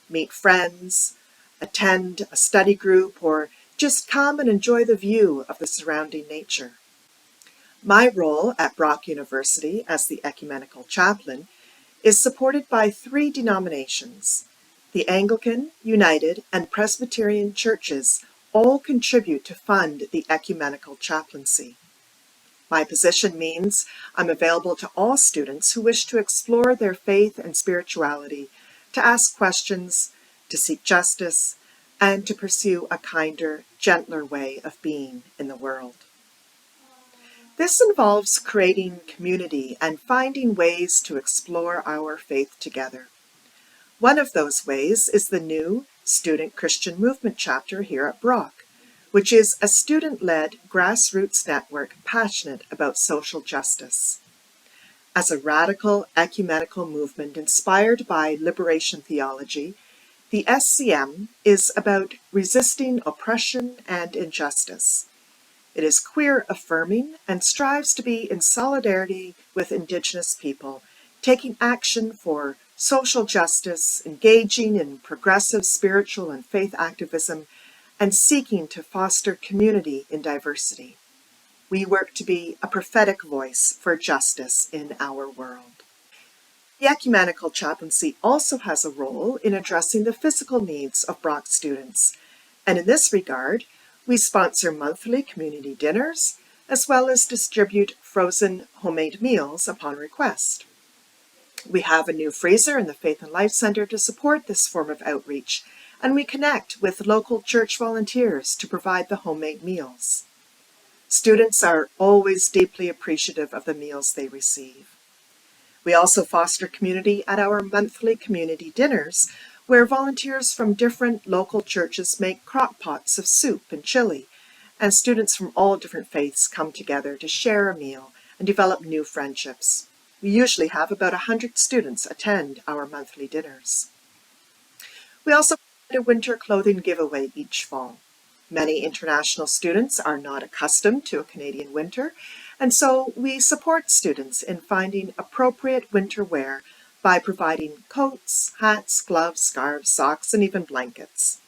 meet friends, attend a study group, or just come and enjoy the view of the surrounding nature. My role at Brock University as the Ecumenical Chaplain is supported by 3 denominations. The Anglican, United, and Presbyterian churches all contribute to fund the Ecumenical Chaplaincy. My position means I'm available to all students who wish to explore their faith and spirituality, to ask questions, to seek justice, and to pursue a kinder, gentler way of being in the world. This involves creating community and finding ways to explore our faith together. One of those ways is the new Student Christian Movement chapter here at Brock, which is a student-led grassroots network passionate about social justice. As a radical ecumenical movement inspired by liberation theology, the SCM is about resisting oppression and injustice. It is queer-affirming and strives to be in solidarity with Indigenous people, taking action for social justice, engaging in progressive spiritual and faith activism, and seeking to foster community in diversity. We work to be a prophetic voice for justice in our world. The Ecumenical Chaplaincy also has a role in addressing the physical needs of Brock students, and in this regard, we sponsor monthly community dinners, as well as distribute frozen homemade meals upon request. We have a new freezer in the Faith and Life Centre to support this form of outreach, and we connect with local church volunteers to provide the homemade meals. Students are always deeply appreciative of the meals they receive. We also foster community at our monthly community dinners, where volunteers from different local churches make crock pots of soup and chili, and students from all different faiths come together to share a meal and develop new friendships. We usually have about 100 students attend our monthly dinners. We also provide a winter clothing giveaway each fall. Many international students are not accustomed to a Canadian winter, and so we support students in finding appropriate winter wear by providing coats, hats, gloves, scarves, socks, and even blankets.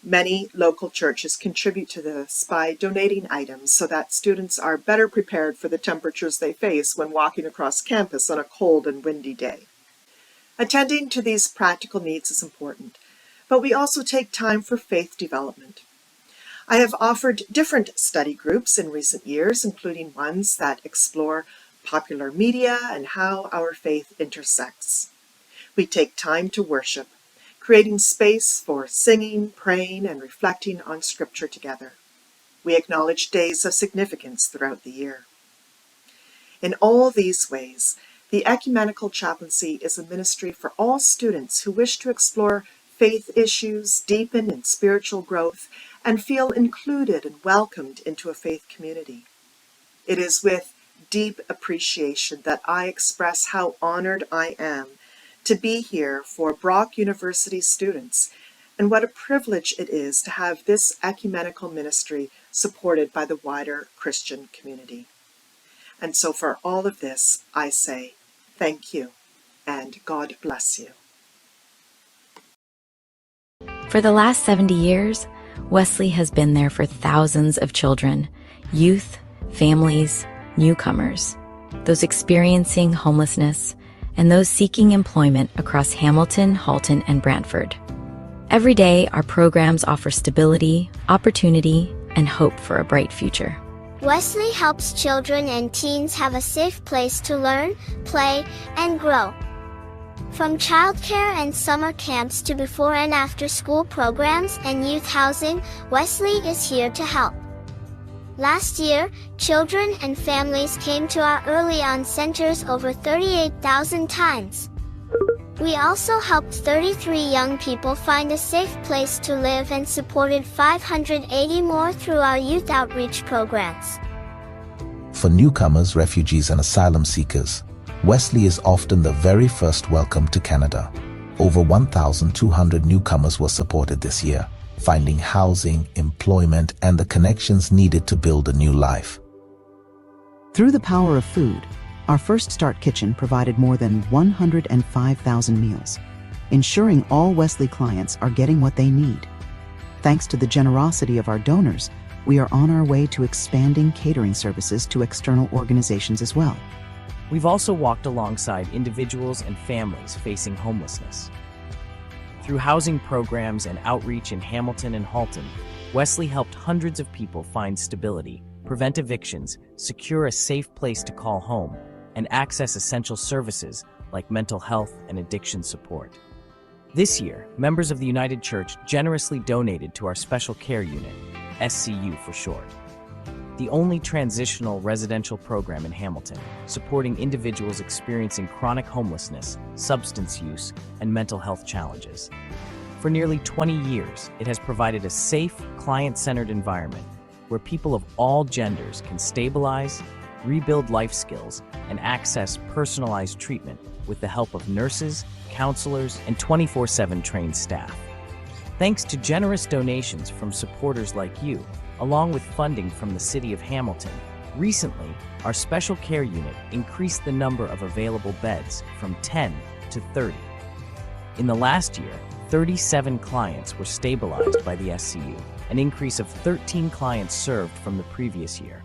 Many local churches contribute to this by donating items so that students are better prepared for the temperatures they face when walking across campus on a cold and windy day. Attending to these practical needs is important, but we also take time for faith development. I have offered different study groups in recent years, including ones that explore popular media and how our faith intersects. We take time to worship, creating space for singing, praying, and reflecting on Scripture together. We acknowledge days of significance throughout the year. In all these ways, the Ecumenical Chaplaincy is a ministry for all students who wish to explore faith issues, deepen in spiritual growth, and feel included and welcomed into a faith community. It is with deep appreciation that I express how honored I am to be here for Brock University students, and what a privilege it is to have this ecumenical ministry supported by the wider Christian community. And so for all of this, I say thank you and God bless you. For the last 70 years, Wesley has been there for thousands of children, youth, families, newcomers, those experiencing homelessness, and those seeking employment across Hamilton, Halton, and Brantford. Every day, our programs offer stability, opportunity, and hope for a bright future. Wesley helps children and teens have a safe place to learn, play, and grow. From childcare and summer camps to before and after school programs and youth housing, Wesley is here to help. Last year, children and families came to our early on centers over 38,000 times. We also helped 33 young people find a safe place to live and supported 580 more through our youth outreach programs. For newcomers, refugees, and asylum seekers, Wesley is often the very first welcome to Canada. Over 1,200 newcomers were supported this year, finding housing, employment, and the connections needed to build a new life. Through the power of food, our First Start Kitchen provided more than 105,000 meals, ensuring all Wesley clients are getting what they need. Thanks to the generosity of our donors, we are on our way to expanding catering services to external organizations as well. We've also walked alongside individuals and families facing homelessness. Through housing programs and outreach in Hamilton and Halton, Wesley helped hundreds of people find stability, prevent evictions, secure a safe place to call home, and access essential services like mental health and addiction support. This year, members of the United Church generously donated to our Special Care Unit, SCU for short, the only transitional residential program in Hamilton, supporting individuals experiencing chronic homelessness, substance use, and mental health challenges. For nearly 20 years, it has provided a safe, client-centered environment where people of all genders can stabilize, rebuild life skills, and access personalized treatment with the help of nurses, counselors, and 24/7 trained staff. Thanks to generous donations from supporters like you, along with funding from the City of Hamilton, recently, our Special Care Unit increased the number of available beds from 10 to 30. In the last year, 37 clients were stabilized by the SCU, an increase of 13 clients served from the previous year.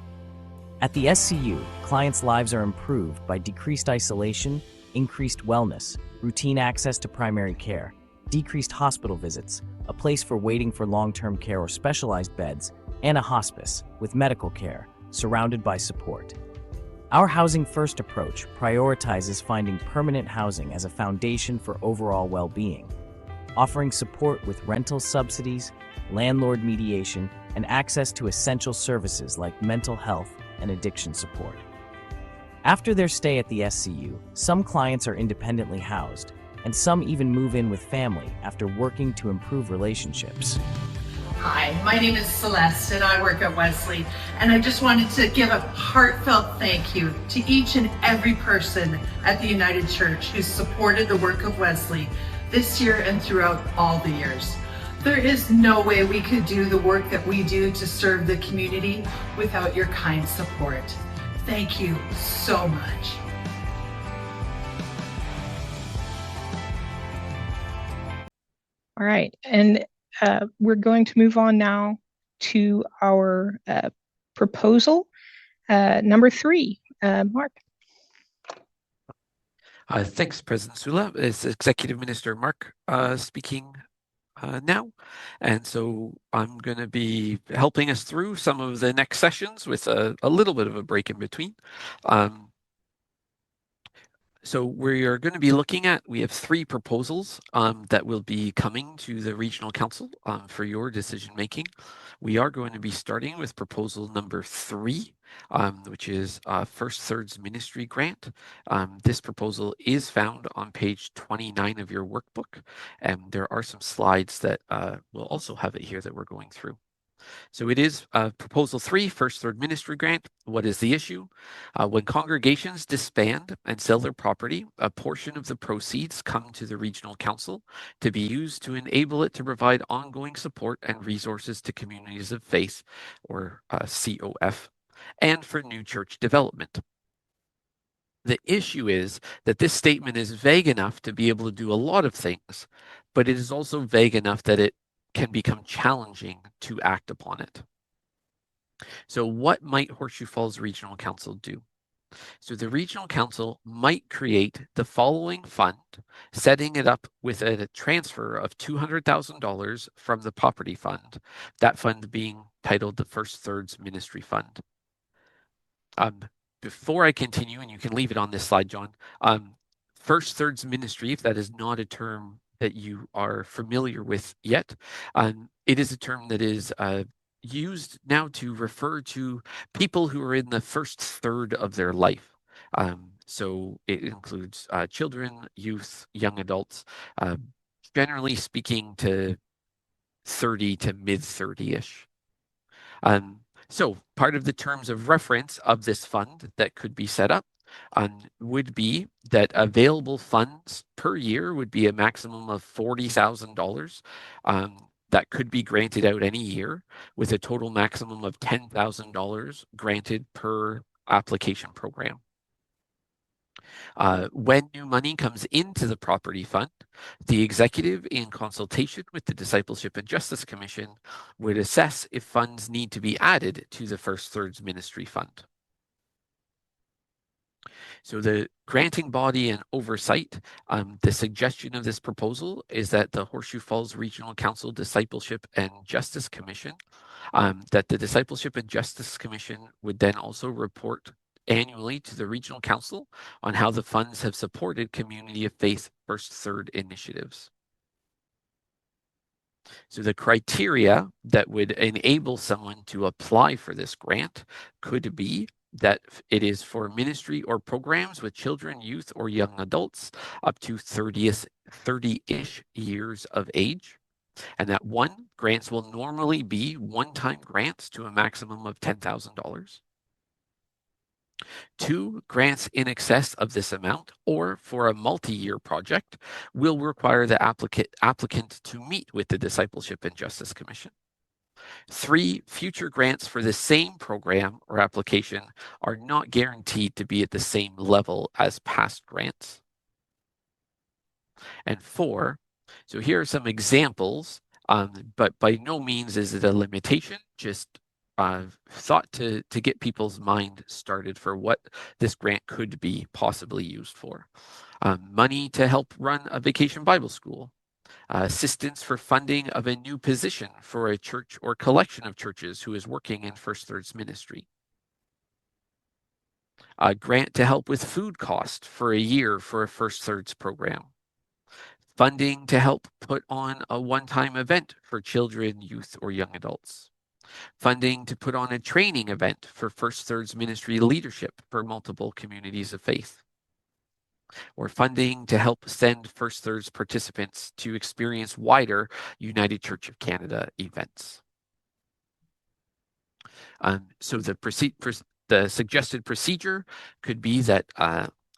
At the SCU, clients' lives are improved by decreased isolation, increased wellness, routine access to primary care, decreased hospital visits, a place for waiting for long-term care or specialized beds, and a hospice with medical care, surrounded by support. Our Housing First approach prioritizes finding permanent housing as a foundation for overall well-being, offering support with rental subsidies, landlord mediation, and access to essential services like mental health and addiction support. After their stay at the SCU, some clients are independently housed, and some even move in with family after working to improve relationships. Hi, my name is Celeste and I work at Wesley, and I just wanted to give a heartfelt thank you to each and every person at the United Church who supported the work of Wesley this year and throughout all the years. There is no way we could do the work that we do to serve the community without your kind support. Thank you so much. All right, and we're going to move on now to our proposal, number 3. Mark. Thanks, President Sula. It's Executive Minister Mark speaking now. And so I'm going to be helping us through some of the next sessions with a little bit of a break in between. So we are going to be looking at, we have 3 proposals that will be coming to the Regional Council for your decision making. We are going to be starting with proposal number 3, which is First Thirds Ministry Grant. This proposal is found on page 29 of your workbook, and there are some slides that will also have it here that we're going through. So it is proposal 3, First Third Ministry Grant. What is the issue? When congregations disband and sell their property, a portion of the proceeds come to the Regional Council to be used to enable it to provide ongoing support and resources to communities of faith, or COF, and for new church development. The issue is that this statement is vague enough to be able to do a lot of things, but it is also vague enough that it can become challenging to act upon it. So what might Horseshoe Falls Regional Council do? So the Regional Council might create the following fund, setting it up with a transfer of $200,000 from the property fund, that fund being titled the First Thirds Ministry Fund. Before I continue, and you can leave it on this slide, John, First Thirds Ministry, if that is not a term that you are familiar with yet, it is a term that is used now to refer to people who are in the first third of their life. So it includes children, youth, young adults, generally speaking to 30 to mid 30-ish. So part of the terms of reference of this fund that could be set up would be that available funds per year would be a maximum of $40,000 that could be granted out any year, with a total maximum of $10,000 granted per application program. When new money comes into the property fund, the executive, in consultation with the Discipleship and Justice Commission, would assess if funds need to be added to the First Thirds Ministry Fund. So the granting body and oversight, the suggestion of this proposal is that the Horseshoe Falls Regional Council Discipleship and Justice Commission, that the Discipleship and Justice Commission would then also report annually to the Regional Council on how the funds have supported community of faith First Third initiatives. So the criteria that would enable someone to apply for this grant could be that it is for ministry or programs with children, youth, or young adults up to 30-ish years of age. And that 1, grants will normally be one-time grants to a maximum of $10,000. 2, grants in excess of this amount or for a multi-year project will require the applicant to meet with the Discipleship and Justice Commission. 3, future grants for the same program or application are not guaranteed to be at the same level as past grants. And 4, so here are some examples, but by no means is it a limitation, just thought to get people's mind started for what this grant could be possibly used for. Money to help run a vacation Bible school, assistance for funding of a new position for a church or collection of churches who is working in First Thirds ministry. A grant to help with food cost for a year for a First Thirds program. Funding to help put on a one-time event for children, youth, or young adults. Funding to put on a training event for First Thirds ministry leadership for multiple communities of faith. Or funding to help send First Thirds participants to experience wider United Church of Canada events. So the suggested procedure could be that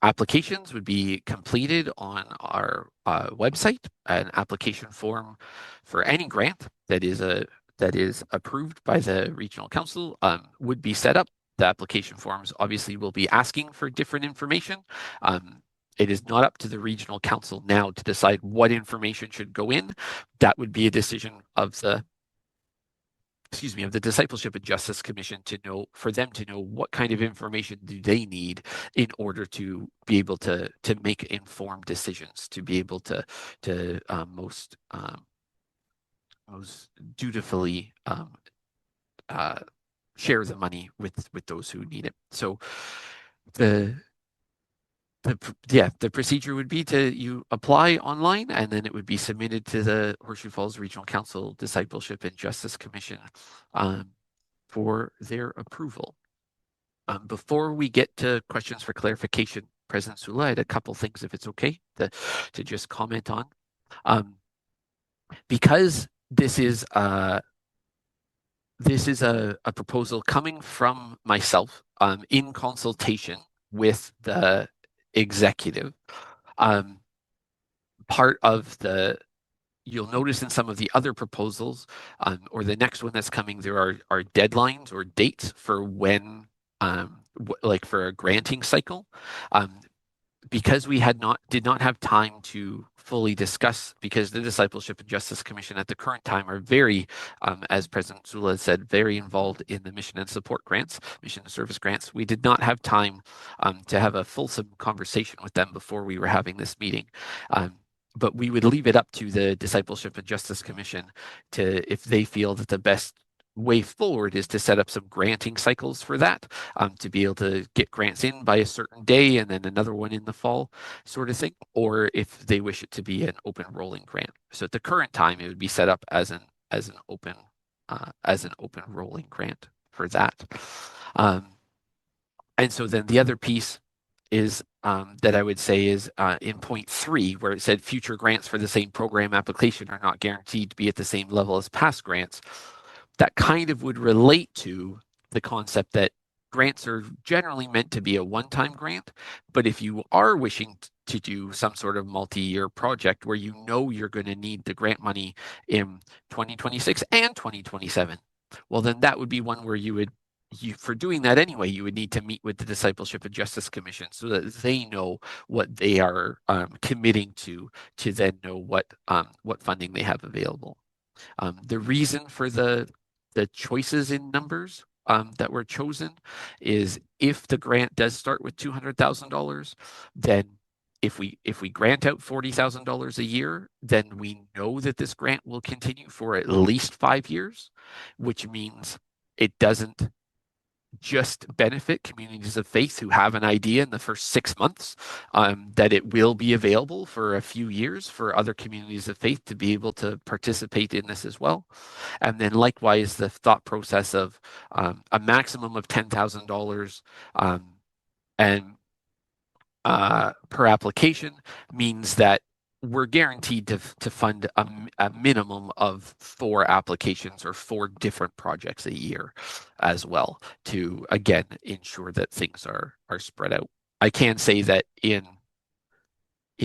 applications would be completed on our website. An application form for any grant that is approved by the Regional Council would be set up. The application forms obviously will be asking for different information. It is not up to the Regional Council now to decide what information should go in. That would be a decision of the Discipleship and Justice Commission for them to know what kind of information do they need in order to be able to make informed decisions, to be able to most dutifully share the money with those who need it. So the procedure would be you apply online, and then it would be submitted to the Horseshoe Falls Regional Council Discipleship and Justice Commission for their approval. Before we get to questions for clarification, President Sula, I had a couple things, if it's okay, to just comment on. Because this is a proposal coming from myself in consultation with the executive. Part of you'll notice in some of the other proposals, or the next one that's coming, there are deadlines or dates for when, like for a granting cycle. Because we did not have time to fully discuss, because the Discipleship and Justice Commission at the current time are very, as President Sula said, very involved in the mission and support grants, mission and service grants. We did not have time to have a fulsome conversation with them before we were having this meeting. But we would leave it up to the Discipleship and Justice Commission if they feel that the best way forward is to set up some granting cycles for that, to be able to get grants in by a certain day and then another one in the fall sort of thing, or if they wish it to be an open rolling grant. So at the current time, it would be set up as an open rolling grant for that. And so then the other piece is that I would say is in point 3, where it said future grants for the same program application are not guaranteed to be at the same level as past grants. That kind of would relate to the concept that grants are generally meant to be a one-time grant, but if you are wishing to do some sort of multi-year project where you know you're going to need the grant money in 2026 and 2027, well, then that would be one where for doing that anyway, you would need to meet with the Discipleship and Justice Commission so that they know what they are committing to then know what funding they have available. The reason for the choices in numbers that were chosen is if the grant does start with $200,000, then if we grant out $40,000 a year, then we know that this grant will continue for at least 5 years, which means it doesn't just benefit communities of faith who have an idea in the first 6 months, that it will be available for a few years for other communities of faith to be able to participate in this as well. And then likewise, the thought process of a maximum of $10,000 and per application means that we're guaranteed to fund a minimum of 4 applications or 4 different projects a year as well, to again ensure that things are spread out. I can say that in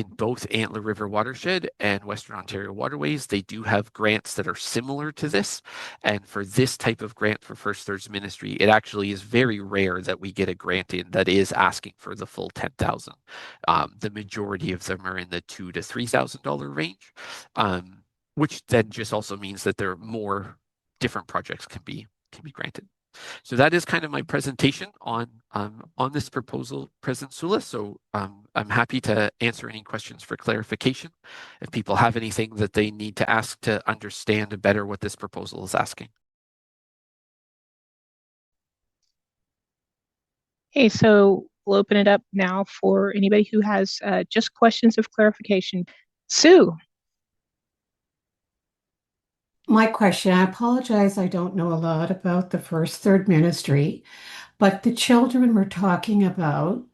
both Antler River Watershed and Western Ontario Waterways, they do have grants that are similar to this. And for this type of grant for First Thirds Ministry, it actually is very rare that we get a grant in that is asking for the full $10,000. The majority of them are in the $2,000 to $3,000 range, which then just also means that there are more different projects can be granted. So that is kind of my presentation on this proposal, President Sula. So I'm happy to answer any questions for clarification if people have anything that they need to ask to understand better what this proposal is asking. Okay, so we'll open it up now for anybody who has just questions of clarification. Sue. My question, I apologize, I don't know a lot about the First Third Ministry, but the children we're talking about,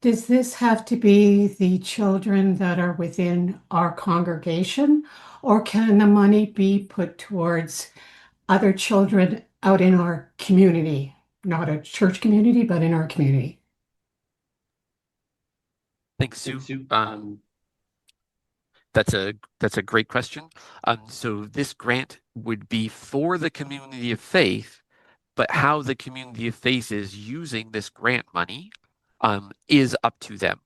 does this have to be the children that are within our congregation, or can the money be put towards other children out in our community? Not a church community, but in our community. Thanks, Sue. That's a great question. So this grant would be for the community of faith, but how the community of faith is using this grant money is up to them.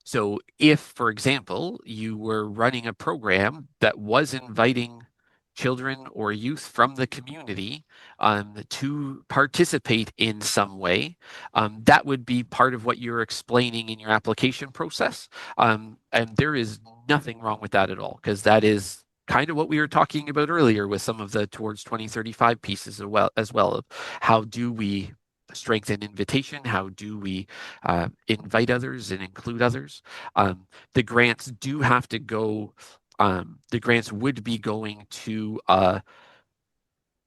So if, for example, you were running a program that was inviting children or youth from the community to participate in some way, that would be part of what you're explaining in your application process. And there is nothing wrong with that at all, because that is kind of what we were talking about earlier with some of the Towards 2035 pieces as well of how do we strength and invitation. How do we invite others and include others? The grants do have to go, the grants would be going to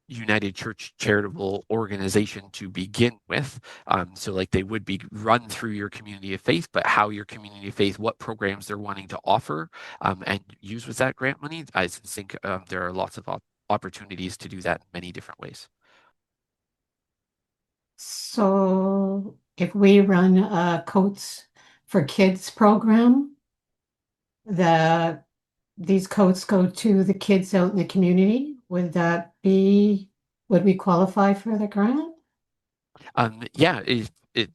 United Church charitable organization to begin with. So like they would be run through your community of faith, but how your community of faith, what programs they're wanting to offer and use with that grant money, I think there are lots of opportunities to do that in many different ways. So if we run a Coats for Kids program, these coats go to the kids out in the community, would we qualify for the grant? Yeah,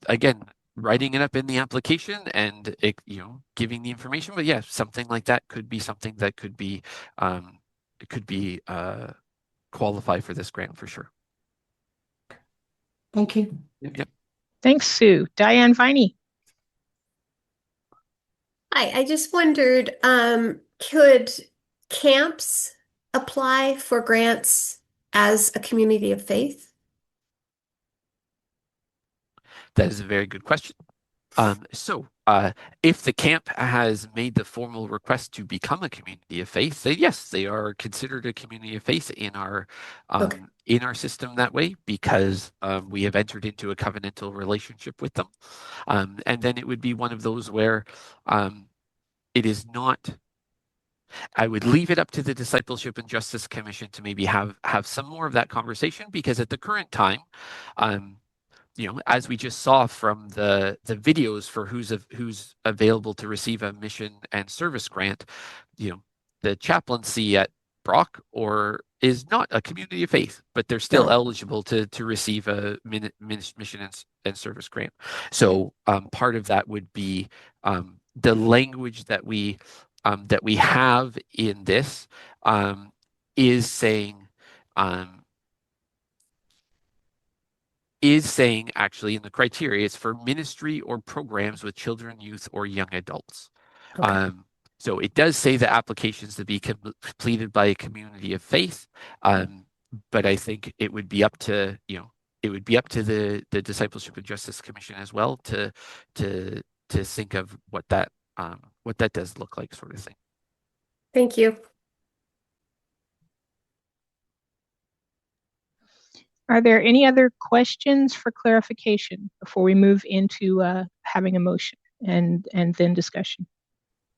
again, writing it up in the application and giving the information, but yeah, something like that could be something that could be qualify for this grant for sure. Thank you. Yep. Thanks, Sue. Diane Viney. Hi, I just wondered, could camps apply for grants as a community of faith? That is a very good question. If the camp has made the formal request to become a community of faith, then yes, they are considered a community of faith in our system that way, because we have entered into a covenantal relationship with them. And then it would be one of those where it is not. I would leave it up to the Discipleship and Justice Commission to maybe have some more of that conversation, because at the current time, as we just saw from the videos for who's available to receive a mission and service grant, the chaplaincy at Brock is not a community of faith, but they're still eligible to receive a mission and service grant. So part of that would be the language that we have in this is saying actually in the criteria, it's for ministry or programs with children, youth, or young adults. Okay. So it does say the applications to be completed by a community of faith, but I think it would be up to the Discipleship and Justice Commission as well to think of what that does look like, sort of thing. Thank you. Are there any other questions for clarification before we move into having a motion and then discussion?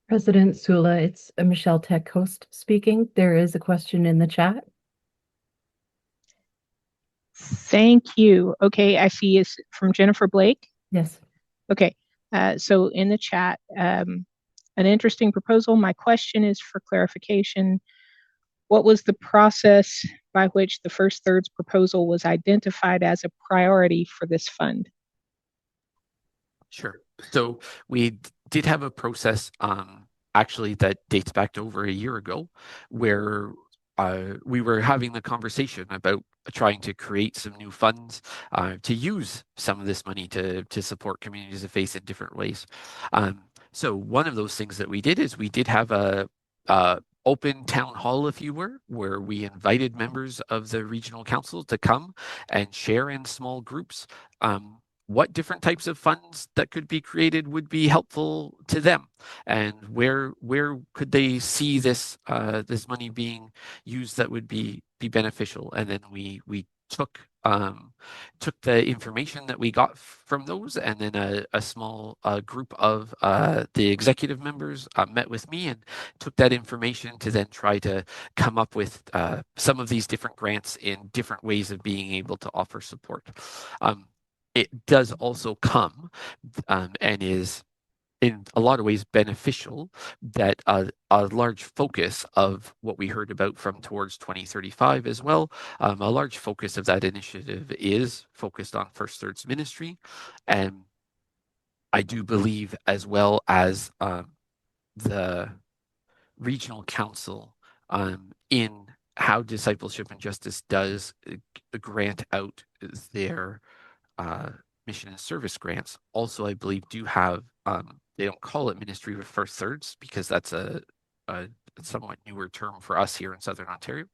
President Sula, it's Michelle Tech, host, speaking. There is a question in the chat. Thank you. Okay, I see it's from Jennifer Blake. Yes. Okay, so in the chat, an interesting proposal. My question is for clarification. What was the process by which the First Third's proposal was identified as a priority for this fund? Sure. So we did have a process actually that dates back to over a year ago, where we were having the conversation about trying to create some new funds to use some of this money to support communities of faith in different ways. So one of those things that we did is we did have a open town hall, if you were, where we invited members of the regional council to come and share in small groups what different types of funds that could be created would be helpful to them, and where could they see this this money being used that would be beneficial. And then we took the information that we got from those, and then a small group of the executive members met with me and took that information to then try to come up with some of these different grants in different ways of being able to offer support. It does also come and is in a lot of ways beneficial that a large focus of what we heard about from Towards 2035 as well, a large focus of that initiative is focused on First Third's ministry. And I do believe, as well as the regional council, in how Discipleship and Justice does grant out their mission and service grants, also I believe do have they don't call it ministry with First Thirds, because that's a somewhat newer term for us here in Southern Ontario,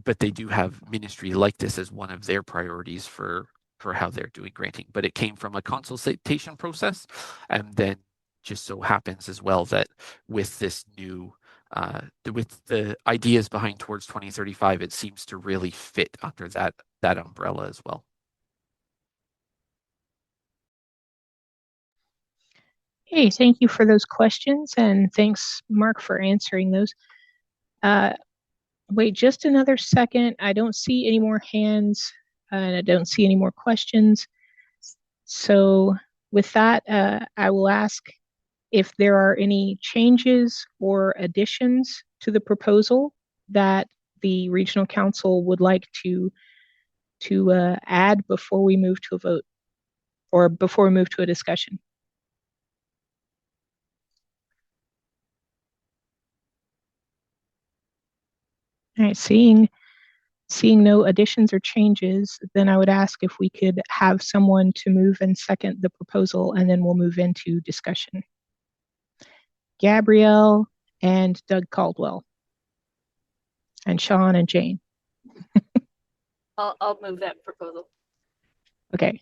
but they do have ministry like this as one of their priorities for for how they're doing granting. But it came from a consultation process, and then just so happens as well that with this new with the ideas behind Towards 2035, it seems to really fit under that umbrella as well. Hey, thank you for those questions, and thanks, Mark, for answering those. Wait just another second. I don't see any more hands, and I don't see any more questions. So with that, I will ask if there are any changes or additions to the proposal that the regional council would like to add before we move to a vote or before we move to a discussion. All right, seeing no additions or changes, then I would ask if we could have someone to move and second the proposal, and then we'll move into discussion. Gabrielle and Doug Caldwell. And Sean and Jane. I'll move that proposal. Okay.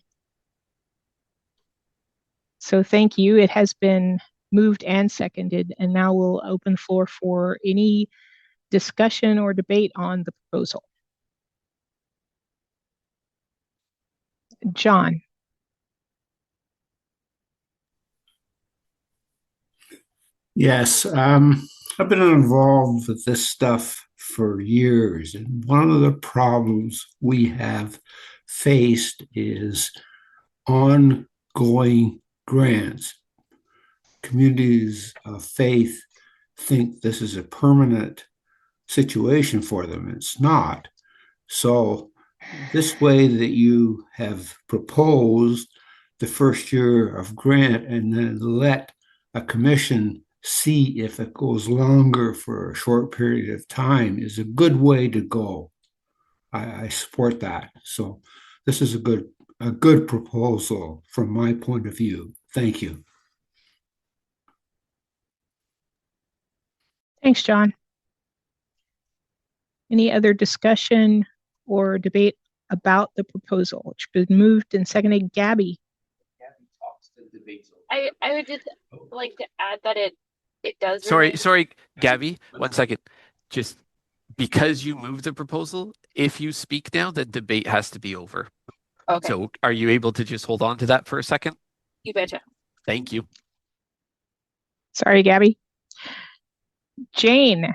So thank you. It has been moved and seconded, and now we'll open the floor for any discussion or debate on the proposal. John. Yes, I've been involved with this stuff for years, and one of the problems we have faced is ongoing grants. Communities of faith think this is a permanent situation for them. It's not. So this way that you have proposed the first year of grant and then let a commission see if it goes longer for a short period of time is a good way to go. I support that. So this is a good proposal from my point of view. Thank you. Thanks, John. Any other discussion or debate about the proposal, which has been moved and seconded? Gabby. I would just like to add that it does. Sorry, Gabby, 1 second. Just because you moved the proposal, if you speak now, the debate has to be over. Okay. So are you able to just hold on to that for a second? You betcha. Thank you. Sorry, Gabby. Jane.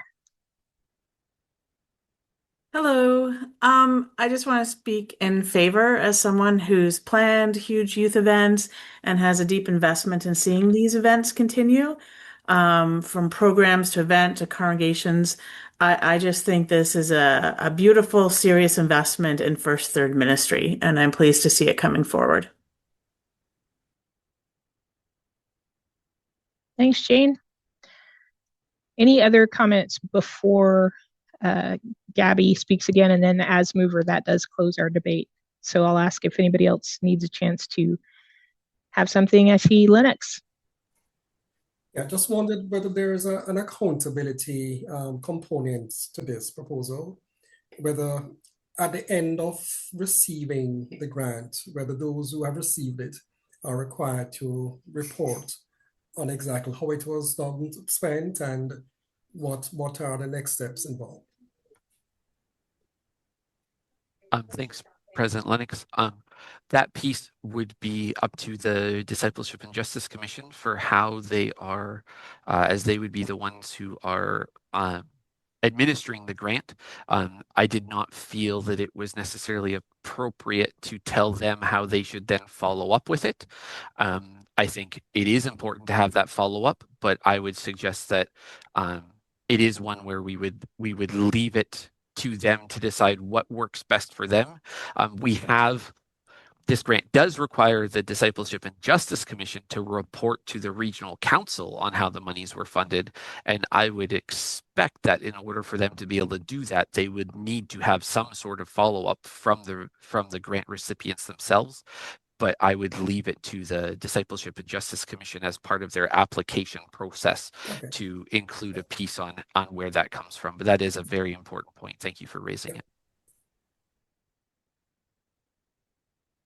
Hello. I just want to speak in favor as someone who's planned huge youth events and has a deep investment in seeing these events continue, from programs to event to congregations. I just think this is a beautiful, serious investment in First Third ministry, and I'm pleased to see it coming forward. Thanks, Jane. Any other comments before Gabby speaks again? And then as mover, that does close our debate. So I'll ask if anybody else needs a chance to have something. I see Lennox. Yeah, just wondered whether there is an accountability component to this proposal, whether at the end of receiving the grant, whether those who have received it are required to report on exactly how it was spent and what are the next steps involved. Thanks, President Lennox. That piece would be up to the Discipleship and Justice Commission for how they are, as they would be the ones who are administering the grant. I did not feel that it was necessarily appropriate to tell them how they should then follow up with it. I think it is important to have that follow up, but I would suggest that it is one where we would leave it to them to decide what works best for them. This grant does require the Discipleship and Justice Commission to report to the regional council on how the monies were funded. And I would expect that in order for them to be able to do that, they would need to have some sort of follow-up from the grant recipients themselves. But I would leave it to the Discipleship and Justice Commission as part of their application process to include a piece on where that comes from. But that is a very important point. Thank you for raising it.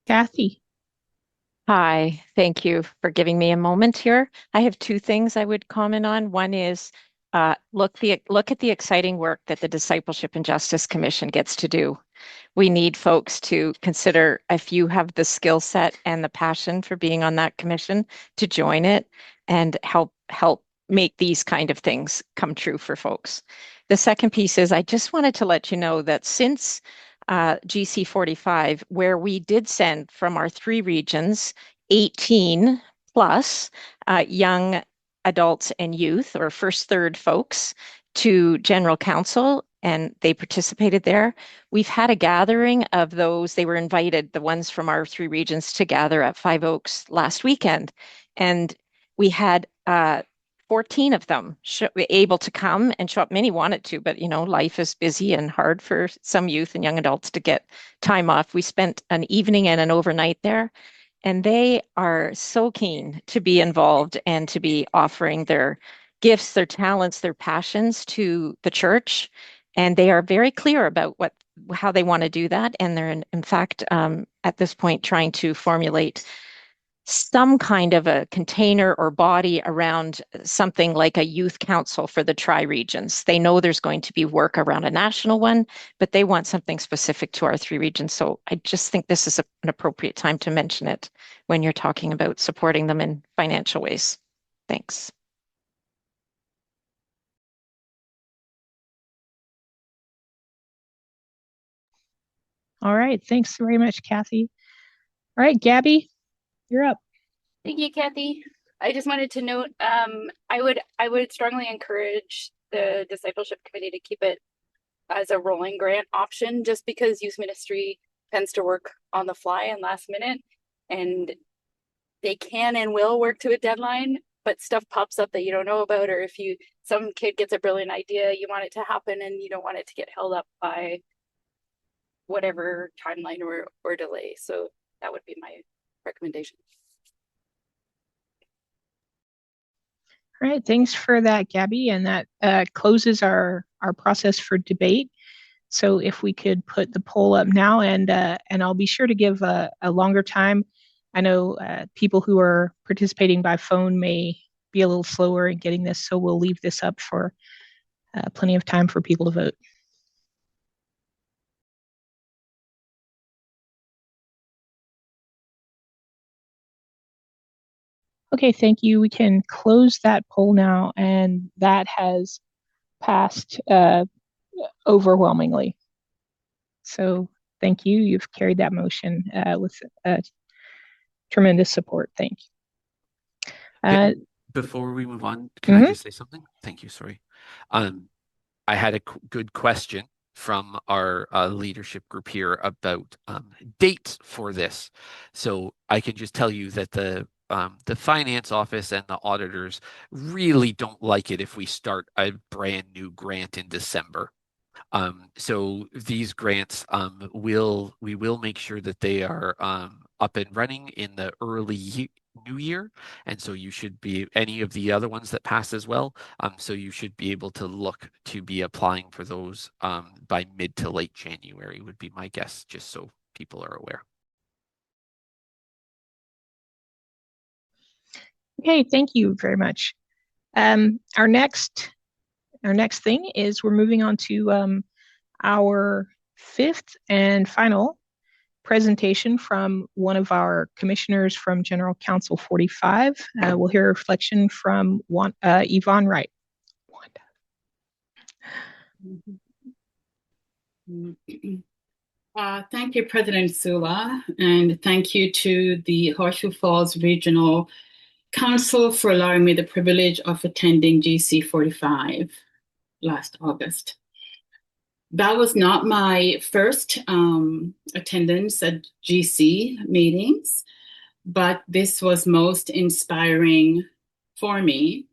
Kathy. Hi, thank you for giving me a moment here. I have two things I would comment on. One is look at the exciting work that the Discipleship and Justice Commission gets to do. We need folks to consider, if you have the skill set and the passion for being on that commission, to join it and help make these kind of things come true for folks. The second piece is I just wanted to let you know that since GC 45, where we did send from our 3 regions 18 plus young adults and youth, or first third folks, to General Council, and they participated there. We've had a gathering of those. They were invited, the ones from our 3 regions, to gather at Five Oaks last weekend. And we had 14 of them able to come and show up. Many wanted to, but life is busy and hard for some youth and young adults to get time off. We spent an evening and an overnight there, and they are so keen to be involved and to be offering their gifts, their talents, their passions to the church. And they are very clear about how they want to do that. And they're in fact, at this point, trying to formulate some kind of a container or body around something like a youth council for the tri-regions. They know there's going to be work around a national one, but they want something specific to our 3 regions. So I just think this is an appropriate time to mention it when you're talking about supporting them in financial ways. Thanks. All right. Thanks very much, Kathy. All right, Gabby, you're up. Thank you, Kathy. I just wanted to note, I would strongly encourage the discipleship committee to keep it as a rolling grant option, just because youth ministry tends to work on the fly and last minute, and they can and will work to a deadline, but stuff pops up that you don't know about, or if some kid gets a brilliant idea, you want it to happen and you don't want it to get held up by whatever timeline or delay. So that would be my recommendation. All right, thanks for that, Gabby. And that closes our process for debate. So if we could put the poll up now, and I'll be sure to give a longer time. I know people who are participating by phone may be a little slower in getting this, so we'll leave this up for plenty of time for people to vote. Okay, thank you. We can close that poll now, and that has passed overwhelmingly. So thank you. You've carried that motion with tremendous support. Thank you. Before we move on, can I just say something? Thank you. Sorry. I had a good question from our leadership group here about dates for this. So I can just tell you that the finance office and the auditors really don't like it if we start a brand new grant in December. So these grants we will make sure that they are up and running in the early new year, and so you should be any of the other ones that pass as well. So you should be able to look to be applying for those by mid to late January would be my guess, just so people are aware. Okay, thank you very much. Our next thing is we're moving on to our 5th and final presentation from one of our commissioners from General Council 45. We'll hear a reflection from Yvonne Wright. Thank you, President Sula, and thank you to the Horseshoe Falls Regional Council for allowing me the privilege of attending GC 45 last August. That was not my first attendance at GC meetings, but this was most inspiring for me.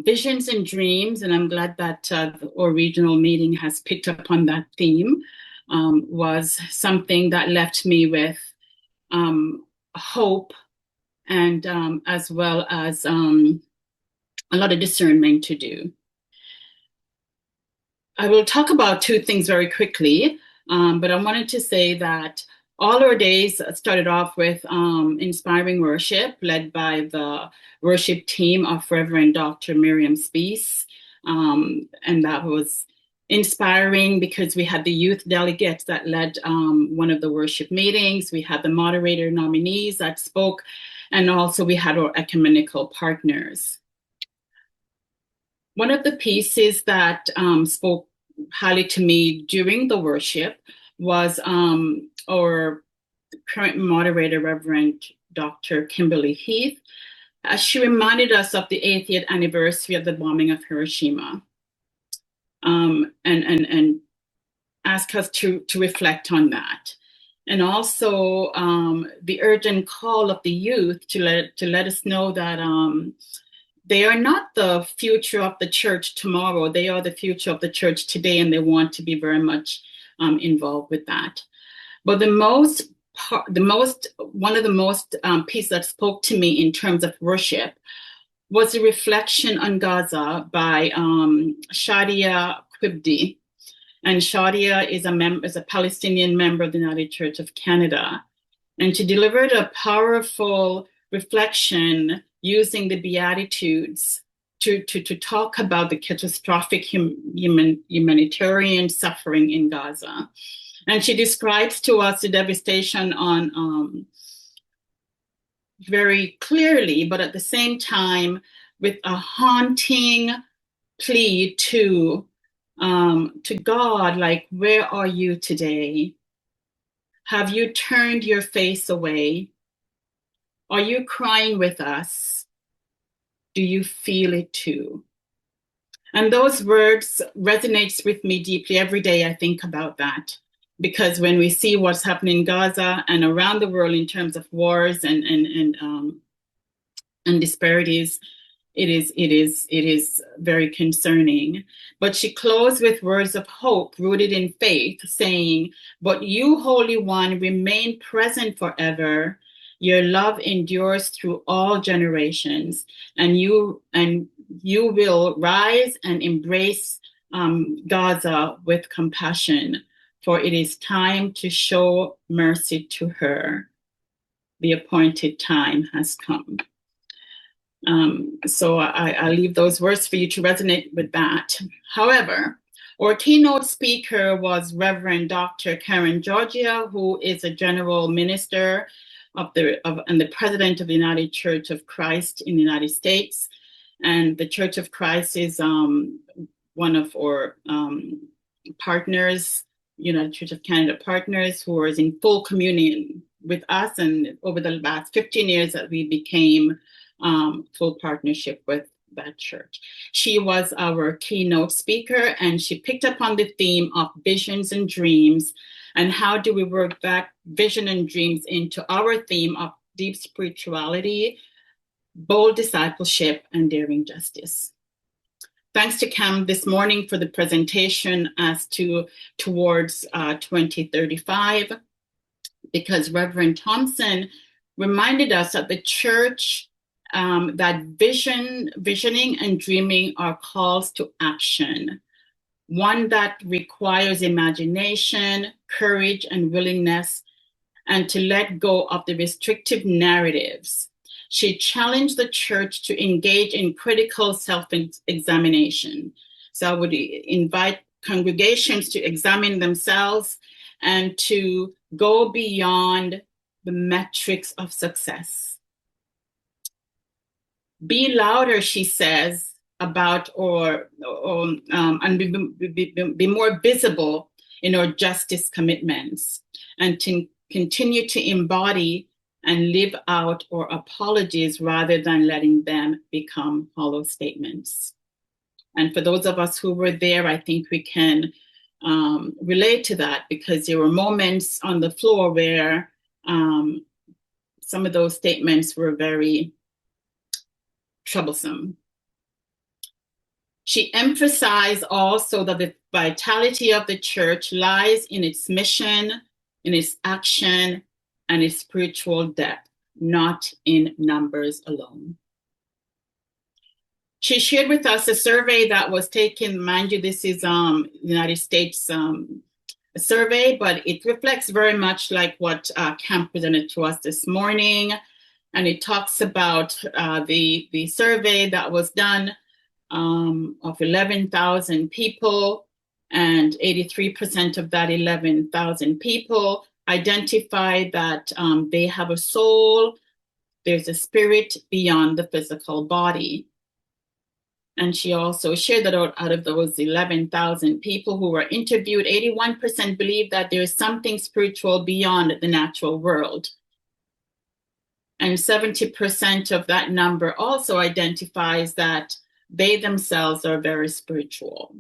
Visions and dreams, and I'm glad that our regional meeting has picked up on that theme, was something that left me with hope and as well as a lot of discernment to do. I will talk about 2 things very quickly, but I wanted to say that All our days started off with inspiring worship led by the worship team of Reverend Dr. Miriam Spees. And that was inspiring because we had the youth delegates that led one of the worship meetings. We had the moderator nominees that spoke, and also we had our ecumenical partners. One of the pieces that spoke highly to me during the worship was our current moderator, Reverend Dr. Kimberly Heath, as she reminded us of the 80th anniversary of the bombing of Hiroshima, and asked us to reflect on that. And also the urgent call of the youth to let us know that they are not the future of the church tomorrow. They are the future of the church today, and they want to be very much involved with that. But one of the most pieces that spoke to me in terms of worship was a reflection on Gaza by Shadia Quibdi. And Shadia is a Palestinian member of the United Church of Canada. And she delivered a powerful reflection using the Beatitudes to talk about the catastrophic humanitarian suffering in Gaza. And she describes to us the devastation on very clearly, but at the same time with a haunting plea to God, like, where are you today? Have you turned your face away? Are you crying with us? Do you feel it too? And those words resonates with me deeply. Every day I think about that, because when we see what's happening in Gaza and around the world in terms of wars and disparities, it is very concerning. But she closed with words of hope rooted in faith, saying, "But you, Holy One, remain present forever. Your love endures through all generations, and you will rise and embrace Gaza with compassion, for it is time to show mercy to her. The appointed time has come." So I leave those words for you to resonate with that. However, our keynote speaker was Reverend Dr. Karen Georgia, who is a general minister and the president of the United Church of Christ in the United States. And the Church of Christ is one of our partners, United Church of Canada partners, who is in full communion with us. And over the last 15 years that we became full partnership with that church. She was our keynote speaker, and she picked up on the theme of visions and dreams, and how do we work that vision and dreams into our theme of deep spirituality, bold discipleship, and daring justice. Thanks to Cam this morning for the presentation as towards 2035, because Reverend Thompson reminded us that the church, that visioning and dreaming are calls to action, one that requires imagination, courage, and willingness, and to let go of the restrictive narratives. She challenged the church to engage in critical self-examination. So I would invite congregations to examine themselves and to go beyond the metrics of success. Be louder, she says, about and be more visible in our justice commitments, and to continue to embody and live out our apologies rather than letting them become hollow statements. And for those of us who were there, I think we can relate to that, because there were moments on the floor where some of those statements were very troublesome. She emphasized also that the vitality of the church lies in its mission, in its action, and its spiritual depth, not in numbers alone. She shared with us a survey that was taken, mind you, this is United States survey, but it reflects very much like what Cam presented to us this morning. And it talks about the survey that was done of 11,000 people, and 83% of that 11,000 people identify that they have a soul, there's a spirit beyond the physical body. And she also shared that out of those 11,000 people who were interviewed, 81% believe that there is something spiritual beyond the natural world. And 70% of that number also identifies that they themselves are very spiritual.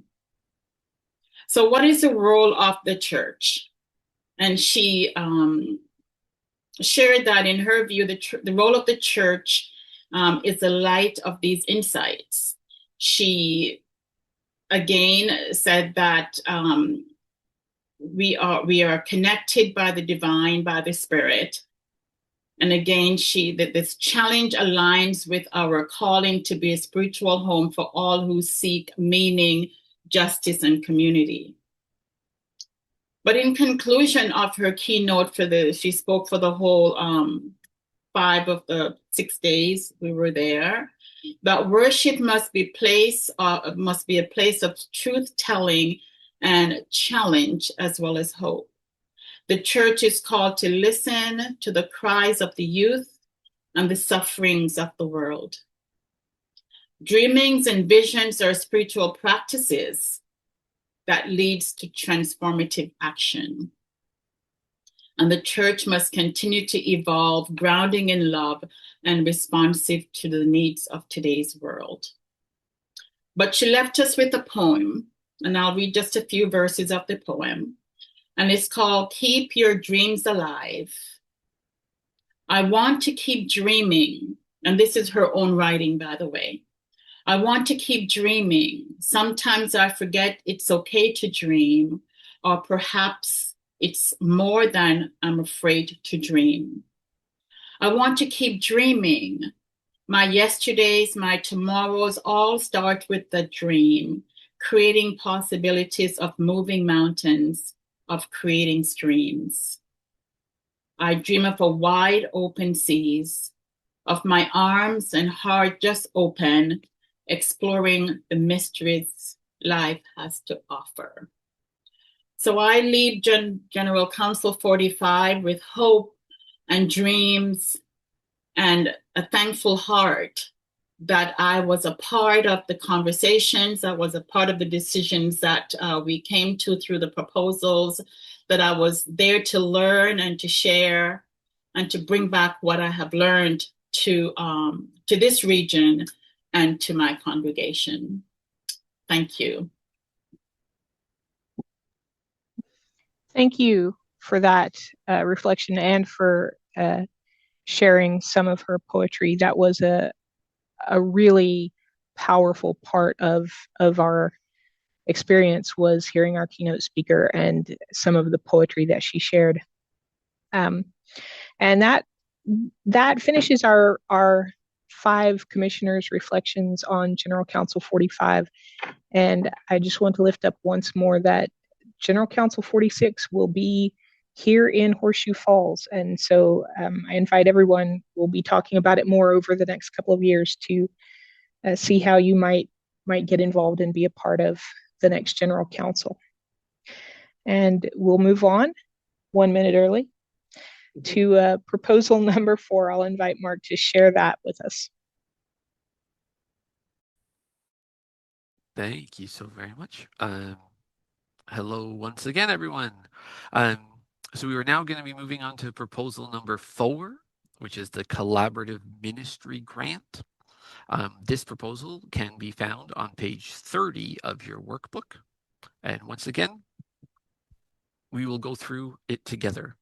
So what is the role of the church? And she shared that in her view, the role of the church is the light of these insights. She again said that we are connected by the divine, by the Spirit. And again, that this challenge aligns with our calling to be a spiritual home for all who seek meaning, justice, and community. But in conclusion of her keynote she spoke for the whole 5 of the 6 days we were there, that worship must be a place of truth-telling and challenge as well as hope. The church is called to listen to the cries of the youth and the sufferings of the world. Dreamings and visions are spiritual practices that leads to transformative action. And the church must continue to evolve, grounding in love and responsive to the needs of today's world. But she left us with a poem, and I'll read just a few verses of the poem. And it's called Keep Your Dreams Alive. I want to keep dreaming, and this is her own writing, by the way. I want to keep dreaming. Sometimes I forget it's okay to dream, or perhaps it's more than I'm afraid to dream. I want to keep dreaming. My yesterdays, my tomorrows all start with the dream, creating possibilities of moving mountains, of creating streams. I dream of a wide open seas, of my arms and heart just open, exploring the mysteries life has to offer. So I leave General Council 45 with hope and dreams and a thankful heart that I was a part of the conversations, I was a part of the decisions that we came to through the proposals, that I was there to learn and to share and to bring back what I have learned to this region and to my congregation. Thank you. Thank you for that reflection and for sharing some of her poetry. That was a really powerful part of our experience, was hearing our keynote speaker and some of the poetry that she shared. And that finishes our 5 commissioners' reflections on General Council 45. And I just want to lift up once more that General Council 46 will be here in Horseshoe Falls. And so I invite everyone, we'll be talking about it more over the next couple of years to see how you might get involved and be a part of the next General Council. And we'll move on 1 minute early to proposal number 4. I'll invite Mark to share that with us. Thank you so very much. Hello once again, everyone. So we are now going to be moving on to proposal number 4, which is the Collaborative Ministry Grant. This proposal can be found on page 30 of your workbook. And once again, we will go through it together.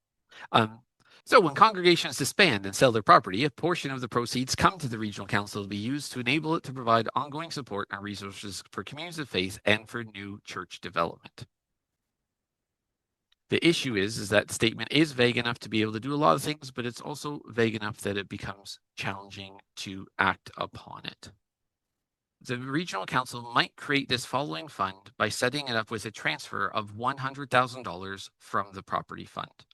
So when congregations disband and sell their property, a portion of the proceeds come to the regional council to be used to enable it to provide ongoing support and resources for communities of faith and for new church development. The issue is that the statement is vague enough to be able to do a lot of things, but it's also vague enough that it becomes challenging to act upon it. the regional council might create this following fund by setting it up with a transfer of $100,000 from the property fund.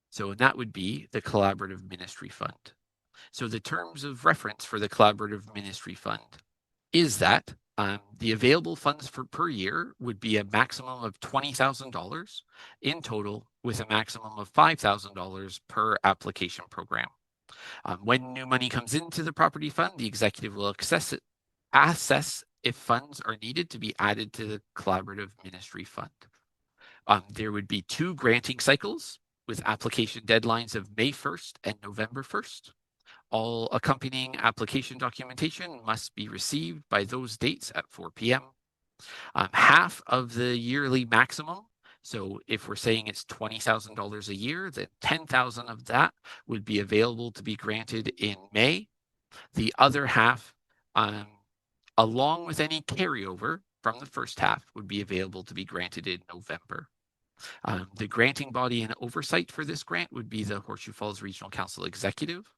So that would be the collaborative ministry fund. So the terms of reference for the collaborative ministry fund is that the available funds per year would be a maximum of $20,000 in total, with a maximum of $5,000 per application program. When new money comes into the property fund, the executive will assess if funds are needed to be added to the collaborative ministry fund. There would be 2 granting cycles with application deadlines of May 1st and November 1st. All accompanying application documentation must be received by those dates at 4 p.m. Half of the yearly maximum, so if we're saying it's $20,000 a year, then $10,000 of that would be available to be granted in May. The other half, along with any carryover from the first half, would be available to be granted in November. The granting body and oversight for this grant would be the Horseshoe Falls Regional Council Executive.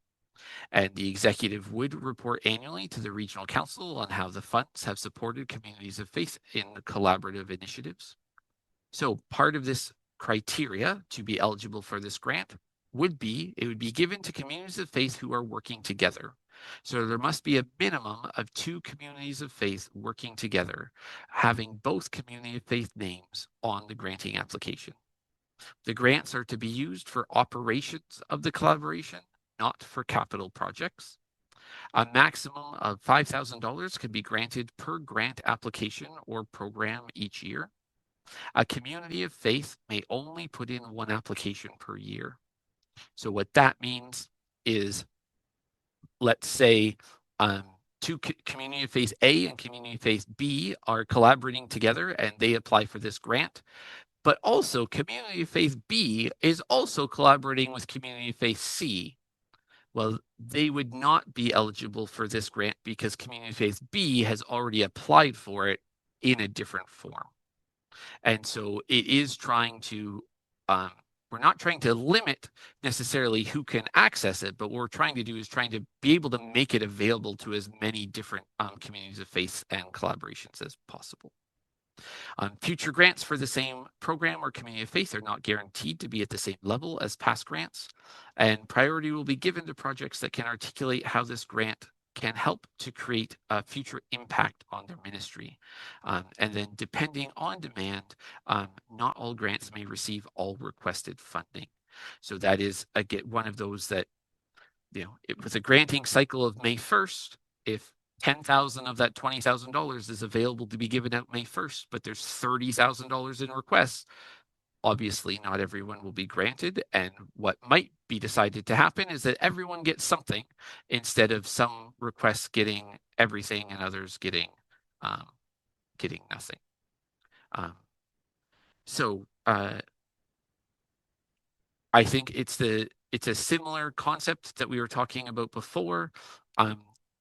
And the executive would report annually to the regional council on how the funds have supported communities of faith in the collaborative initiatives. So part of this criteria to be eligible for this grant would be, it would be given to communities of faith who are working together. So there must be a minimum of 2 communities of faith working together, having both community of faith names on the granting application. The grants are to be used for operations of the collaboration, not for capital projects. A maximum of $5,000 can be granted per grant application or program each year. A community of faith may only put in 1 application per year. So what that means is, let's say community of faith A and community of faith B are collaborating together and they apply for this grant. But also community of faith B is also collaborating with community of faith C. Well, they would not be eligible for this grant because community of faith B has already applied for it in a different form. And so it is trying to, we're not trying to limit necessarily who can access it, but what we're trying to do is trying to be able to make it available to as many different communities of faith and collaborations as possible. Future grants for the same program or community of faith are not guaranteed to be at the same level as past grants, and priority will be given to projects that can articulate how this grant can help to create a future impact on their ministry. And then depending on demand, not all grants may receive all requested funding. So that is one of those that, with a granting cycle of May 1st, if $10,000 of that $20,000 is available to be given out May 1st, but there's $30,000 in requests, obviously not everyone will be granted. And what might be decided to happen is that everyone gets something instead of some requests getting everything and others getting nothing. So I think it's a similar concept that we were talking about before.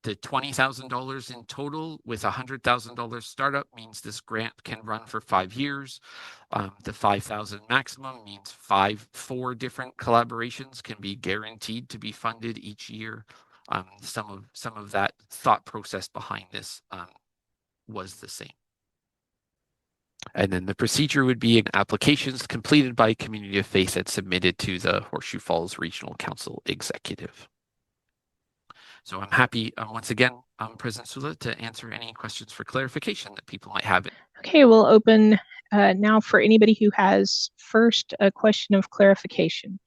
The $20,000 in total with $100,000 startup means this grant can run for 5 years. The $5,000 maximum means 4 different collaborations can be guaranteed to be funded each year. Some of that thought process behind this was the same. And then the procedure would be applications completed by community of faith and submitted to the Horseshoe Falls Regional Council Executive. So I'm happy, once again, President Sula, to answer any questions for clarification that people might have. Okay, we'll open now for anybody who has first a question of clarification.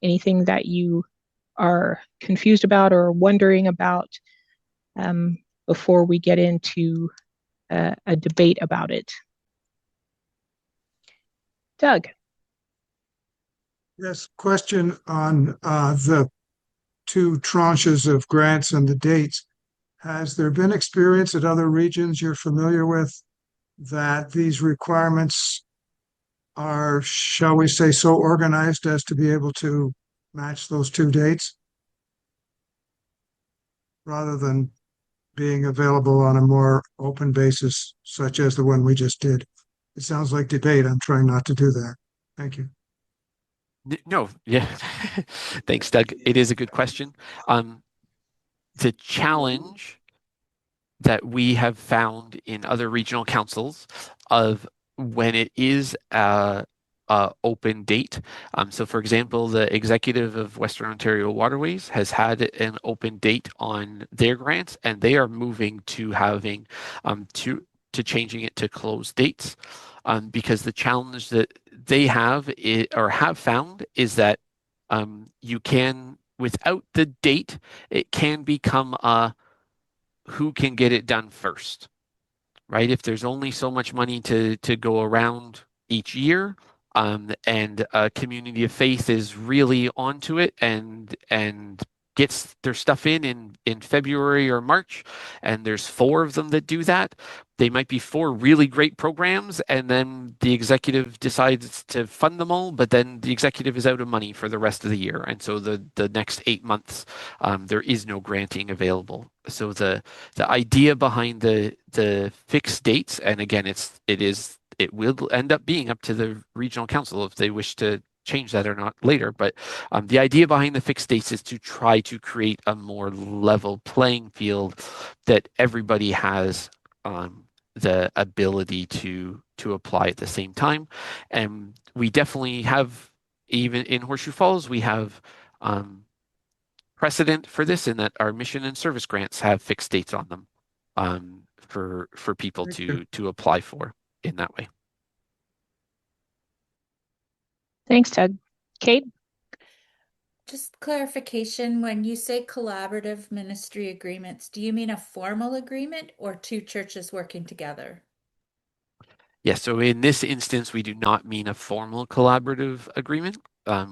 Anything that you are confused about or wondering about before we get into a debate about it. Doug. Yes, question on the 2 tranches of grants and the dates. Has there been experience at other regions you're familiar with that these requirements are, shall we say, so organized as to be able to match those 2 dates rather than being available on a more open basis, such as the one we just did? It sounds like debate. I'm trying not to do that. Thank you. No, yeah. Thanks, Doug. It is a good question. The challenge that we have found in other regional councils of when it is a open date. So for example, the executive of Western Ontario Waterways has had an open date on their grants, and they are moving to having to changing it to closed dates, because the challenge that they have or have found is that you can, without the date, it can become a who can get it done first, right? If there's only so much money to go around each year, and a community of faith is really onto it and gets their stuff in February or March, and there's 4 of them that do that. They might be 4 really great programs, and then the executive decides to fund them all, but then the executive is out of money for the rest of the year, and so the next 8 months there is no granting available. So the idea behind the fixed dates, and again, it will end up being up to the regional council if they wish to change that or not later. But the idea behind the fixed dates is to try to create a more level playing field that everybody has the ability to apply at the same time. And we definitely have, even in Horseshoe Falls, we have precedent for this in that our mission and service grants have fixed dates on them for people to apply for in that way. Thanks, Doug. Kate? Just clarification, when you say collaborative ministry agreements, do you mean a formal agreement or 2 churches working together? Yes, so in this instance, we do not mean a formal collaborative agreement.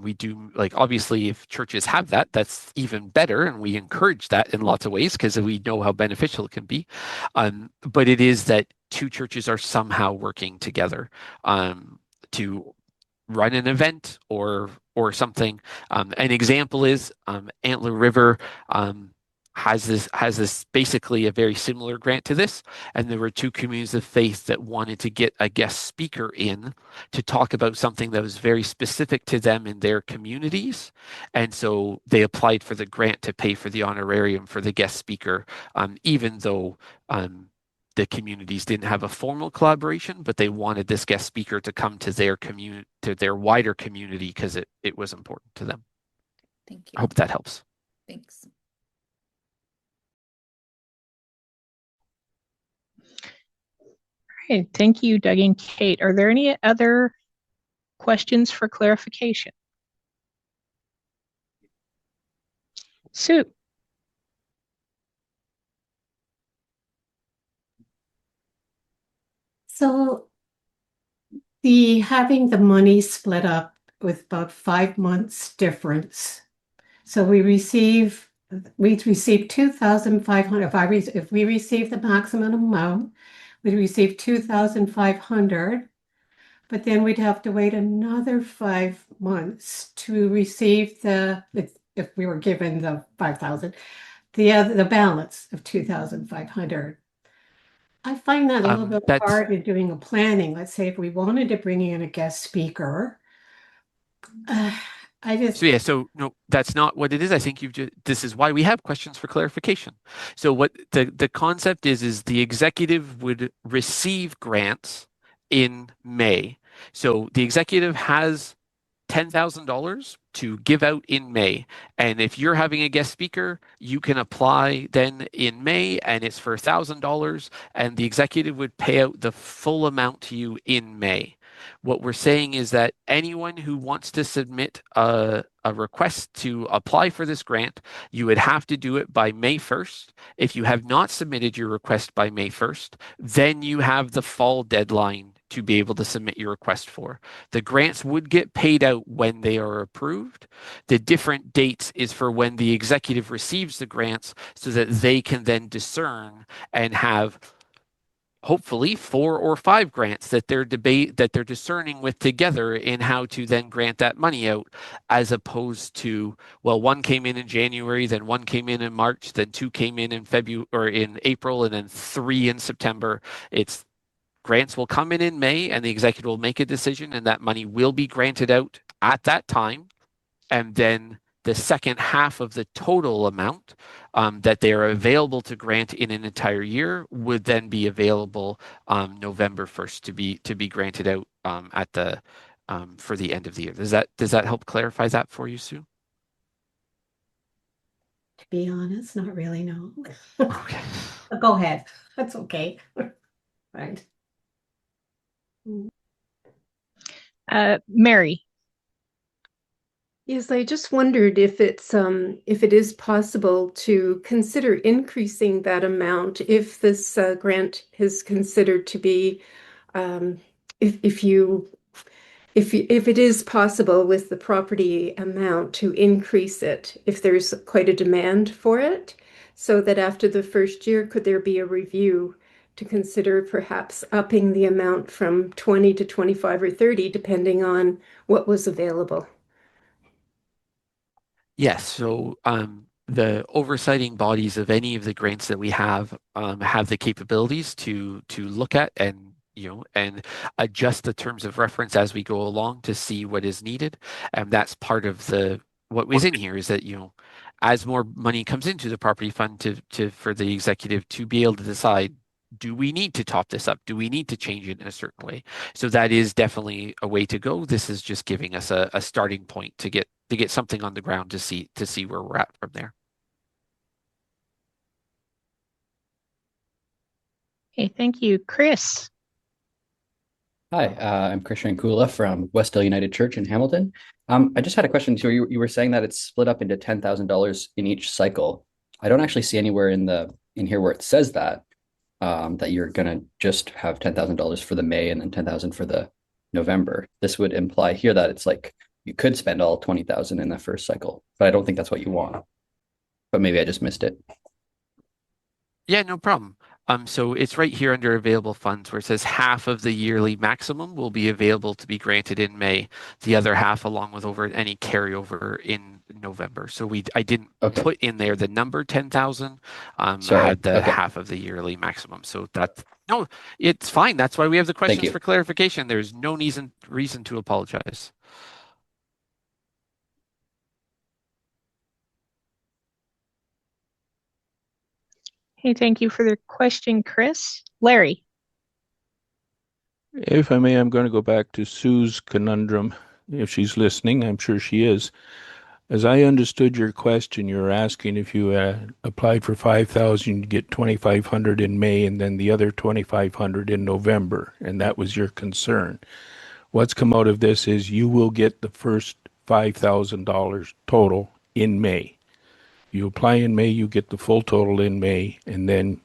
We do, like, obviously, if churches have that, that's even better, and we encourage that in lots of ways because we know how beneficial it can be. But it is that 2 churches are somehow working together to run an event or something. An example is Antler River has this basically a very similar grant to this, and there were 2 communities of faith that wanted to get a guest speaker in to talk about something that was very specific to them in their communities, and so they applied for the grant to pay for the honorarium for the guest speaker, even though the communities didn't have a formal collaboration, but they wanted this guest speaker to come to their community, to their wider community, because it was important to them. Thank you. I hope that helps. Thanks. All right, thank you, Doug and Kate. Are there any other questions for clarification? Sue? So having the money split up with about 5 months difference. So we receive 2,500. If we receive the maximum amount, we'd receive 2,500, but then we'd have to wait another 5 months to receive if we were given the 5,000, the balance of 2,500. I find that a little bit hard in doing a planning. Let's say if we wanted to bring in a guest speaker, So no, that's not what it is. I think this is why we have questions for clarification. So what the concept is the executive would receive grants in May. So the executive has $10,000 to give out in May. And if you're having a guest speaker, you can apply then in May, and it's for $1,000, and the executive would pay out the full amount to you in May. What we're saying is that anyone who wants to submit a request to apply for this grant, you would have to do it by May 1st. If you have not submitted your request by May 1st, then you have the fall deadline to be able to submit your request for. The grants would get paid out when they are approved. The different dates is for when the executive receives the grants so that they can then discern and have hopefully 4 or 5 grants that they're discerning with together in how to then grant that money out, as opposed to, well, 1 came in January, then 1 came in March, then 2 came in February or in April, and then 3 in September. It's grants will come in May, and the executive will make a decision, and that money will be granted out at that time. And then the second half of the total amount that they are available to grant in an entire year would then be available November 1st to be granted out at the for the end of the year. Does that help clarify that for you, Sue? To be honest, not really, no. Okay. Go ahead. That's okay. Right. Mary. Yes, I just wondered if it is possible to consider increasing that amount if this grant is considered to be if it is possible with the property amount to increase it if there's quite a demand for it, so that after the first year, could there be a review to consider perhaps upping the amount from 20 to 25 or 30, depending on what was available? Yes, so the oversighting bodies of any of the grants that we have the capabilities to look at and and adjust the terms of reference as we go along to see what is needed. And that's part of what was in here is that as more money comes into the property fund to for the executive to be able to decide, do we need to top this up? Do we need to change it in a certain way? So that is definitely a way to go. This is just giving us a starting point to get something on the ground to see where we're at from there. Okay, thank you. Chris. Hi, I'm Christian Kula from Westdale United Church in Hamilton. I just had a question. So you were saying that it's split up into $10,000 in each cycle. I don't actually see anywhere in here where it says that you're gonna just have $10,000 for the May and then 10,000 for the November. This would imply here that it's like you could spend all 20,000 in the first cycle, but I don't think that's what you want. But maybe I just missed it. Yeah, no problem. So it's right here under available funds where it says half of the yearly maximum will be available to be granted in May, the other half along with over any carryover in November. So I didn't put in there the number 10,000. Had the half of the yearly maximum. So no, it's fine. That's why we have the questions for clarification. There's no reason to apologize. Hey, thank you for the question, Chris. Larry. If I may, I'm going to go back to Sue's conundrum. If she's listening, I'm sure she is. As I understood your question, you're asking if you applied for 5,000, you get 2,500 in May and then the other 2,500 in November, and that was your concern. What's come out of this is you will get the first $5,000 total in May. You apply in May, you get the full total in May, and then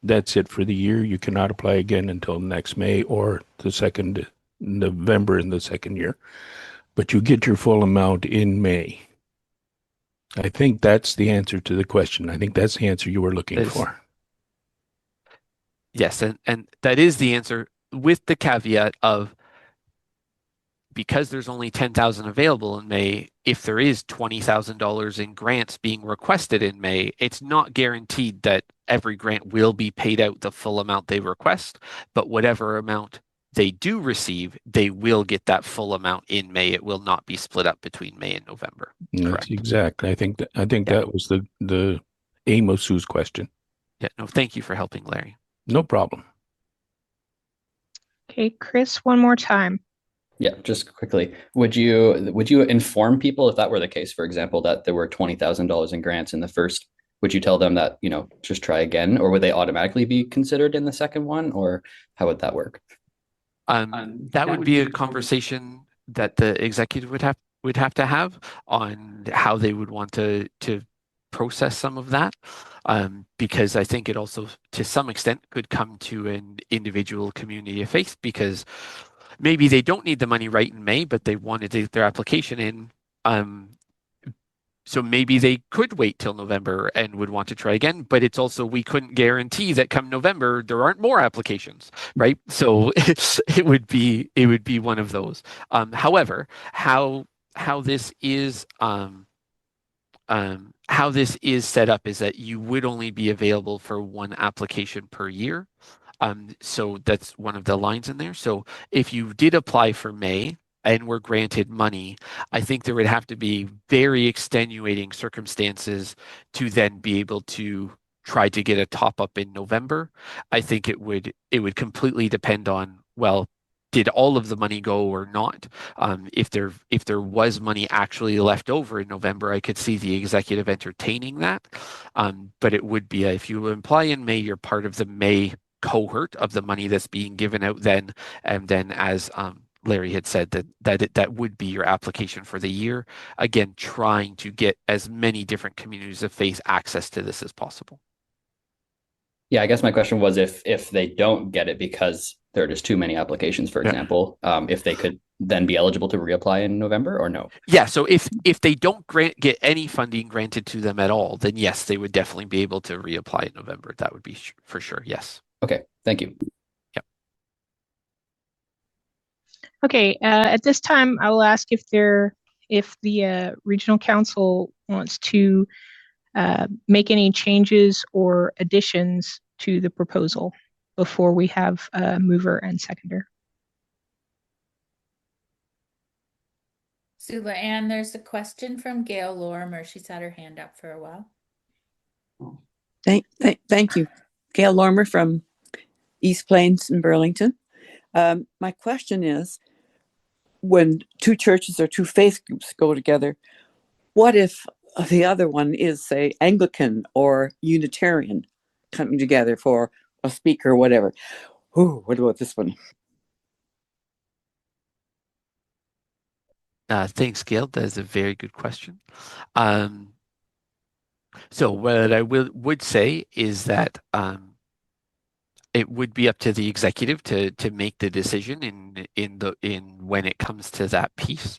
that's it for the year. You cannot apply again until next May or the second November in the second year. But you get your full amount in May. I think that's the answer to the question. I think that's the answer you were looking for. Yes, and that is the answer with the caveat of because there's only 10,000 available in May, if there is $20,000 in grants being requested in May, it's not guaranteed that every grant will be paid out the full amount they request, but whatever amount they do receive, they will get that full amount in May. It will not be split up between May and November. That's exact. I think that was the aim of Sue's question. Yeah, no, thank you for helping, Larry. No problem. Okay, Chris, one more time. Yeah, just quickly. Would you inform people if that were the case, for example, that there were $20,000 in grants in the first? Would you tell them that, just try again, or would they automatically be considered in the second one, or how would that work? That would be a conversation that the executive would have to have on how they would want to process some of that, because I think it also, to some extent, could come to an individual community of faith, because maybe they don't need the money right in May, but they wanted their application in. So maybe they could wait till November and would want to try again, but it's also, we couldn't guarantee that come November, there aren't more applications, right? So it would be one of those. However, how this is set up is that you would only be available for one application per year. So that's one of the lines in there. So if you did apply for May, and were granted money, I think there would have to be very extenuating circumstances to then be able to try to get a top up in November. I think it would completely depend on, well, did all of the money go or not? If there was money actually left over in November, I could see the executive entertaining that. But it would be if you apply in May, you're part of the May cohort of the money that's being given out then, and then as Larry had said, that would be your application for the year. Again, trying to get as many different communities of faith access to this as possible. Yeah, I guess my question was if they don't get it because there are just too many applications, for example, if they could then be eligible to reapply in November or no? Yeah, so if they don't get any funding granted to them at all, then yes, they would definitely be able to reapply in November. That would be for sure, yes. Okay, thank you. Yep. Okay, at this time, I will ask if the regional council wants to make any changes or additions to the proposal before we have a mover and seconder. Sula Ann, there's a question from Gail Lorimer. She's had her hand up for a while. Thank you. Gail Lorimer from East Plains in Burlington. My question is, when two churches or two faith groups go together, what if the other one is, say, Anglican or Unitarian coming together for a speaker or whatever? Ooh, what about this one? Thanks, Gail. That is a very good question. So what I would say is that it would be up to the executive to make the decision in when it comes to that piece.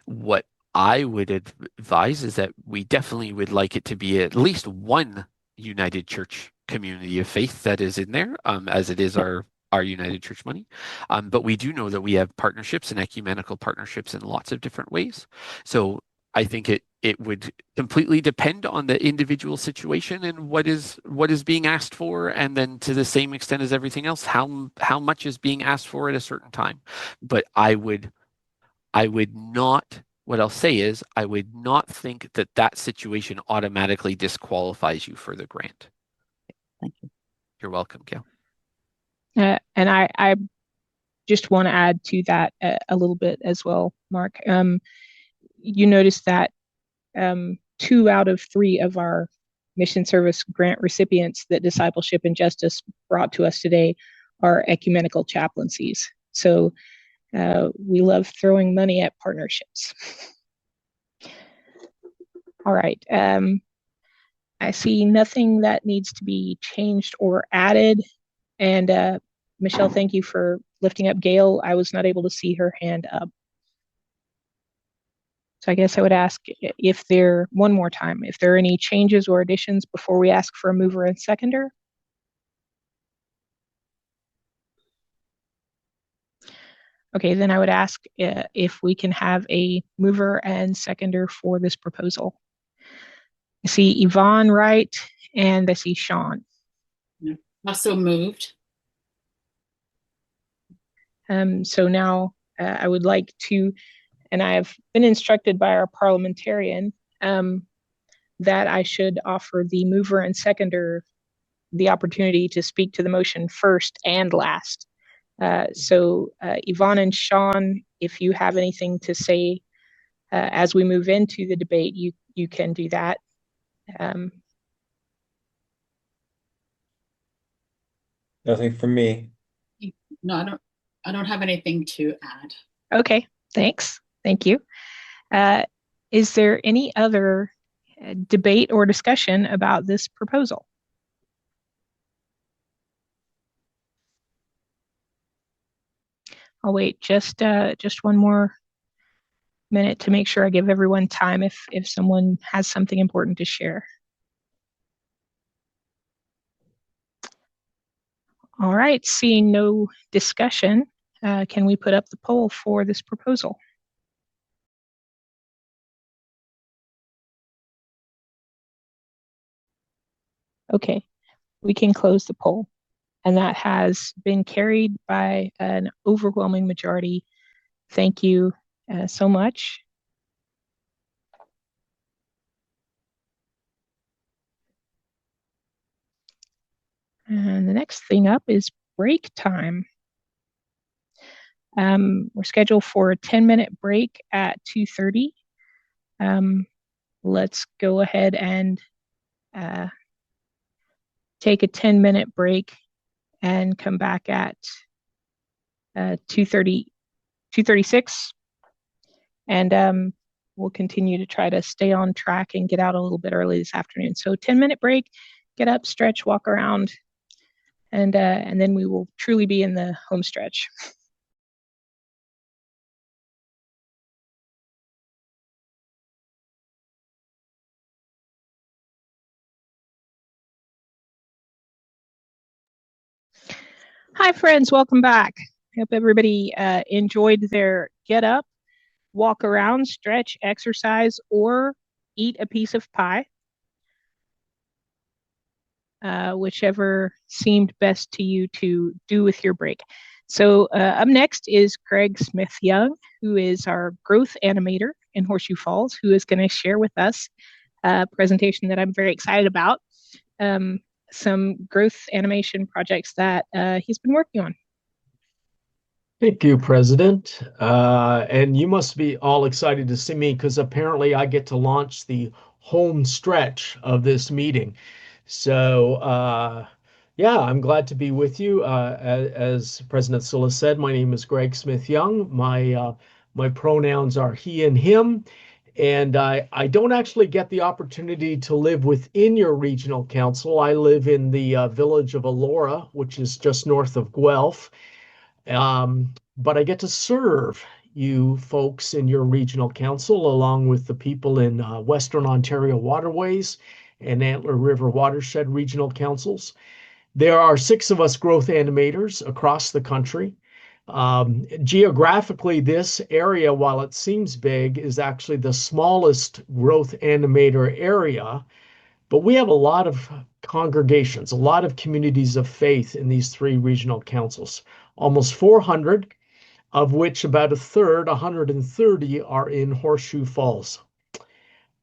What I would advise is that we definitely would like it to be at least one United Church community of faith that is in there, as it is our United Church money. But we do know that we have partnerships and ecumenical partnerships in lots of different ways. So I think it would completely depend on the individual situation and what is being asked for, and then to the same extent as everything else, how much is being asked for at a certain time. But I would not. What I'll say is, I would not think that situation automatically disqualifies you for the grant. Thank you. You're welcome, Gail. And I just want to add to that a little bit as well, Mark. You notice that 2 out of 3 of our mission service grant recipients that Discipleship and Justice brought to us today are ecumenical chaplaincies. So we love throwing money at partnerships. All right. I see nothing that needs to be changed or added. And Michelle, thank you for lifting up Gail. I was not able to see her hand up. So I guess I would ask if one more time, if there are any changes or additions before we ask for a mover and seconder. Okay, then I would ask if we can have a mover and seconder for this proposal. I see Yvonne Wright and I see Sean. Also moved. So now I would like to, and I have been instructed by our parliamentarian that I should offer the mover and seconder the opportunity to speak to the motion first and last. So Yvonne and Sean, if you have anything to say as we move into the debate, you can do that. Nothing from me. No, I don't have anything to add. Okay, thanks. Thank you. Is there any other debate or discussion about this proposal? I'll wait just one more minute to make sure I give everyone time if someone has something important to share. All right, seeing no discussion, can we put up the poll for this proposal? Okay, we can close the poll, and that has been carried by an overwhelming majority Thank you so much. And the next thing up is break time. We're scheduled for a 10-minute break at 2:30. Let's go ahead and take a 10-minute break and come back at 2:30, 2:36. And we'll continue to try to stay on track and get out a little bit early this afternoon. So 10-minute break, get up, stretch, walk around, and then we will truly be in the home stretch. Hi, friends. Welcome back. I hope everybody enjoyed their get up, walk around, stretch, exercise, or eat a piece of pie, whichever seemed best to you to do with your break. So up next is Craig Smith-Young, who is our growth animator in Horseshoe Falls, who is going to share with us a presentation that I'm very excited about, some growth animation projects that he's been working on. Thank you, President. And you must be all excited to see me because apparently I get to launch the home stretch of this meeting. So, yeah, I'm glad to be with you. As President Sula said, my name is Greg Smith-Young. My pronouns are he and him. And I don't actually get the opportunity to live within your regional council. I live in the village of Elora, which is just north of Guelph. But I get to serve you folks in your regional council along with the people in Western Ontario Waterways and Antler River Watershed regional councils. There are 6 of us growth animators across the country. Geographically, this area, while it seems big, is actually the smallest growth animator area. But we have a lot of congregations, a lot of communities of faith in these 3 regional councils, almost 400, of which about a third, 130, are in Horseshoe Falls.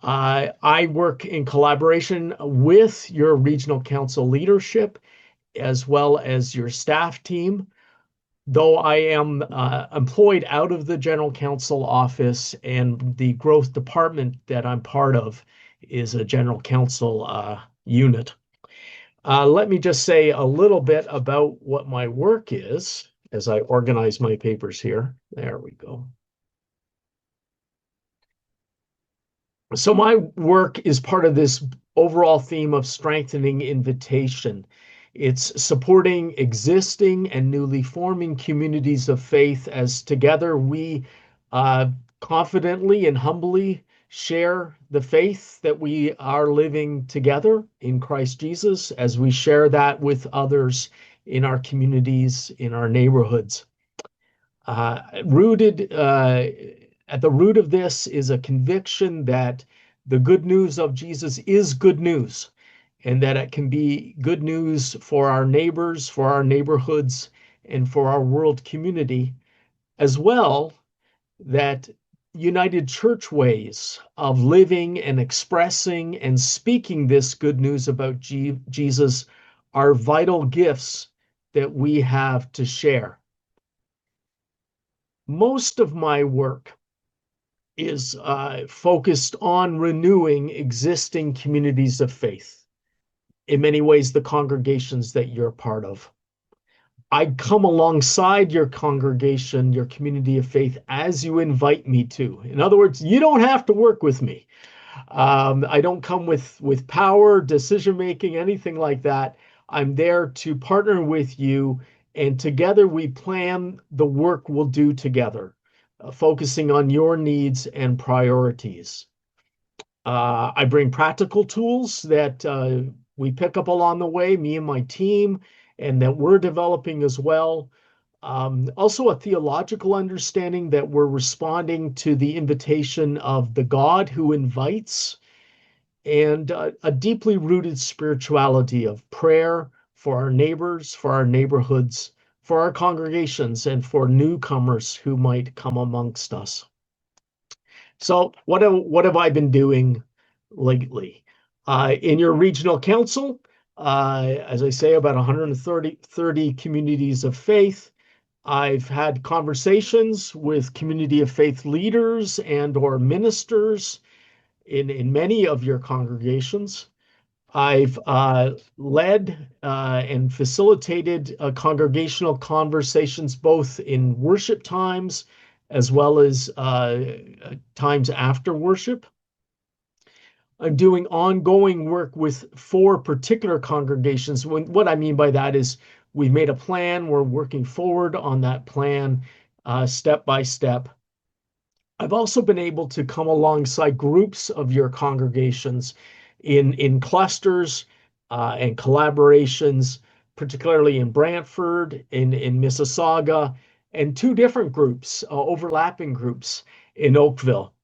I work in collaboration with your regional council leadership as well as your staff team, though I am employed out of the general council office, and the growth department that I'm part of is a general council unit. Let me just say a little bit about what my work is as I organize my papers here. There we go. So my work is part of this overall theme of strengthening invitation. It's supporting existing and newly forming communities of faith as together we confidently and humbly share the faith that we are living together in Christ Jesus, as we share that with others in our communities, in our neighborhoods. Rooted at the root of this is a conviction that the good news of Jesus is good news, and that it can be good news for our neighbors, for our neighborhoods, and for our world community, as well that united church ways of living and expressing and speaking this good news about Jesus are vital gifts that we have to share. Most of my work is focused on renewing existing communities of faith. In many ways, the congregations that you're part of. I come alongside your congregation, your community of faith, as you invite me to. In other words, you don't have to work with me. I don't come with power, decision-making, anything like that. I'm there to partner with you, and together we plan the work we'll do together, focusing on your needs and priorities. I bring practical tools that we pick up along the way, me and my team, and that we're developing as well. Also a theological understanding that we're responding to the invitation of the God who invites, and a deeply rooted spirituality of prayer for our neighbors, for our neighborhoods, for our congregations and for newcomers who might come amongst us. So what have I been doing lately? In your regional council, as I say, about 130 communities of faith. I've had conversations with community of faith leaders and or ministers in many of your congregations. I've led and facilitated congregational conversations both in worship times as well as times after worship. I'm doing ongoing work with 4 particular congregations. What I mean by that is we've made a plan, we're working forward on that plan step by step. I've also been able to come alongside groups of your congregations in clusters and collaborations, particularly in Brantford, in Mississauga, and 2 different groups, overlapping groups in Oakville.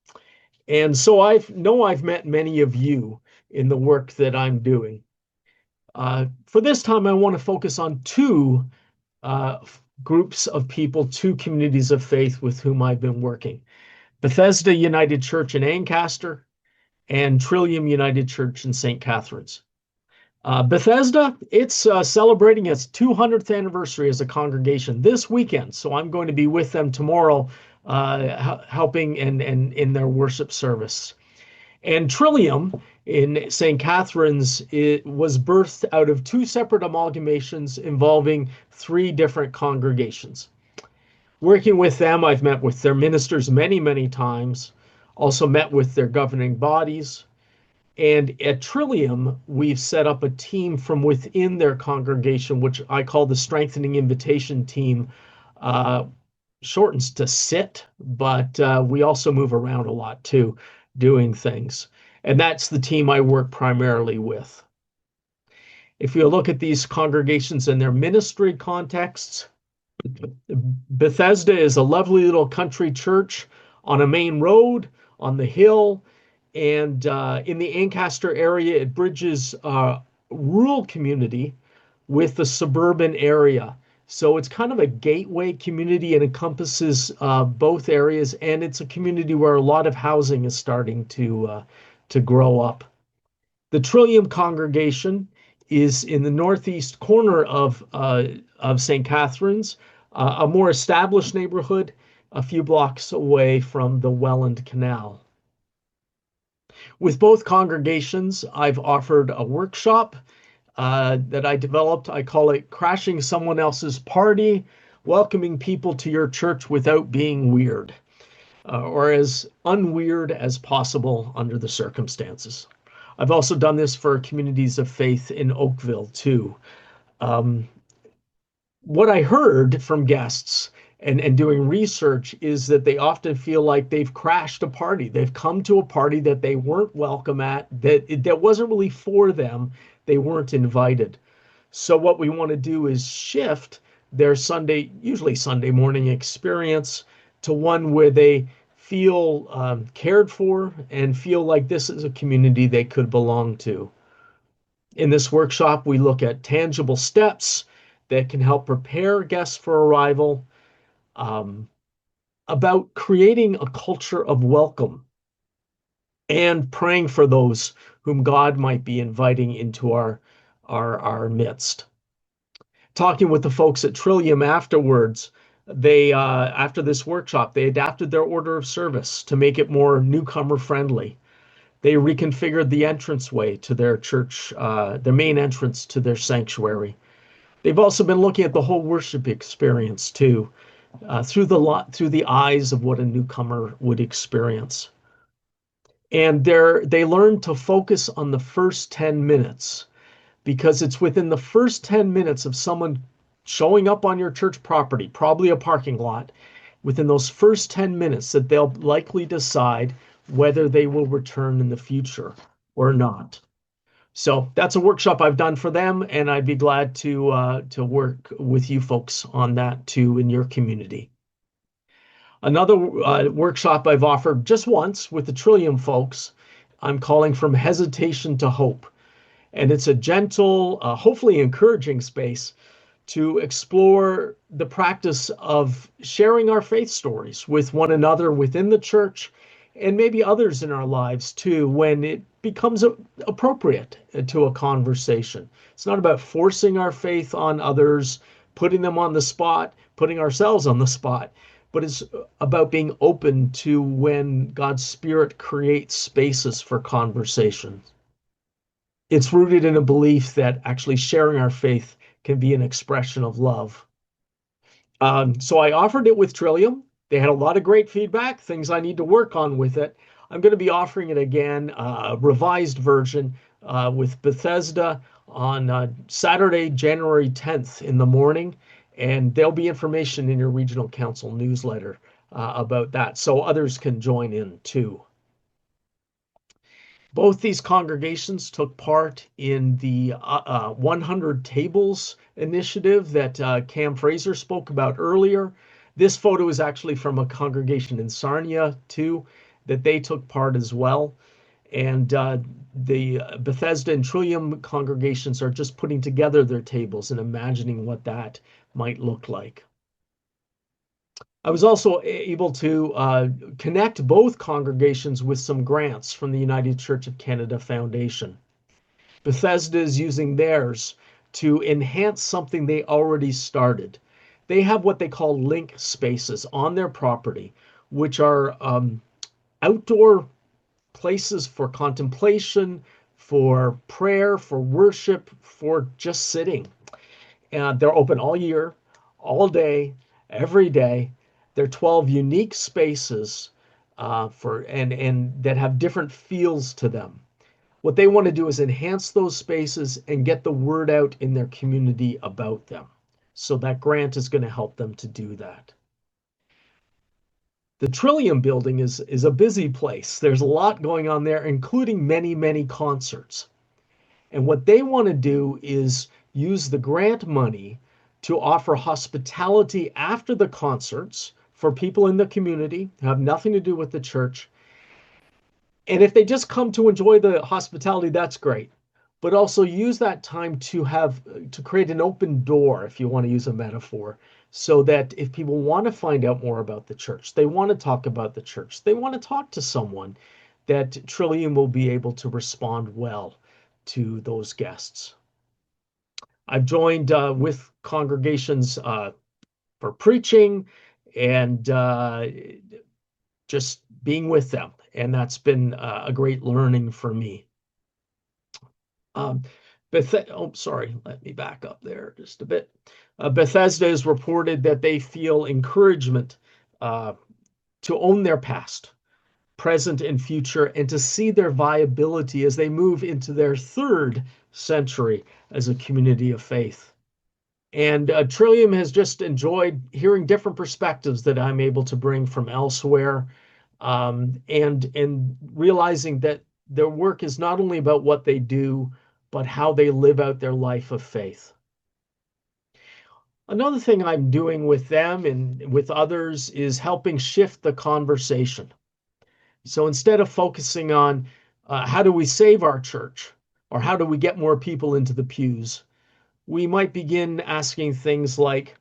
And so I've met many of you in the work that I'm doing. For this time, I want to focus on 2 groups of people, 2 communities of faith with whom I've been working. Bethesda United Church in Ancaster and Trillium United Church in St. Catharines. Bethesda, it's celebrating its 200th anniversary as a congregation this weekend. So I'm going to be with them tomorrow, helping and in their worship service. And Trillium in St. Catharines, it was birthed out of 2 separate amalgamations involving 3 different congregations. Working with them, I've met with their ministers many, many times, also met with their governing bodies. And at Trillium, we've set up a team from within their congregation, which I call the Strengthening Invitation Team. Shortens to SIT, but we also move around a lot too, doing things. And that's the team I work primarily with. If you look at these congregations in their ministry contexts, Bethesda is a lovely little country church on a main road on the hill. And in the Ancaster area, it bridges rural community with the suburban area. So it's kind of a gateway community and encompasses both areas. And it's a community where a lot of housing is starting to grow up. The Trillium congregation is in the northeast corner of St. Catharines, a more established neighborhood, a few blocks away from the Welland Canal. With both congregations, I've offered a workshop that I developed. I call it Crashing Someone Else's Party, Welcoming People to Your Church Without Being Weird, or as unweird as possible under the circumstances. I've also done this for communities of faith in Oakville too. What I heard from guests and doing research is that they often feel like they've crashed a party. They've come to a party that they weren't welcome at, that wasn't really for them. They weren't invited. So what we want to do is shift their usually Sunday morning experience to one where they feel cared for and feel like this is a community they could belong to. In this workshop, we look at tangible steps that can help prepare guests for arrival, about creating a culture of welcome and praying for those whom God might be inviting into our midst. Talking with the folks at Trillium afterwards, they after this workshop, they adapted their order of service to make it more newcomer friendly. They reconfigured the entranceway to their church, their main entrance to their sanctuary. They've also been looking at the whole worship experience too, through the eyes of what a newcomer would experience. And they learn to focus on the first 10 minutes, because it's within the first 10 minutes of someone showing up on your church property, probably a parking lot, within those first 10 minutes that they'll likely decide whether they will return in the future or not. So that's a workshop I've done for them, and I'd be glad to work with you folks on that too in your community. Another workshop I've offered just once with the Trillium folks, I'm calling From Hesitation to Hope. And it's a gentle, hopefully encouraging space to explore the practice of sharing our faith stories with one another within the church and maybe others in our lives too when it becomes appropriate to a conversation. It's not about forcing our faith on others, putting them on the spot, putting ourselves on the spot, but it's about being open to when God's Spirit creates spaces for conversation. It's rooted in a belief that actually sharing our faith can be an expression of love. So I offered it with Trillium. They had a lot of great feedback, things I need to work on with it. I'm going to be offering it again, a revised version with Bethesda on Saturday, January 10th in the morning. And there'll be information in your regional council newsletter about that, so others can join in too. Both these congregations took part in the 100 Tables initiative that Cam Fraser spoke about earlier. This photo is actually from a congregation in Sarnia too, that they took part as well. And the Bethesda and Trillium congregations are just putting together their tables and imagining what that might look like. I was also able to connect both congregations with some grants from the United Church of Canada Foundation. Bethesda is using theirs to enhance something they already started. They have what they call link spaces on their property, which are outdoor places for contemplation, for prayer, for worship, for just sitting. And they're open all year, all day, every day. They're 12 unique spaces and that have different feels to them. What they want to do is enhance those spaces and get the word out in their community about them. So that grant is going to help them to do that. The Trillium building is a busy place. There's a lot going on there, including many, many concerts. And what they want to do is use the grant money to offer hospitality after the concerts for people in the community who have nothing to do with the church. And if they just come to enjoy the hospitality, that's great. But also use that time to create an open door, if you want to use a metaphor, so that if people want to find out more about the church, they want to talk about the church, they want to talk to someone, that Trillium will be able to respond well to those guests. I've joined with congregations for preaching and just being with them. And that's been a great learning for me. Sorry, let me back up there just a bit. Bethesda has reported that they feel encouragement to own their past, present, and future, and to see their viability as they move into their third century as a community of faith. And Trillium has just enjoyed hearing different perspectives that I'm able to bring from elsewhere, and realizing that their work is not only about what they do, but how they live out their life of faith. Another thing I'm doing with them and with others is helping shift the conversation. So instead of focusing on how do we save our church or how do we get more people into the pews, we might begin asking things like,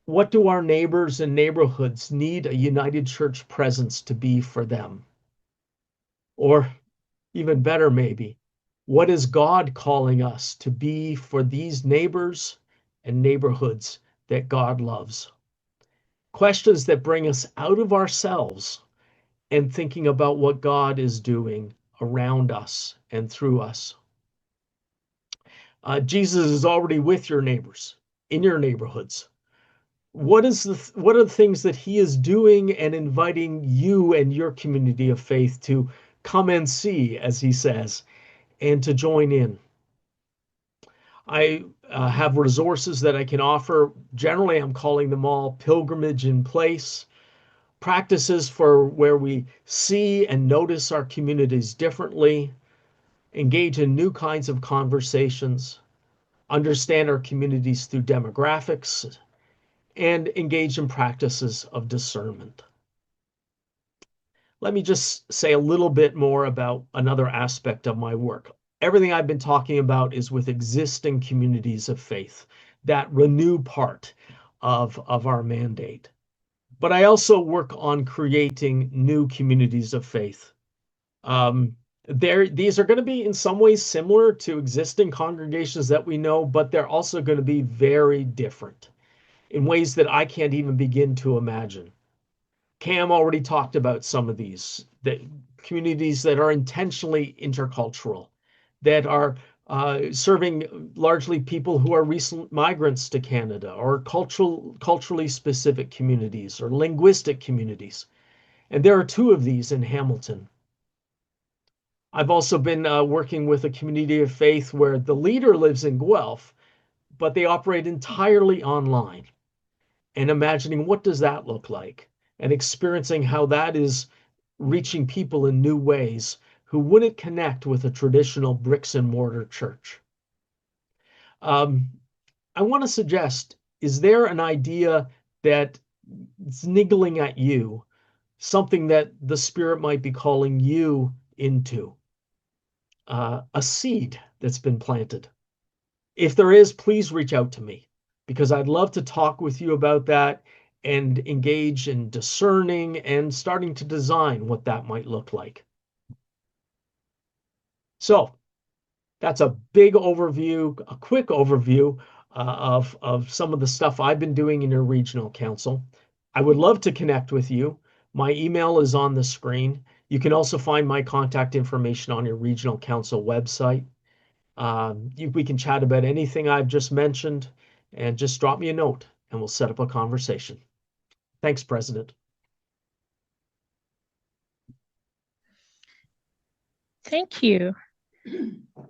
what do our neighbors and neighborhoods need a United Church presence to be for them? Or even better, maybe, what is God calling us to be for these neighbors and neighborhoods that God loves? Questions that bring us out of ourselves and thinking about what God is doing around us and through us. Jesus is already with your neighbors, in your neighborhoods. What are the things that he is doing and inviting you and your community of faith to come and see, as he says, and to join in? I have resources that I can offer. Generally, I'm calling them all pilgrimage in place, practices for where we see and notice our communities differently, engage in new kinds of conversations, understand our communities through demographics, and engage in practices of discernment. Let me just say a little bit more about another aspect of my work. Everything I've been talking about is with existing communities of faith. that renew part of our mandate. But I also work on creating new communities of faith. These are going to be in some ways similar to existing congregations that we know, but they're also going to be very different in ways that I can't even begin to imagine. Cam already talked about some of these, the communities that are intentionally intercultural, that are serving largely people who are recent migrants to Canada, or culturally specific communities, or linguistic communities. And there are two of these in Hamilton. I've also been working with a community of faith where the leader lives in Guelph, but they operate entirely online. And imagining what does that look like, and experiencing how that is reaching people in new ways who wouldn't connect with a traditional bricks and mortar church. I want to suggest, is there an idea that is niggling at you, something that the Spirit might be calling you into? A seed that's been planted. If there is, please reach out to me, because I'd love to talk with you about that and engage in discerning and starting to design what that might look like. So that's a big overview, a quick overview of some of the stuff I've been doing in your regional council. I would love to connect with you. My email is on the screen. You can also find my contact information on your regional council website. We can chat about anything I've just mentioned, and just drop me a note and we'll set up a conversation. Thanks, President. Thank you.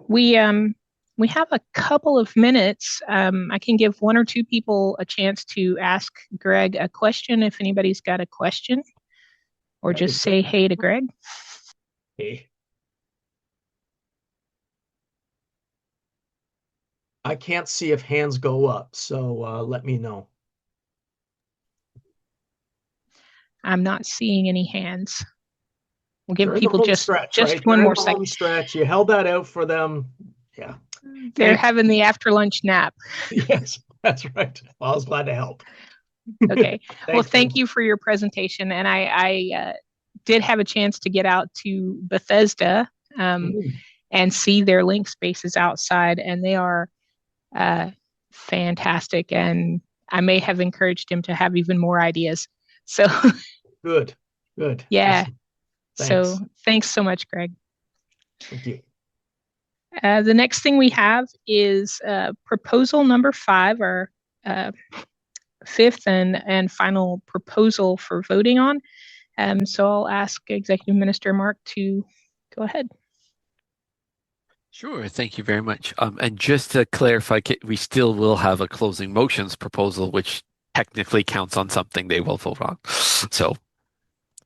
We have a couple of minutes. I can give one or two people a chance to ask Greg a question if anybody's got a question, or just say hey to Greg. Hey. I can't see if hands go up, so let me know. I'm not seeing any hands. We'll give They're people just one more second. Stretch. You held that out for them. Yeah. They're having the after lunch nap. Yes, that's right. Well, I was glad to help. Okay. Well, thank you for your presentation. And I did have a chance to get out to Bethesda and see their link spaces outside, and they are fantastic. And I may have encouraged him to have even more ideas. So good. Yeah. Awesome. So thanks so much, Greg. Thank you. The next thing we have is proposal number 5, our fifth and final proposal for voting on. So I'll ask Executive Minister Mark to go ahead. Sure, thank you very much. And just to clarify, we still will have a closing motions proposal, which technically counts on something they will vote on. So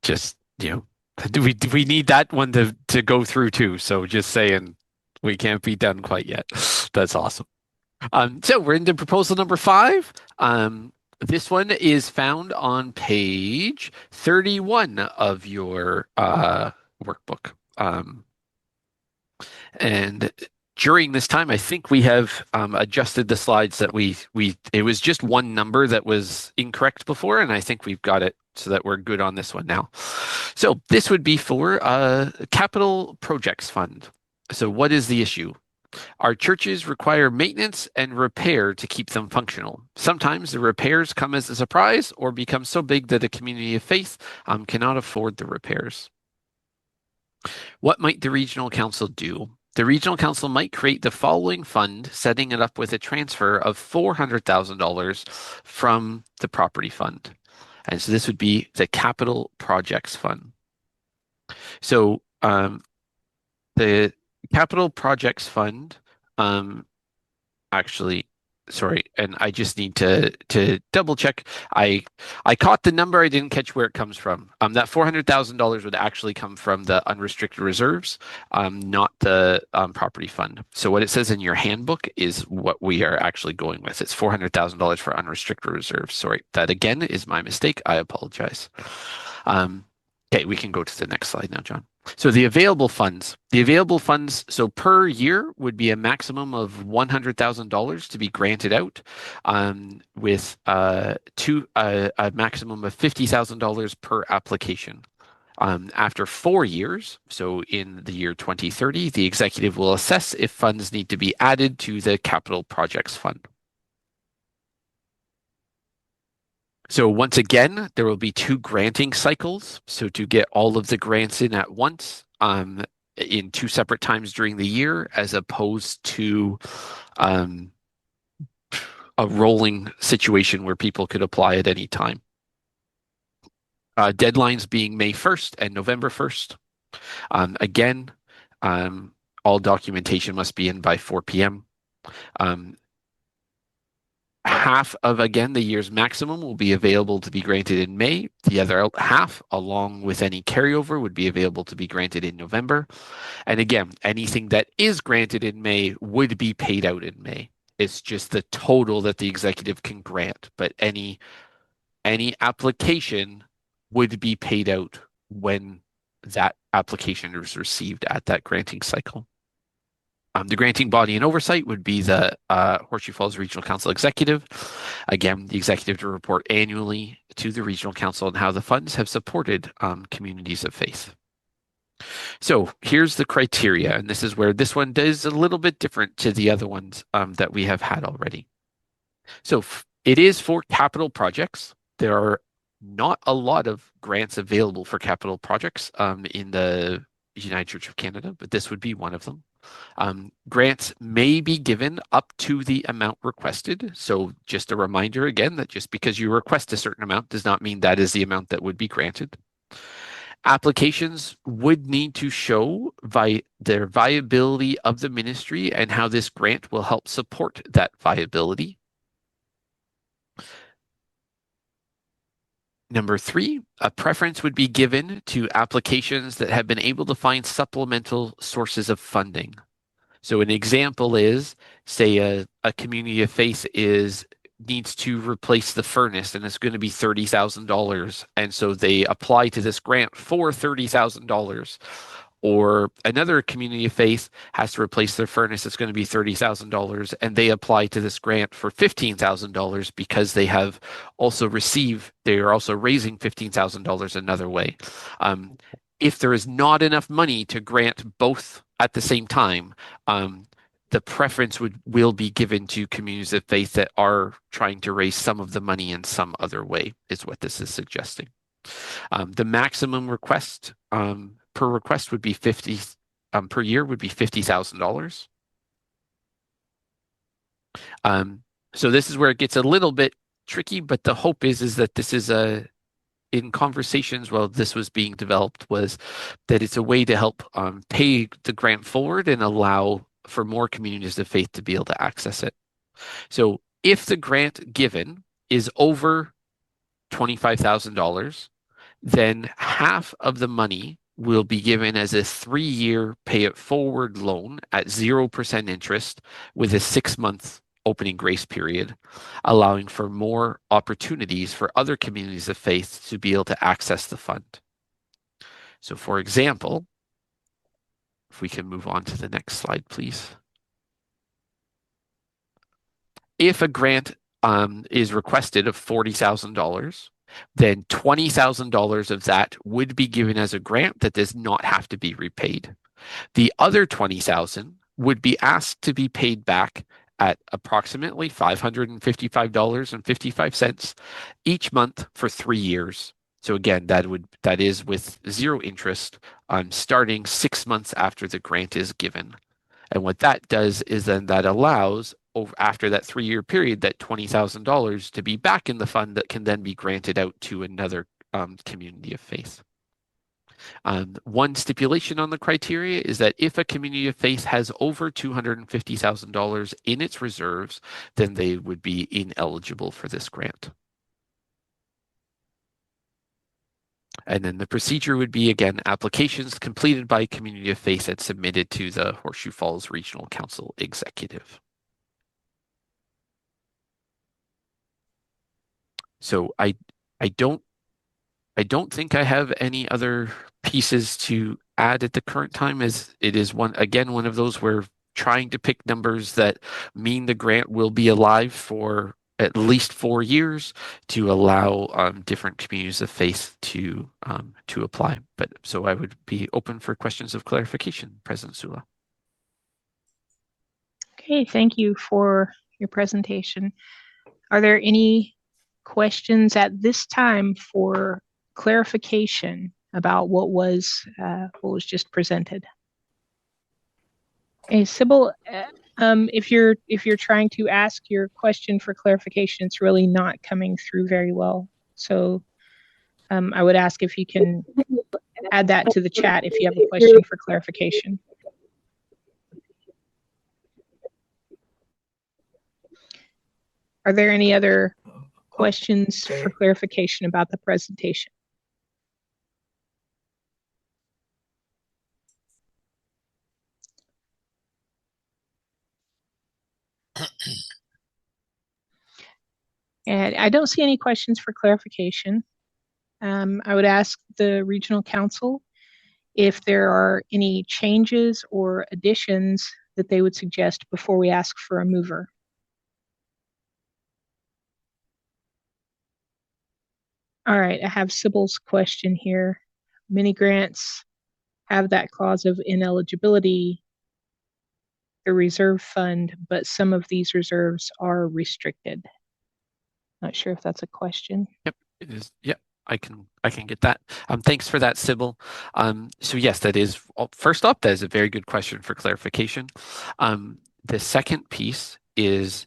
just, we need that one to go through too. So just saying, we can't be done quite yet. That's awesome. So we're into proposal number 5. This one is found on page 31 of your workbook. And during this time, I think we have adjusted the slides that it was just one number that was incorrect before, and I think we've got it so that we're good on this one now. So this would be for Capital Projects Fund. So what is the issue? Our churches require maintenance and repair to keep them functional. Sometimes the repairs come as a surprise or become so big that a community of faith cannot afford the repairs. What might the regional council do? The regional council might create the following fund, setting it up with a transfer of $400,000 from the property fund. And so this would be the Capital Projects Fund. So the Capital Projects Fund, actually, sorry, and I just need to double check. I caught the number, I didn't catch where it comes from. That $400,000 would actually come from the unrestricted reserves, not the property fund. So what it says in your handbook is what we are actually going with. It's $400,000 for unrestricted reserves. Sorry, that again is my mistake. I apologize. Okay, we can go to the next slide now, John. So the available funds, so per year would be a maximum of $100,000 to be granted out, with a maximum of $50,000 per application. After 4 years, so in the year 2030, the executive will assess if funds need to be added to the capital projects fund. So once again, there will be 2 granting cycles. So to get all of the grants in at once, in 2 separate times during the year, as opposed to a rolling situation where people could apply at any time. Deadlines being May 1st and November 1st. Again, all documentation must be in by 4 p.m. Half of, again, the year's maximum will be available to be granted in May. The other half, along with any carryover, would be available to be granted in November. And again, anything that is granted in May would be paid out in May. It's just the total that the executive can grant, but any application would be paid out when that application is received at that granting cycle. The granting body and oversight would be the Horseshoe Falls Regional Council Executive. Again, the executive to report annually to the Regional Council on how the funds have supported communities of faith. So here's the criteria, and this is where this one is a little bit different to the other ones that we have had already. So it is for capital projects. There are not a lot of grants available for capital projects in the United Church of Canada, but this would be one of them. Grants may be given up to the amount requested. So just a reminder again that just because you request a certain amount does not mean that is the amount that would be granted. Applications would need to show their viability of the ministry and how this grant will help support that viability. Number 3, a preference would be given to applications that have been able to find supplemental sources of funding. So an example is, say a community of faith needs to replace the furnace and it's going to be $30,000. And so they apply to this grant for $30,000. Or another community of faith has to replace their furnace, it's going to be $30,000, and they apply to this grant for $15,000 because they are also raising $15,000 another way. If there is not enough money to grant both at the same time, the preference will be given to communities of faith that are trying to raise some of the money in some other way, is what this is suggesting. The maximum request per request would be per year would be $50,000. So this is where it gets a little bit tricky, but the hope is that this is in conversations while this was being developed, was that it's a way to help pay the grant forward and allow for more communities of faith to be able to access it. So if the grant given is over $25,000, then half of the money will be given as a 3-year pay it forward loan at 0% interest with a 6-month opening grace period, allowing for more opportunities for other communities of faith to be able to access the fund. So for example, if we can move on to the next slide, please. If a grant is requested of $40,000, then $20,000 of that would be given as a grant that does not have to be repaid. The other $20,000 would be asked to be paid back at approximately $555.55 each month for 3 years. So again, that is with 0 interest, starting 6 months after the grant is given. And what that does is then that allows, after that 3-year period, that $20,000 to be back in the fund that can then be granted out to another community of faith. One stipulation on the criteria is that if a community of faith has over $250,000 in its reserves, then they would be ineligible for this grant. And then the procedure would be, again, applications completed by community of faith and submitted to the Horseshoe Falls Regional Council Executive. So I don't think I have any other pieces to add at the current time, as it is one of those where trying to pick numbers that mean the grant will be alive for at least 4 years to allow different communities of faith to apply. But so I would be open for questions of clarification, President Sula. Okay, thank you for your presentation. Are there any questions at this time for clarification about what was just presented? Okay, Sybil, if you're trying to ask your question for clarification, it's really not coming through very well. So I would ask if you can add that to the chat if you have a question for clarification. Are there any other questions for clarification about the presentation? And I don't see any questions for clarification. I would ask the regional council if there are any changes or additions that they would suggest before we ask for a mover. All right, I have Sybil's question here. Many grants have that clause of ineligibility, the reserve fund, but some of these reserves are restricted. Not sure if that's a question. Yep, it is. Yep, I can get that. Thanks for that, Sybil. So yes, that is first up. That is a very good question for clarification. The second piece is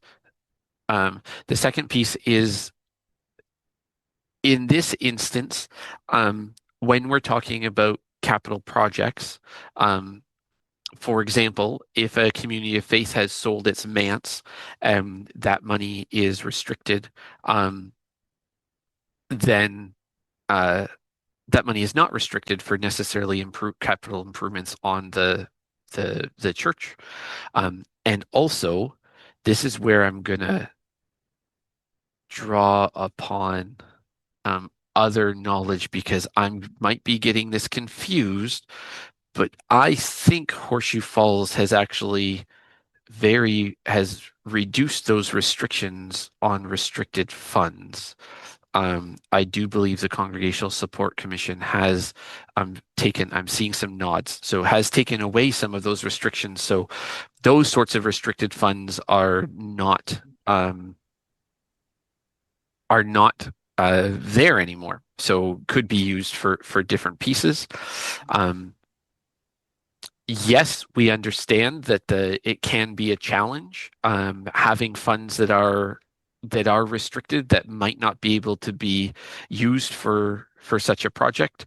in this instance, when we're talking about capital projects, for example, if a community of faith has sold its manse, that money is restricted, then that money is not restricted for necessarily capital improvements on the church. And also, this is where I'm gonna draw upon other knowledge, because I might be getting this confused, but I think Horseshoe Falls has actually has reduced those restrictions on restricted funds. I do believe the Congregational Support Commission has I'm seeing some nods, so has taken away some of those restrictions. So those sorts of restricted funds are not there anymore. So could be used for different pieces. Yes, we understand that it can be a challenge having funds that are restricted, that might not be able to be used for such a project.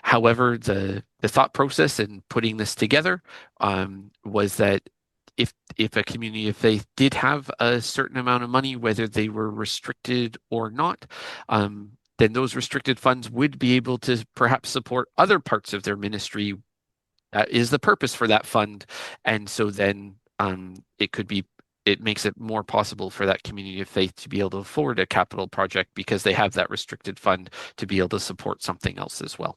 However, the thought process in putting this together was that if a community of faith did have a certain amount of money, whether they were restricted or not, then those restricted funds would be able to perhaps support other parts of their ministry. That is the purpose for that fund. And so then it makes it more possible for that community of faith to be able to afford a capital project, because they have that restricted fund to be able to support something else as well.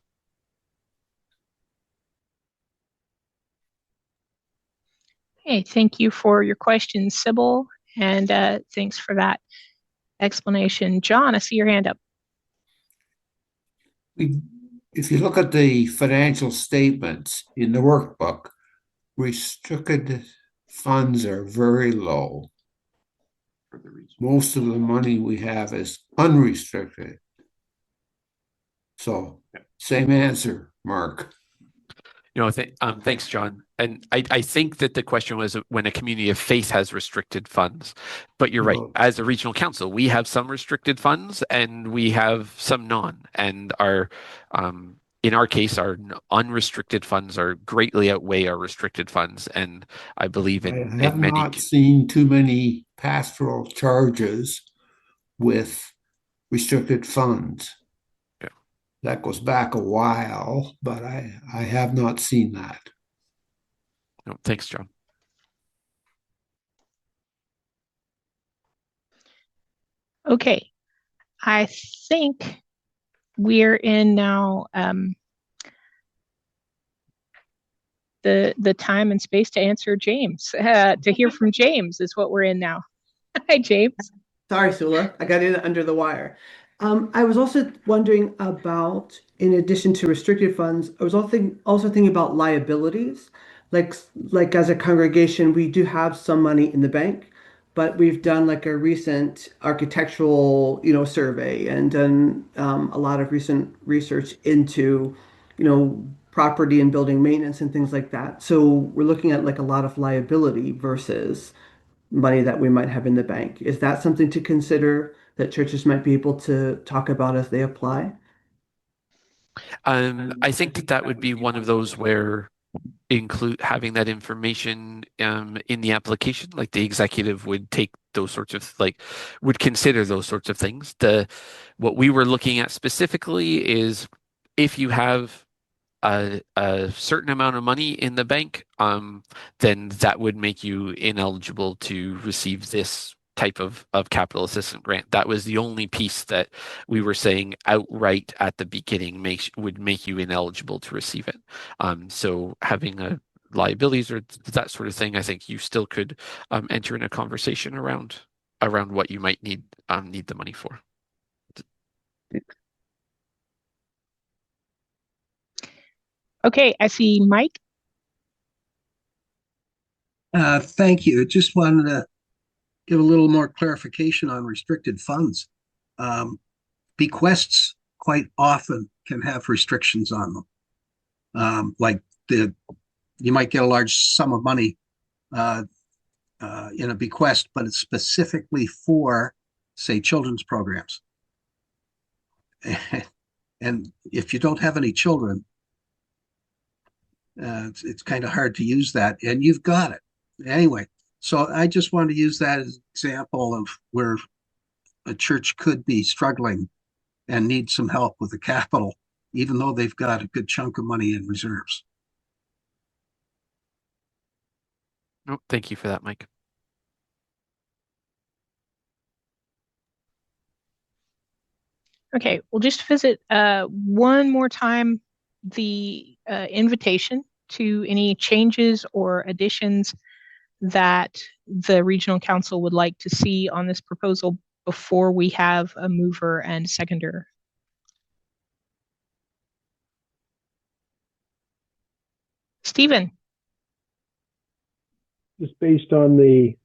Okay, thank you for your question, Sybil, and thanks for that explanation. John, I see your hand up. If you look at the financial statements in the workbook, restricted funds are very low. Most of the money we have is unrestricted. So, same answer, Mark. Thanks, John. And I think that the question was when a community of faith has restricted funds. But you're right. As a regional council, we have some restricted funds and we have some non. And in our case, our unrestricted funds are greatly outweigh our restricted funds. And I believe I have not seen too many pastoral charges with restricted funds. That goes back a while, but I have not seen that. No, thanks, John. Okay, I think we're in now the time and space to answer James. To hear from James is what we're in now. Hi, James. Sorry, Sula, I got in under the wire. I was also wondering about, in addition to restricted funds, I was also thinking about liabilities. Like as a congregation, we do have some money in the bank, but we've done like a recent architectural, survey and done a lot of recent research into, property and building maintenance and things like that. So we're looking at like a lot of liability versus money that we might have in the bank. Is that something to consider that churches might be able to talk about as they apply? I think that would be one of those where include having that information in the application, like the executive would take those sorts of would consider those sorts of things. What we were looking at specifically is if you have a certain amount of money in the bank, then that would make you ineligible to receive this type of capital assistance grant. That was the only piece that we were saying outright at the beginning would make you ineligible to receive it. So having a liabilities or that sort of thing, I think you still could enter in a conversation around what you might need the money for. Okay, I see Mike. Thank you. Just wanted to give a little more clarification on restricted funds. Bequests quite often can have restrictions on them. You might get a large sum of money in a bequest, but it's specifically for, say, children's programs. And if you don't have any children, it's kind of hard to use that, and you've got it. Anyway, so I just wanted to use that as an example of where a church could be struggling and need some help with the capital, even though they've got a good chunk of money in reserves. Oh, thank you for that, Mike. Okay, we'll just visit one more time the invitation to any changes or additions that the regional council would like to see on this proposal before we have a mover and seconder. Stephen. Just based on the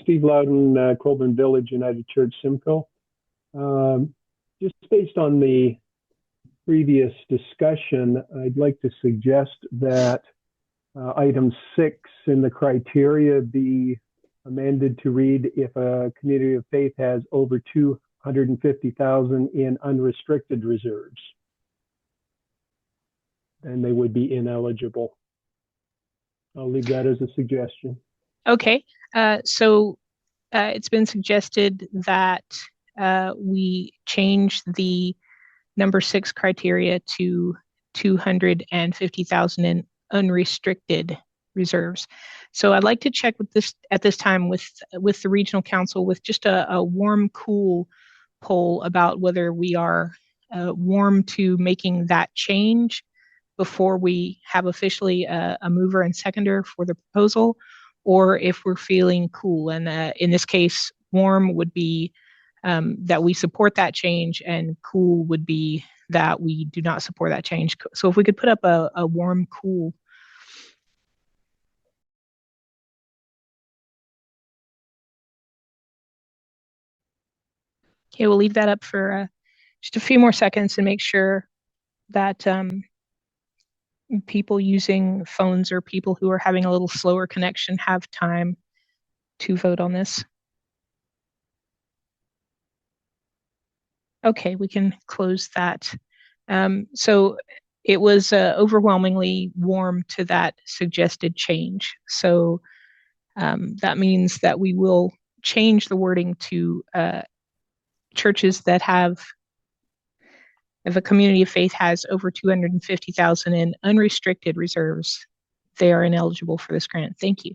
Steve Loudon, Colburn Village United Church Simcoe. Just based on the previous discussion, I'd like to suggest that item 6 in the criteria be amended to read if a community of faith has over 250,000 in unrestricted reserves, then they would be ineligible. I'll leave that as a suggestion. Okay, so it's been suggested that we change the number 6 criteria to 250,000 in unrestricted reserves. So I'd like to check with this at this time with the regional council with just a warm, cool poll about whether we are warm to making that change before we have officially a mover and seconder for the proposal, or if we're feeling cool. And in this case, warm would be that we support that change, and cool would be that we do not support that change. So if we could put up a warm, cool. Okay, we'll leave that up for just a few more seconds and make sure that people using phones or people who are having a little slower connection have time to vote on this. Okay, we can close that. So it was overwhelmingly warm to that suggested change. So that means that we will change the wording to churches that have, if a community of faith has over 250,000 in unrestricted reserves, they are ineligible for this grant. Thank you.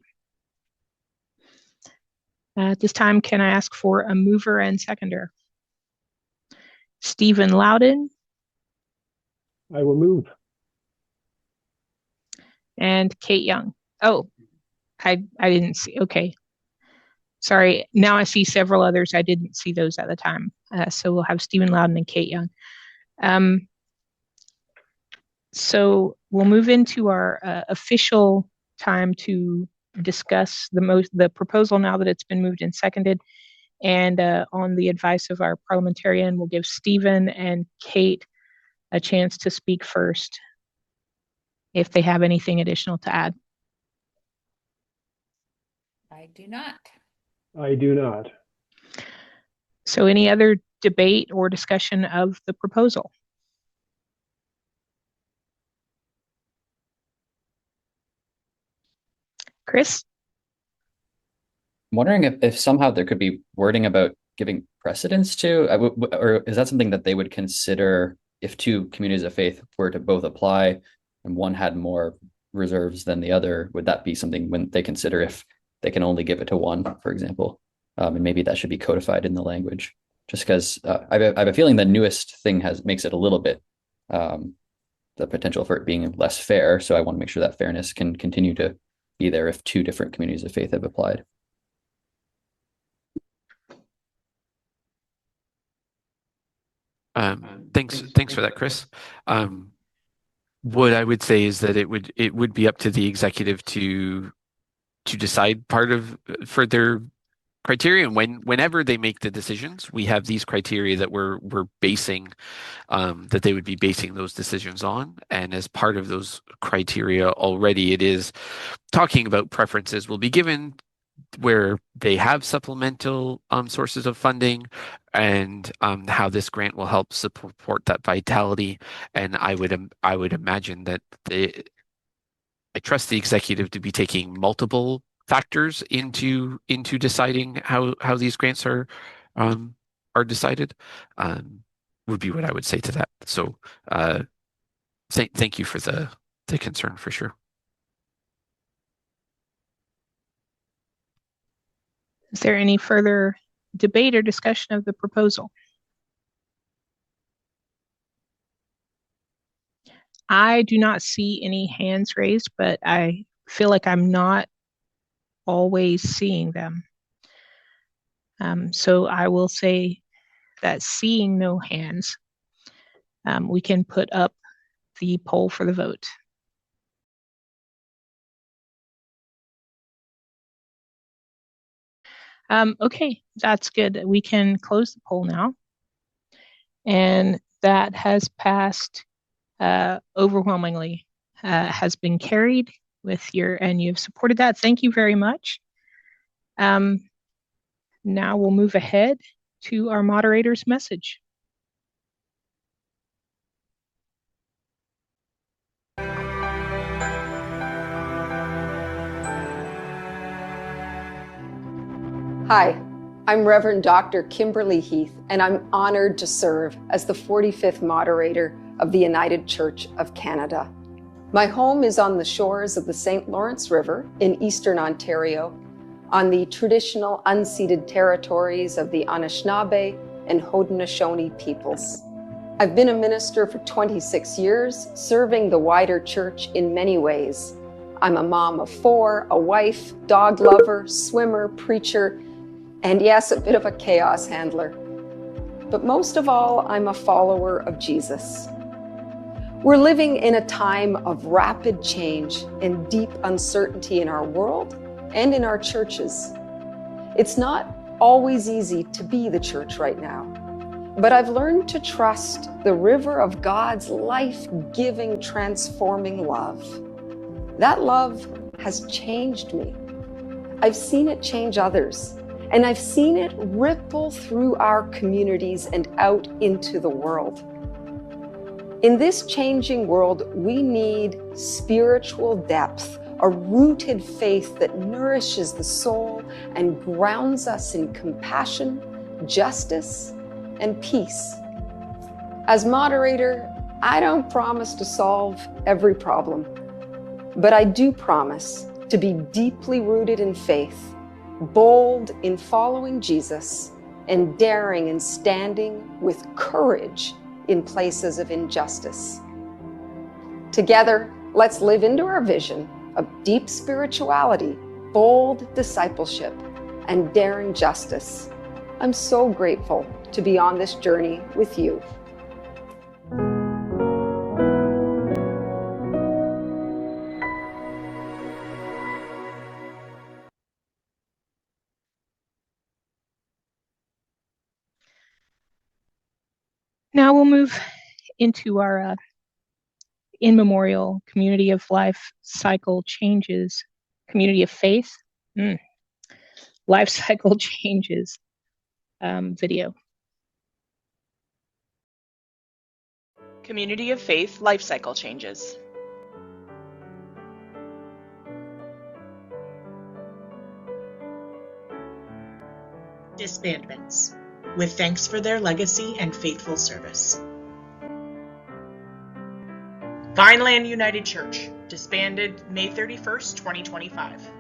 At this time, can I ask for a mover and seconder? Stephen Loudon. I will move. and Kate Young. Oh, I didn't see. Okay. Sorry. Now I see several others. I didn't see those at the time. So we'll have Stephen Loudon and Kate Young. So we'll move into our official time to discuss the proposal now that it's been moved and seconded. And on the advice of our parliamentarian, we'll give Stephen and Kate a chance to speak first if they have anything additional to add. I do not. I do not. So any other debate or discussion of the proposal? Chris? I'm wondering if somehow there could be wording about giving precedence to, or is that something that they would consider if two communities of faith were to both apply and one had more reserves than the other? Would that be something when they consider if they can only give it to one, for example? And maybe that should be codified in the language, just because I have a feeling the newest thing makes it a little bit the potential for it being less fair. So I want to make sure that fairness can continue to be there if two different communities of faith have applied. Thanks for that, Chris. What I would say is that it would be up to the executive to decide for their criteria, and whenever they make the decisions, we have these criteria that we're basing that they would be basing those decisions on. And as part of those criteria already, it is talking about preferences will be given where they have supplemental sources of funding, and how this grant will help support that vitality. And I would imagine that I trust the executive to be taking multiple factors into deciding how these grants are decided. Would be what I would say to that. So thank you for the concern, for sure. Is there any further debate or discussion of the proposal? I do not see any hands raised, but I feel like I'm not always seeing them. So I will say that seeing no hands, we can put up the poll for the vote. Okay, that's good. We can close the poll now. And that has passed overwhelmingly, has been carried and you've supported that. Thank you very much. Now we'll move ahead to our moderator's message. Hi, I'm Reverend Dr. Kimberly Heath, and I'm honored to serve as the 45th moderator of the United Church of Canada. My home is on the shores of the St. Lawrence River in eastern Ontario, on the traditional unceded territories of the Anishinaabe and Haudenosaunee peoples. I've been a minister for 26 years, serving the wider church in many ways. I'm a mom of 4, a wife, dog lover, swimmer, preacher, and yes, a bit of a chaos handler. But most of all, I'm a follower of Jesus. We're living in a time of rapid change and deep uncertainty in our world and in our churches. It's not always easy to be the church right now, but I've learned to trust the river of God's life-giving, transforming love. That love has changed me. I've seen it change others, and I've seen it ripple through our communities and out into the world. In this changing world, we need spiritual depth, a rooted faith that nourishes the soul and grounds us in compassion, justice, and peace. As moderator, I don't promise to solve every problem, but I do promise to be deeply rooted in faith, bold in following Jesus, and daring in standing with courage in places of injustice. Together, Let's live into our vision of deep spirituality, bold discipleship, and daring justice. I'm so grateful to be on this journey with you. Now we'll move into our in memorial community of life cycle changes, community of faith, life cycle changes video. Community of Faith Life Cycle Changes. Disbandments, with thanks for their legacy and faithful service. Vineland United Church, disbanded May 31st, 2025.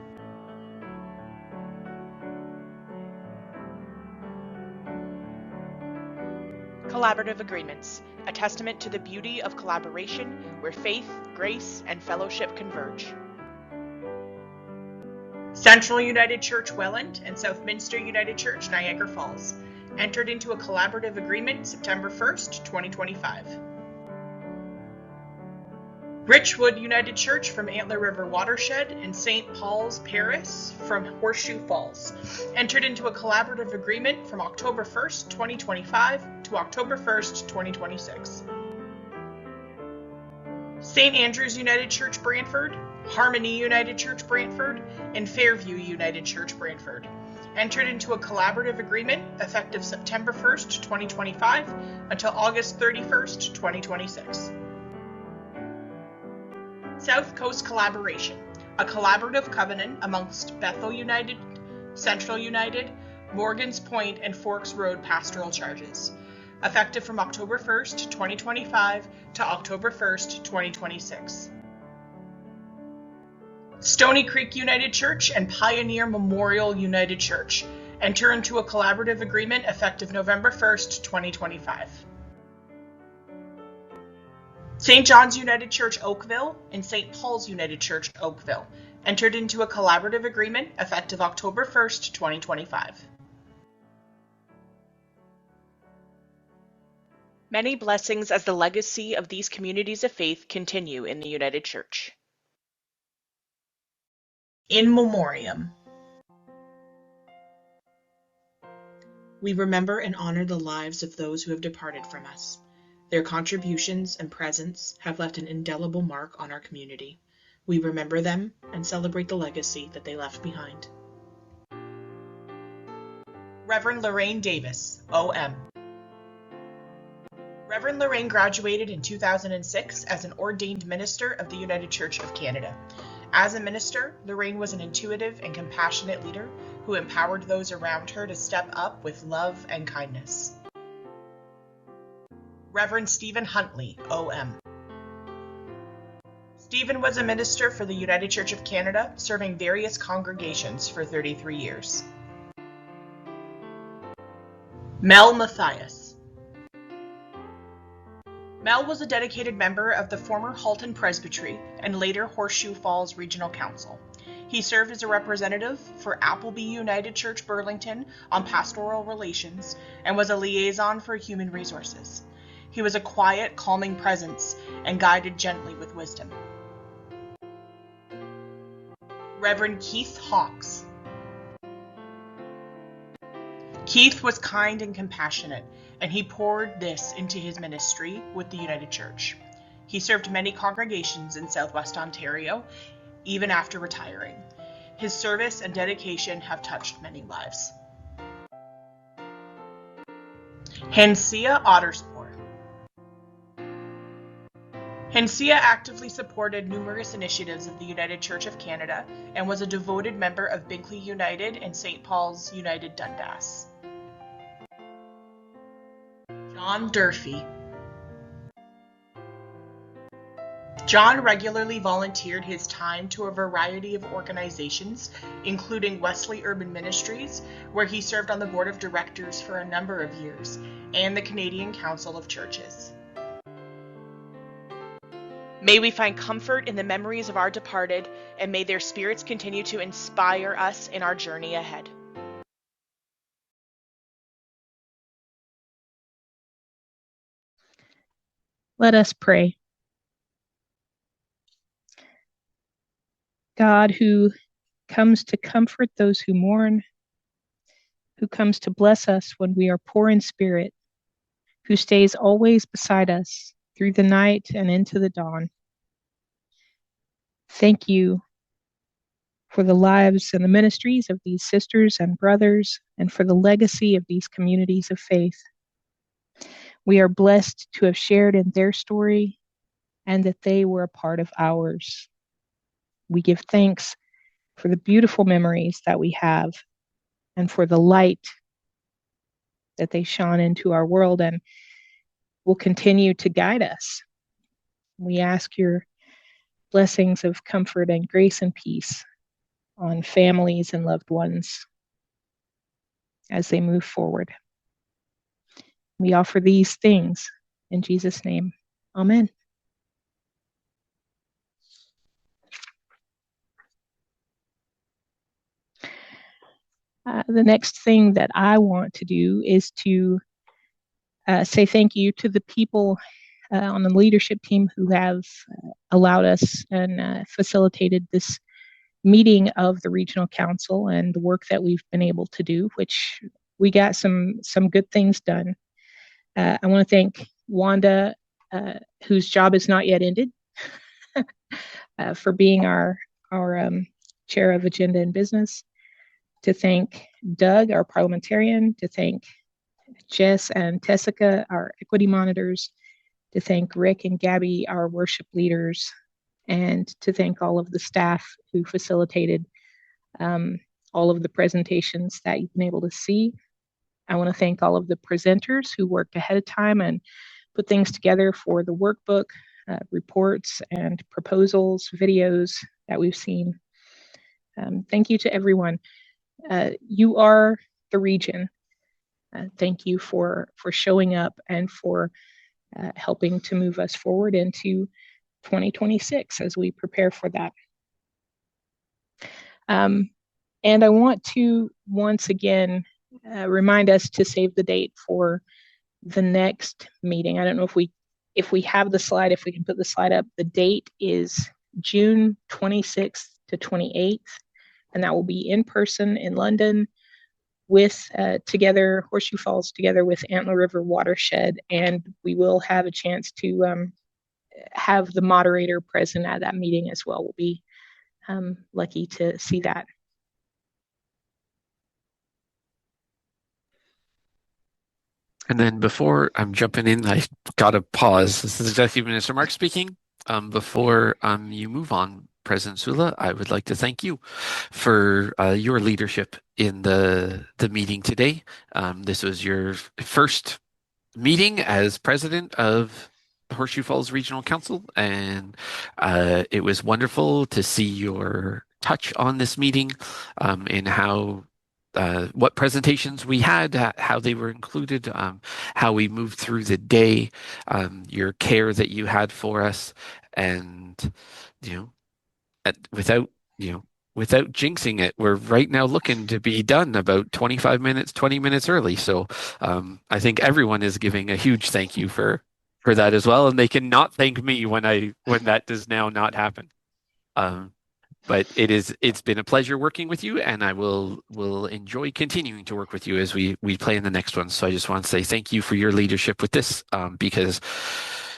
Collaborative Agreements, a testament to the beauty of collaboration where faith, grace, and fellowship converge. Central United Church Welland and Southminster United Church Niagara Falls entered into a collaborative agreement September 1st, 2025. Richwood United Church from Antler River Watershed and St. Paul's Paris from Horseshoe Falls entered into a collaborative agreement from October 1st, 2025 to October 1st, 2026. St. Andrew's United Church Brantford, Harmony United Church Brantford, and Fairview United Church Brantford entered into a collaborative agreement effective September 1st, 2025 until August 31st, 2026. South Coast Collaboration, a collaborative covenant amongst Bethel United, Central United, Morgan's Point, and Forks Road pastoral charges, effective from October 1st, 2025 to October 1st, 2026. Stony Creek United Church and Pioneer Memorial United Church enter into a collaborative agreement effective November 1st, 2025. St. John's United Church Oakville and St. Paul's United Church Oakville entered into a collaborative agreement effective October 1st, 2025. Many blessings as the legacy of these communities of faith continue in the United Church. In Memoriam. We remember and honor the lives of those who have departed from us. Their contributions and presence have left an indelible mark on our community. We remember them and celebrate the legacy that they left behind. Reverend Lorraine Davis, OM. Reverend Lorraine graduated in 2006 as an ordained minister of the United Church of Canada. As a minister, Lorraine was an intuitive and compassionate leader who empowered those around her to step up with love and kindness. Reverend Stephen Huntley, OM. Stephen was a minister for the United Church of Canada, serving various congregations for 33 years. Mel Matthias. Mel was a dedicated member of the former Halton Presbytery and later Horseshoe Falls Regional Council. He served as a representative for Appleby United Church Burlington on pastoral relations and was a liaison for human resources. He was a quiet, calming presence and guided gently with wisdom. Reverend Keith Hawks. Keith was kind and compassionate, and he poured this into his ministry with the United Church. He served many congregations in Southwest Ontario, even after retiring. His service and dedication have touched many lives. Hensia Otterspore. Hensia actively supported numerous initiatives of the United Church of Canada and was a devoted member of Binkley United and St. Paul's United Dundas. John Durfee. John regularly volunteered his time to a variety of organizations, including Wesley Urban Ministries, where he served on the board of directors for a number of years, and the Canadian Council of Churches. May we find comfort in the memories of our departed, and may their spirits continue to inspire us in our journey ahead. Let us pray. God, who comes to comfort those who mourn, who comes to bless us when we are poor in spirit, who stays always beside us through the night and into the dawn. Thank you for the lives and the ministries of these sisters and brothers, and for the legacy of these communities of faith. We are blessed to have shared in their story and that they were a part of ours. We give thanks for the beautiful memories that we have and for the light that they shone into our world and will continue to guide us. We ask your blessings of comfort and grace and peace on families and loved ones as they move forward. We offer these things in Jesus' name. Amen. The next thing that I want to do is to say thank you to the people on the leadership team who have allowed us and facilitated this meeting of the regional council and the work that we've been able to do, which we got some good things done. I want to thank Wanda, whose job is not yet ended, for being our chair of agenda and business. To thank Doug, our parliamentarian. To thank Jess and Tessica, our equity monitors. To thank Rick and Gabby, our worship leaders. And to thank all of the staff who facilitated all of the presentations that you've been able to see. I want to thank all of the presenters who worked ahead of time and put things together for the workbook, reports and proposals, videos that we've seen. Thank you to everyone. You are the region. Thank you for showing up and for helping to move us forward into 2026 as we prepare for that. And I want to once again remind us to save the date for the next meeting. I don't know if we have the slide, if we can put the slide up. The date is June 26th to 28th, and that will be in person in London with together, Horseshoe Falls together with Antler River Watershed, and we will have a chance to have the moderator present at that meeting as well. We'll be lucky to see that. And then before I'm jumping in, I got to pause. This is Executive Minister Mark speaking. Before you move on, President Sula, I would like to thank you for your leadership in the meeting today. This was your first meeting as president of Horseshoe Falls Regional Council, and it was wonderful to see your touch on this meeting and how what presentations we had, how they were included, how we moved through the day, your care that you had for us, and without jinxing it, we're right now looking to be done about 25 minutes, 20 minutes early. So I think everyone is giving a huge thank you for that as well, and they cannot thank me when that does now not happen. But it's been a pleasure working with you, and I will enjoy continuing to work with you as we play in the next one. So I just want to say thank you for your leadership with this, because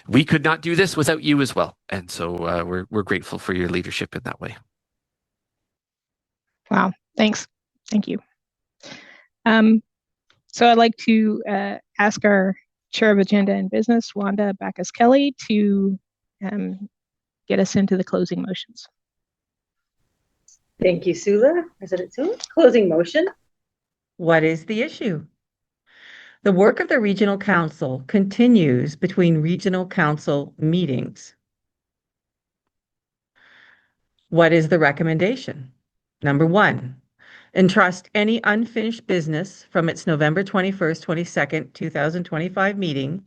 we could not do this without you as well. And so we're grateful for your leadership in that way. Wow, thanks. Thank you. So I'd like to ask our Chair of Agenda and Business, Wanda Backus-Kelly, to get us into the closing motions. Thank you, Sula. President Sula. Closing motion. What is the issue? The work of the Regional Council continues between Regional Council meetings. What is the recommendation? Number 1, entrust any unfinished business from its November 21st, 22nd, 2025 meeting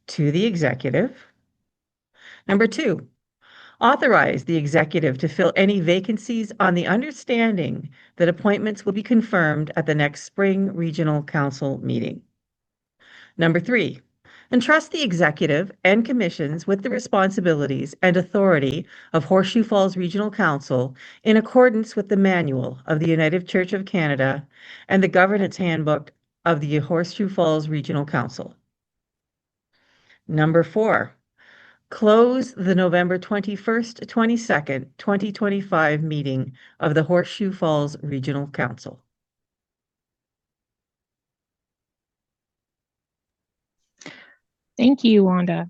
to the executive. Number 2, Authorize the executive to fill any vacancies on the understanding that appointments will be confirmed at the next spring regional council meeting. Number 3, entrust the executive and commissions with the responsibilities and authority of Horseshoe Falls Regional Council in accordance with the Manual of the United Church of Canada and the Governance Handbook of the Horseshoe Falls Regional Council. Number 4, close the November 21st, 22nd, 2025 meeting of the Horseshoe Falls Regional Council. Thank you, Wanda.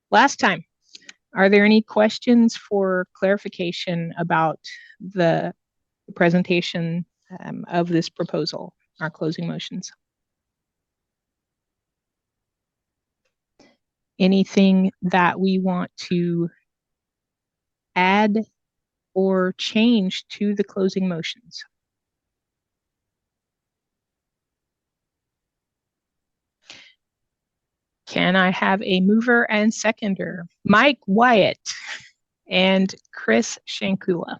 Last time, are there any questions for clarification about the presentation of this proposal, our closing motions? Anything that we want to add or change to the closing motions? Can I have a mover and seconder? Mike Wyatt and Chris Shankula.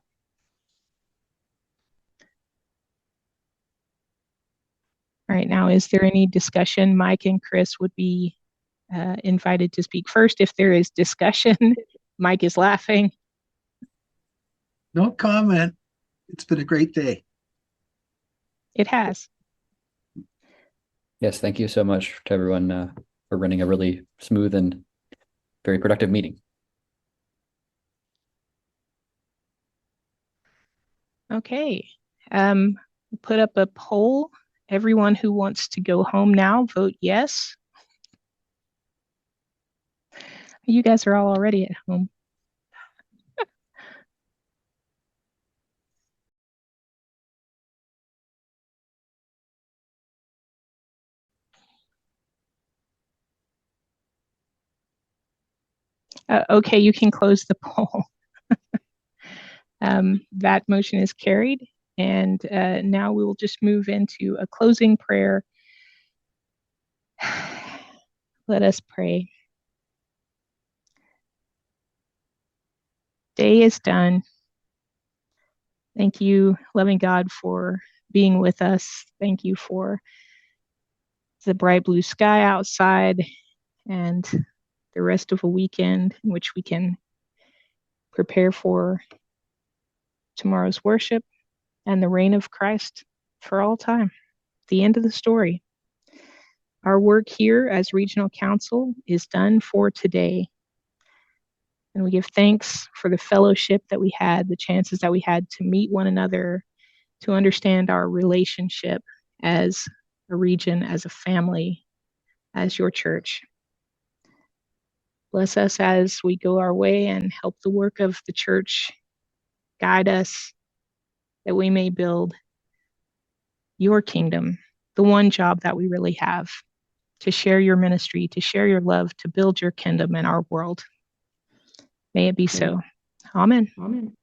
All right, now, is there any discussion? Mike and Chris would be invited to speak first. If there is discussion, Mike is laughing. No comment. It's been a great day. It has. Yes, thank you so much to everyone for running a really smooth and very productive meeting. Okay, put up a poll. Everyone who wants to go home now, vote yes. You guys are all already at home. Okay, you can close the poll. That motion is carried. And now we will just move into a closing prayer. Let us pray. Day is done. Thank you, loving God, for being with us. Thank you for the bright blue sky outside and the rest of a weekend in which we can prepare for tomorrow's worship and the reign of Christ for all time. The end of the story. Our work here as regional council is done for today. And we give thanks for the fellowship that we had, the chances that we had to meet one another, to understand our relationship as a region, as a family, as your church. Bless us as we go our way and help the work of the church guide us, that we may build your kingdom, the one job that we really have, to share your ministry, to share your love, to build your kingdom in our world. May it be so. Amen. Amen.